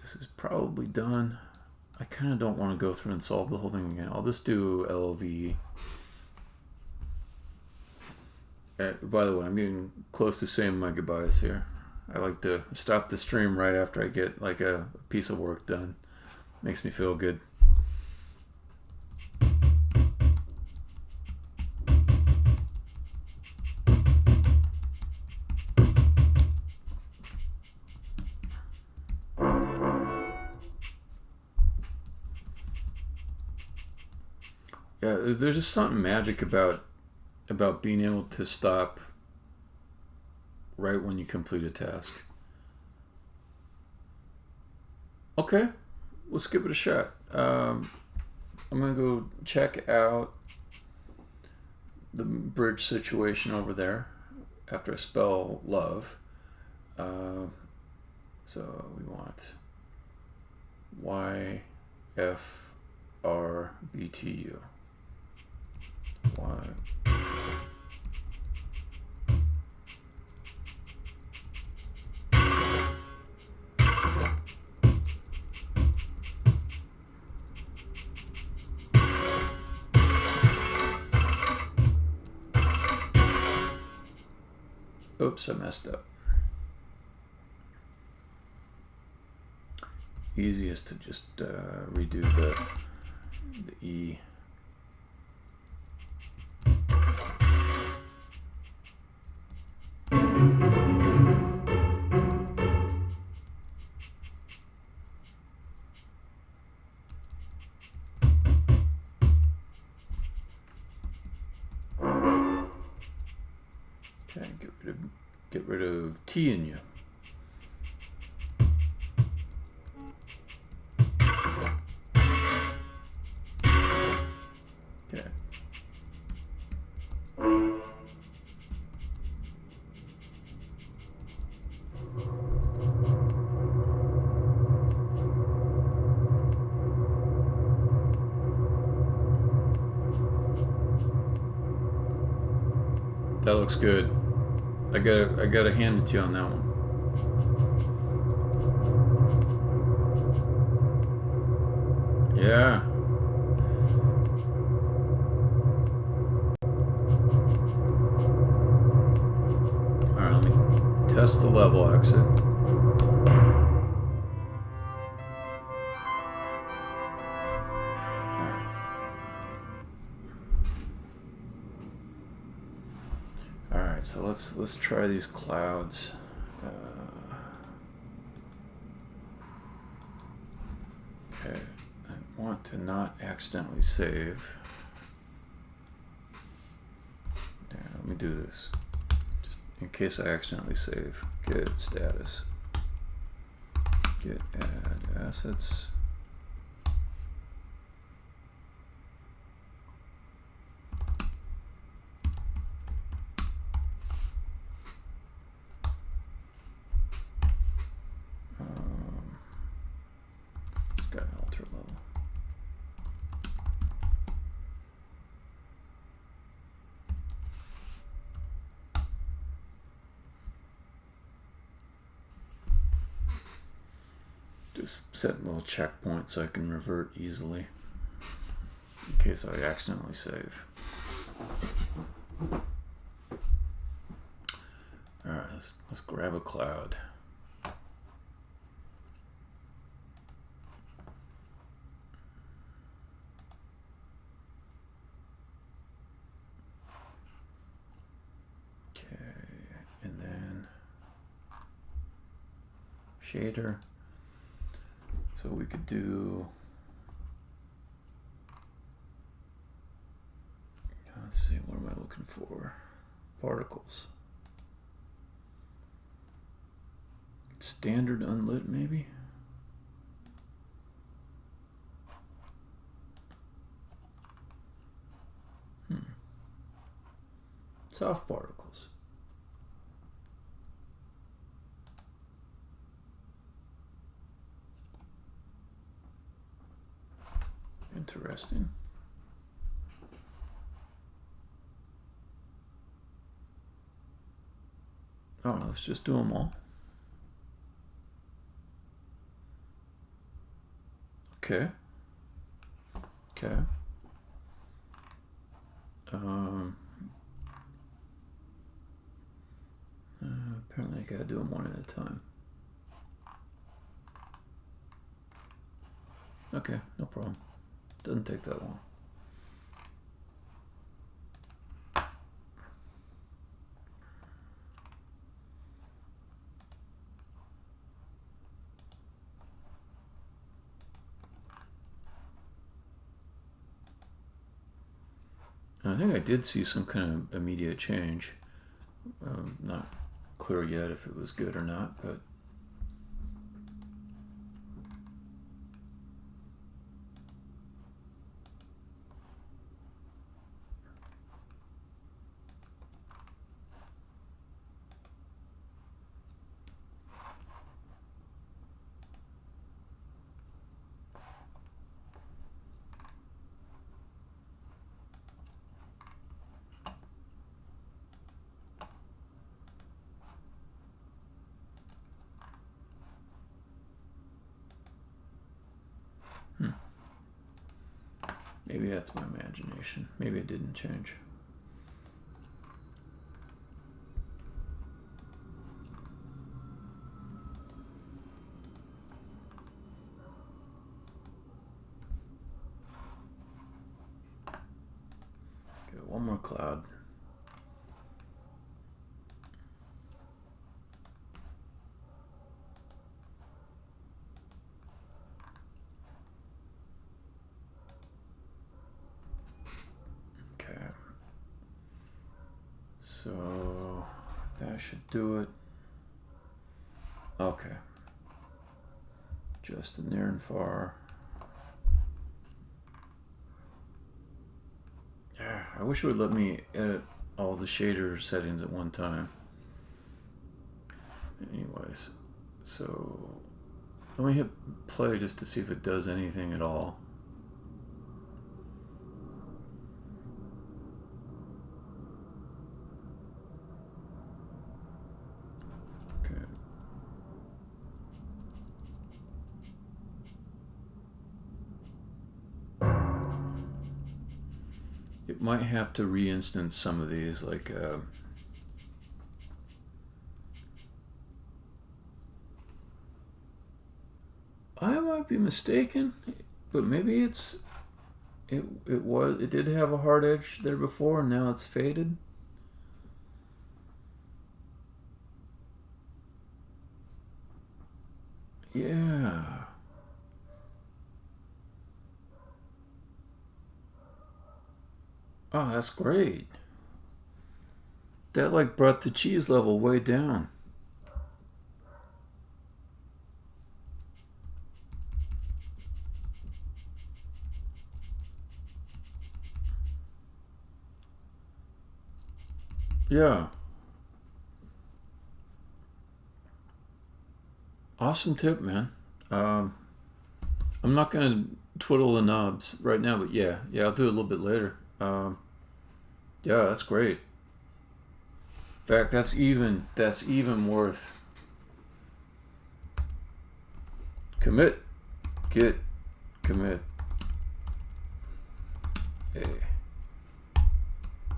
This is probably done. I kind of don't want to go through and solve the whole thing again. I'll just do LOV. By the way, I'm getting close to saying my goodbyes here. I like to stop the stream right after I get like a piece of work done. Makes me feel good. Yeah, there's just something magic about being able to stop right when you complete a task. Okay, let's give it a shot. I'm gonna go check out the bridge situation over there after I spell love. So we want YFRBTU. Y. Oops, I messed up. Easiest to just redo the E. Okay, get rid of T in you. Okay. That looks good. I gotta hand it to you on that one. Yeah. Alright, let me test the level exit. Alright, so let's try these clouds. Okay, I want to not accidentally save. Yeah, let me do this. Just in case I accidentally save. Get status. Get add assets. It's got an alter level. Just set a little checkpoint so I can revert easily in case I accidentally save. Alright, let's grab a cloud. Okay, and then shader. So we could do, let's see, what am I looking for? Particles. Standard unlit, maybe? Soft particles. Interesting. Oh, let's just do them all. Okay. Okay. Apparently I gotta do them one at a time. Okay, no problem. Doesn't take that long. I think I did see some kind of immediate change. Not clear yet if it was good or not, but maybe that's my imagination. Maybe it didn't change. Okay, one more cloud. So that should do it. Okay. Just the near and far. Yeah, I wish it would let me edit all the shader settings at one time. Anyways, so let me hit play just to see if it does anything at all. It might have to reinstance some of these, like I might be mistaken, but maybe it did have a hard edge there before, and now it's faded. Yeah. Oh, that's great. That like brought the cheese level way down. Yeah. Awesome tip, man. I'm not gonna twiddle the knobs right now, but yeah, I'll do it a little bit later. Yeah, that's great. In fact, that's even worth commit, git, commit. Hey,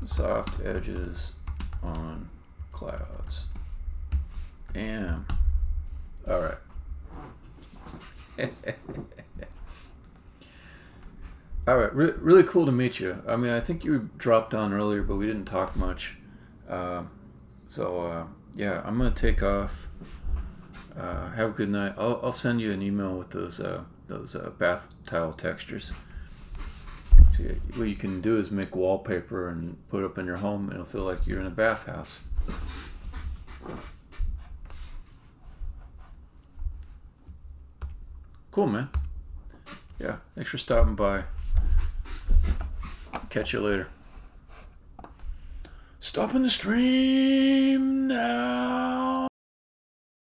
soft edges on clouds. Damn. All right. All right, really cool to meet you. I mean, I think you dropped on earlier, but we didn't talk much. Yeah, I'm gonna take off. Have a good night. I'll send you an email with those bath tile textures. See, what you can do is make wallpaper and put it up in your home, and it'll feel like you're in a bathhouse. Cool, man. Yeah, thanks for stopping by. Catch you later. Stopping the stream now.